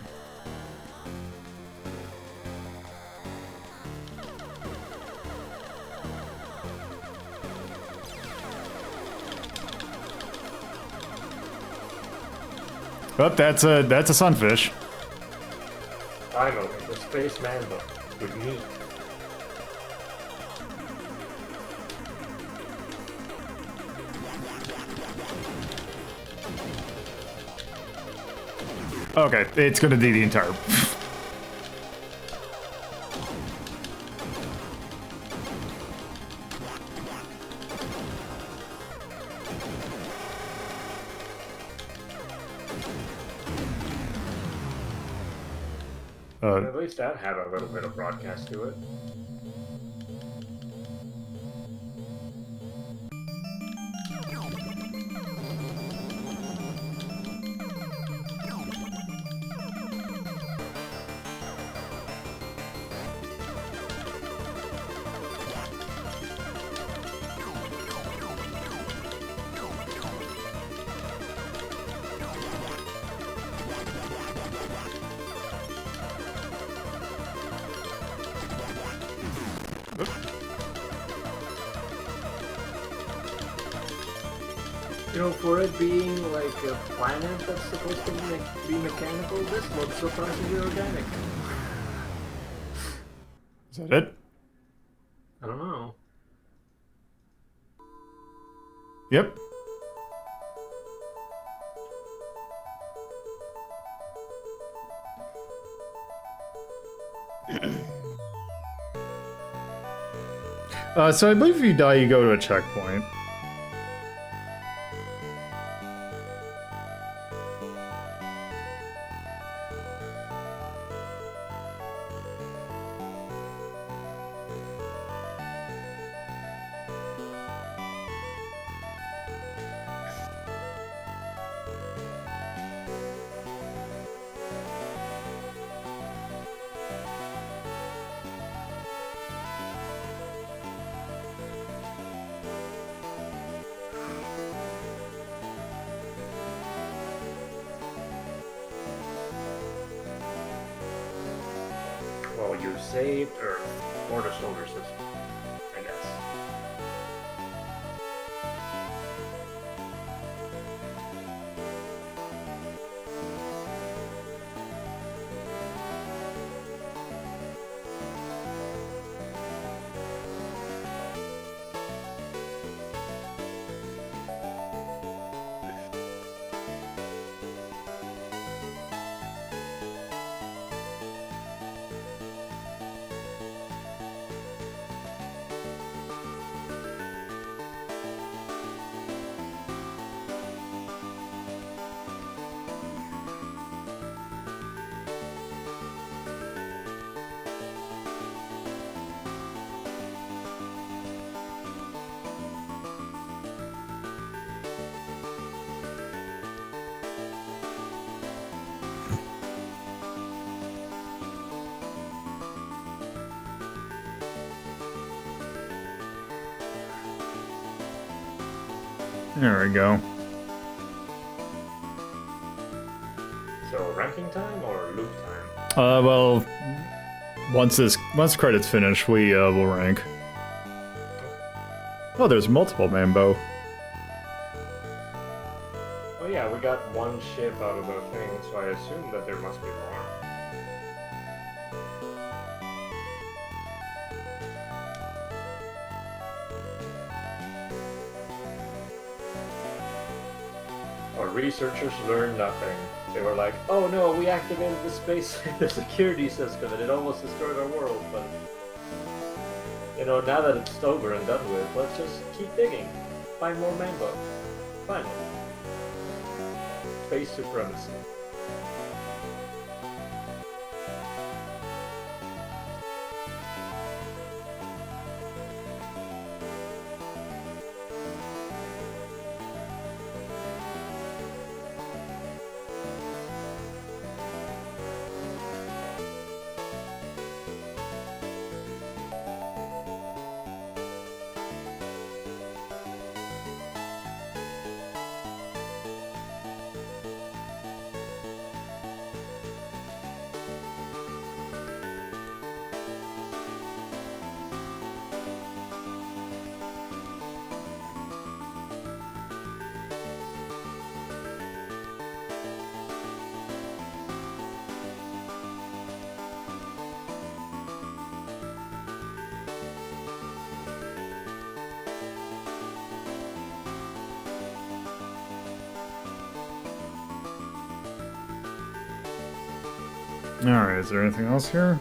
Oh, that's a sunfish. Finally, the space Manbow with meat. Okay, it's gonna do the entire. At least that had a little bit of broadcast to it. You know, for it being like a planet that's supposed to be mechanical, this looks surprisingly organic. Is that it? I don't know. Yep. So I believe if you die, you go to a checkpoint. Well, you saved Earth, or the solar system, I guess. There we go. So, ranking time or loop time? Well, once credits finish, we will rank. Oh, there's multiple Manbow. Oh yeah, we got one ship out of the thing, so I assume that there must be more. Our researchers learned nothing. They were like, oh no, we activated the security system and it almost destroyed our world, but... You know, now that it's over and done with, let's just keep digging. Find more Manbow. Finally. Space supremacy. Alright, is there anything else here?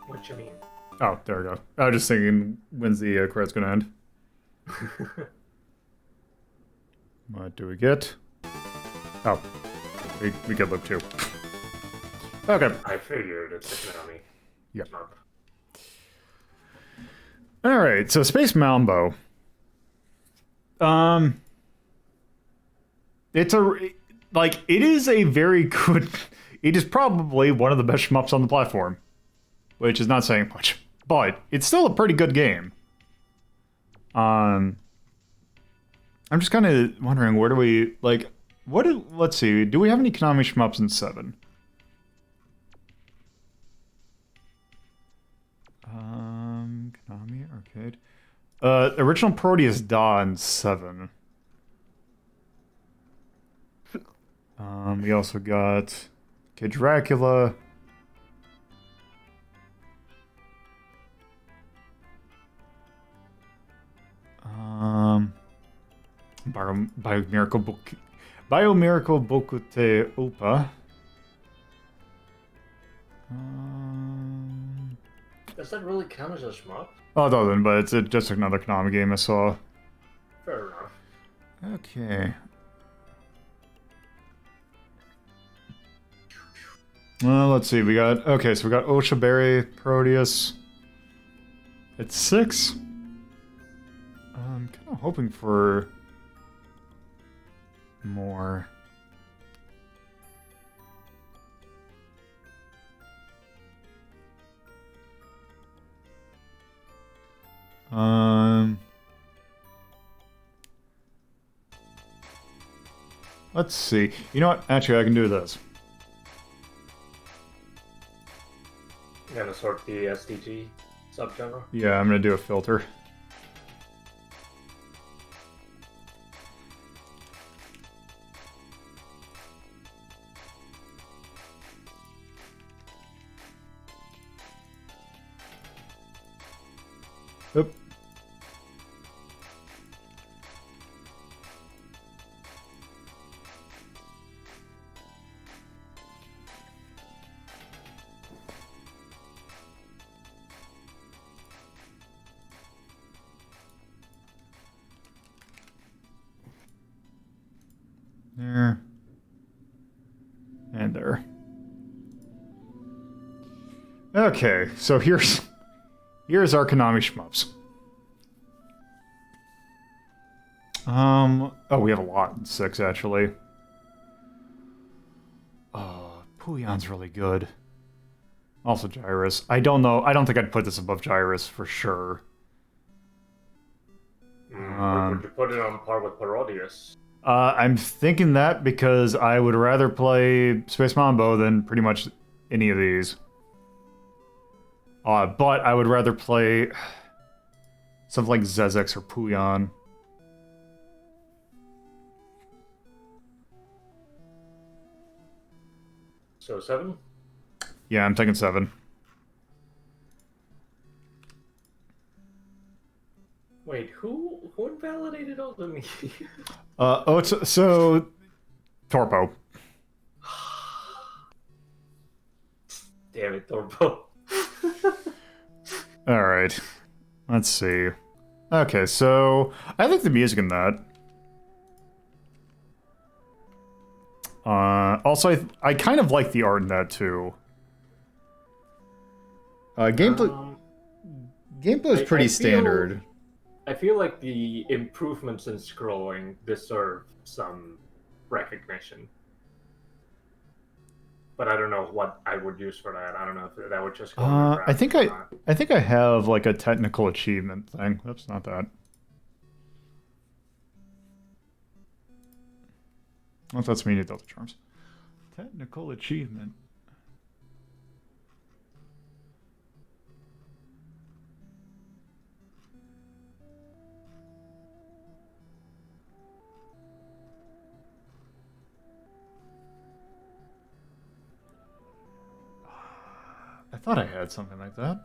What you mean? Oh, there we go. I was just thinking, when's the credits gonna end? What do we get? Oh, we get loop 2. Okay. I figured it's Konami. Yep. Up. Alright, so Space Manbow. It's it is a very good... It is probably one of the best shmups on the platform. Which is not saying much. But it's still a pretty good game. I'm just kind of wondering, where do we... let's see, do we have any Konami shmups in 7? Konami Arcade. Original Proteus Dawn 7. We also got Kid Dracula. Biomiracle Bokute Opa. Does that really count as a shmup? Oh, it doesn't, but it's just another Konami game I saw. Fair enough. Okay. Well, let's see. We got Oshaberry, Proteus. It's 6. I'm kind of hoping for more. Let's see. You know what? Actually, I can do this. You're gonna sort the SDG subgenre? Yeah, I'm gonna do a filter. Oop. There. And there. Okay, so here's our Konami shmups. Oh, we have a lot in 6, actually. Oh, Puyon's really good. Also Gyrus. I don't know. I don't think I'd put this above Gyrus for sure. Would you put it on par with Parodius? I'm thinking that because I would rather play Space Manbow than pretty much any of these. But I would rather play something like Zezek or Puyon. So 7? Yeah, I'm taking 7. Wait, who invalidated all the me? So Torpo. Damn it, Torpo. Alright. Let's see. Okay, so I like the music in that. Also, I kind of like the art in that too. Gameplay is pretty standard. I feel like the improvements in scrolling deserve some recognition. But I don't know what I would use for that. I don't know if that would just go I think I have like a technical achievement thing. Oops, not that. Oh, that's me, Delta Charms. Technical achievement. I thought I had something like that.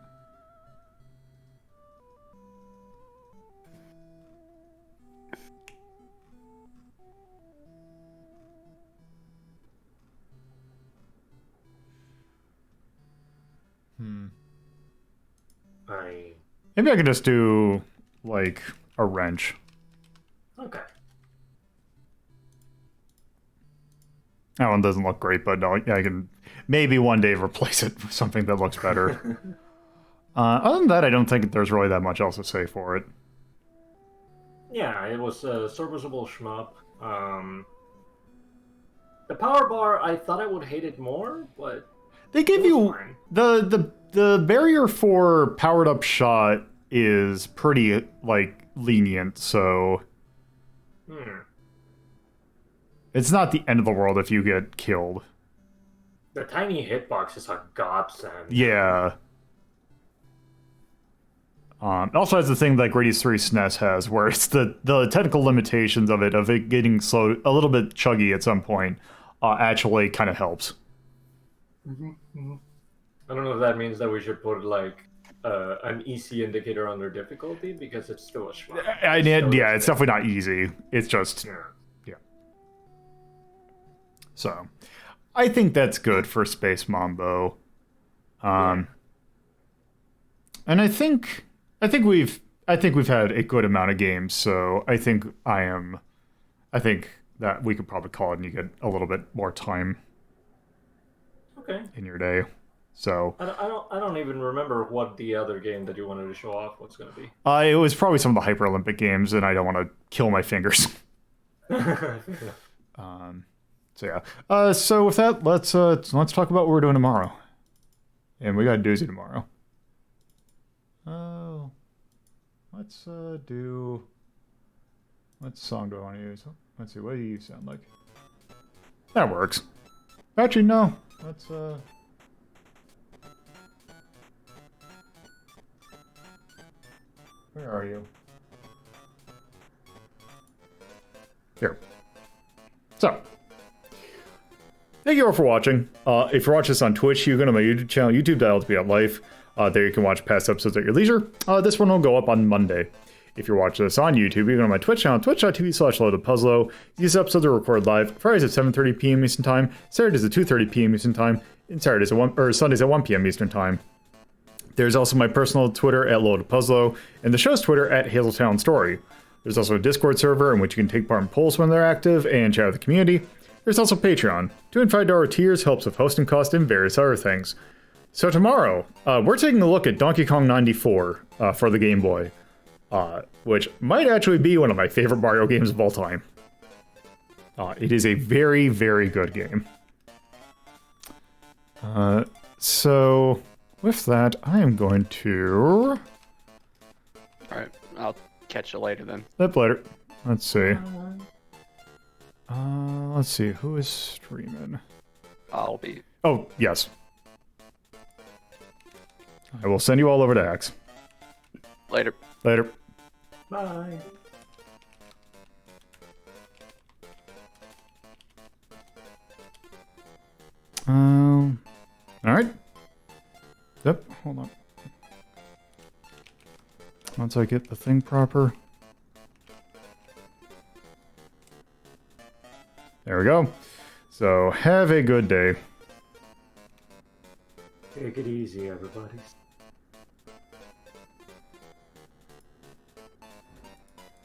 Maybe I can just do, like, a wrench. Okay. That one doesn't look great, but no, I can maybe one day replace it with something that looks better. Other than that, I don't think there's really that much else to say for it. Yeah, it was a serviceable shmup. The power bar, I thought I would hate it more, but they give you fine. The barrier for powered up shot is pretty like lenient, so it's not the end of the world if you get killed. The tiny hitbox is a godsend. Yeah. Also has the thing that Gradius 3 SNES has, where it's the technical limitations of it getting slow, a little bit chuggy at some point, actually kind of helps. I don't know if that means that we should put like an EC indicator on their difficulty, because it's still a shmup. It's definitely not easy. It's just yeah. So, I think that's good for Space Manbow. And I think we've had a good amount of games, so I think that we could probably call it and you get a little bit more time in your day. So I don't even remember what the other game that you wanted to show off was going to be. It was probably some of the Hyper Olympic games, and I don't want to kill my fingers. So yeah. So with that, let's talk about what we're doing tomorrow. And we got a doozy tomorrow. Let's do. What song do I want to use? Let's see. What do you sound like? That works. Actually, no. Let's Where are you? Here. So, thank you all for watching. If you're watching this on Twitch, you can go to my YouTube channel, youtube.ltbotlife. There you can watch past episodes at your leisure. This one will go up on Monday. If you're watching this on YouTube, you can go to my Twitch channel, twitch.tv/loadedpuzzlo. These episodes are recorded live Fridays at 7:30 p.m. Eastern Time, Saturdays at 2:30 p.m. Eastern Time, and Sundays at 1 p.m. Eastern Time. There's also my personal Twitter at loadedpuzzlo, and the show's Twitter at Hazeltown Story. There's also a Discord server in which you can take part in polls when they're active and chat with the community. There's also Patreon. $2 and $5 tiers helps with hosting costs and various other things. So tomorrow, we're taking a look at Donkey Kong 94 for the Game Boy, which might actually be one of my favorite Mario games of all time. It is a very, very good game. So with that, I am going to... Alright, I'll catch you later then. Up later. Let's see. Let's see, who is streaming? I'll be. Oh, yes. I will send you all over to Axe. Later. Later. Bye. Alright. Yep, hold on. Once I get the thing proper. There we go. So, have a good day. Take it easy, everybody.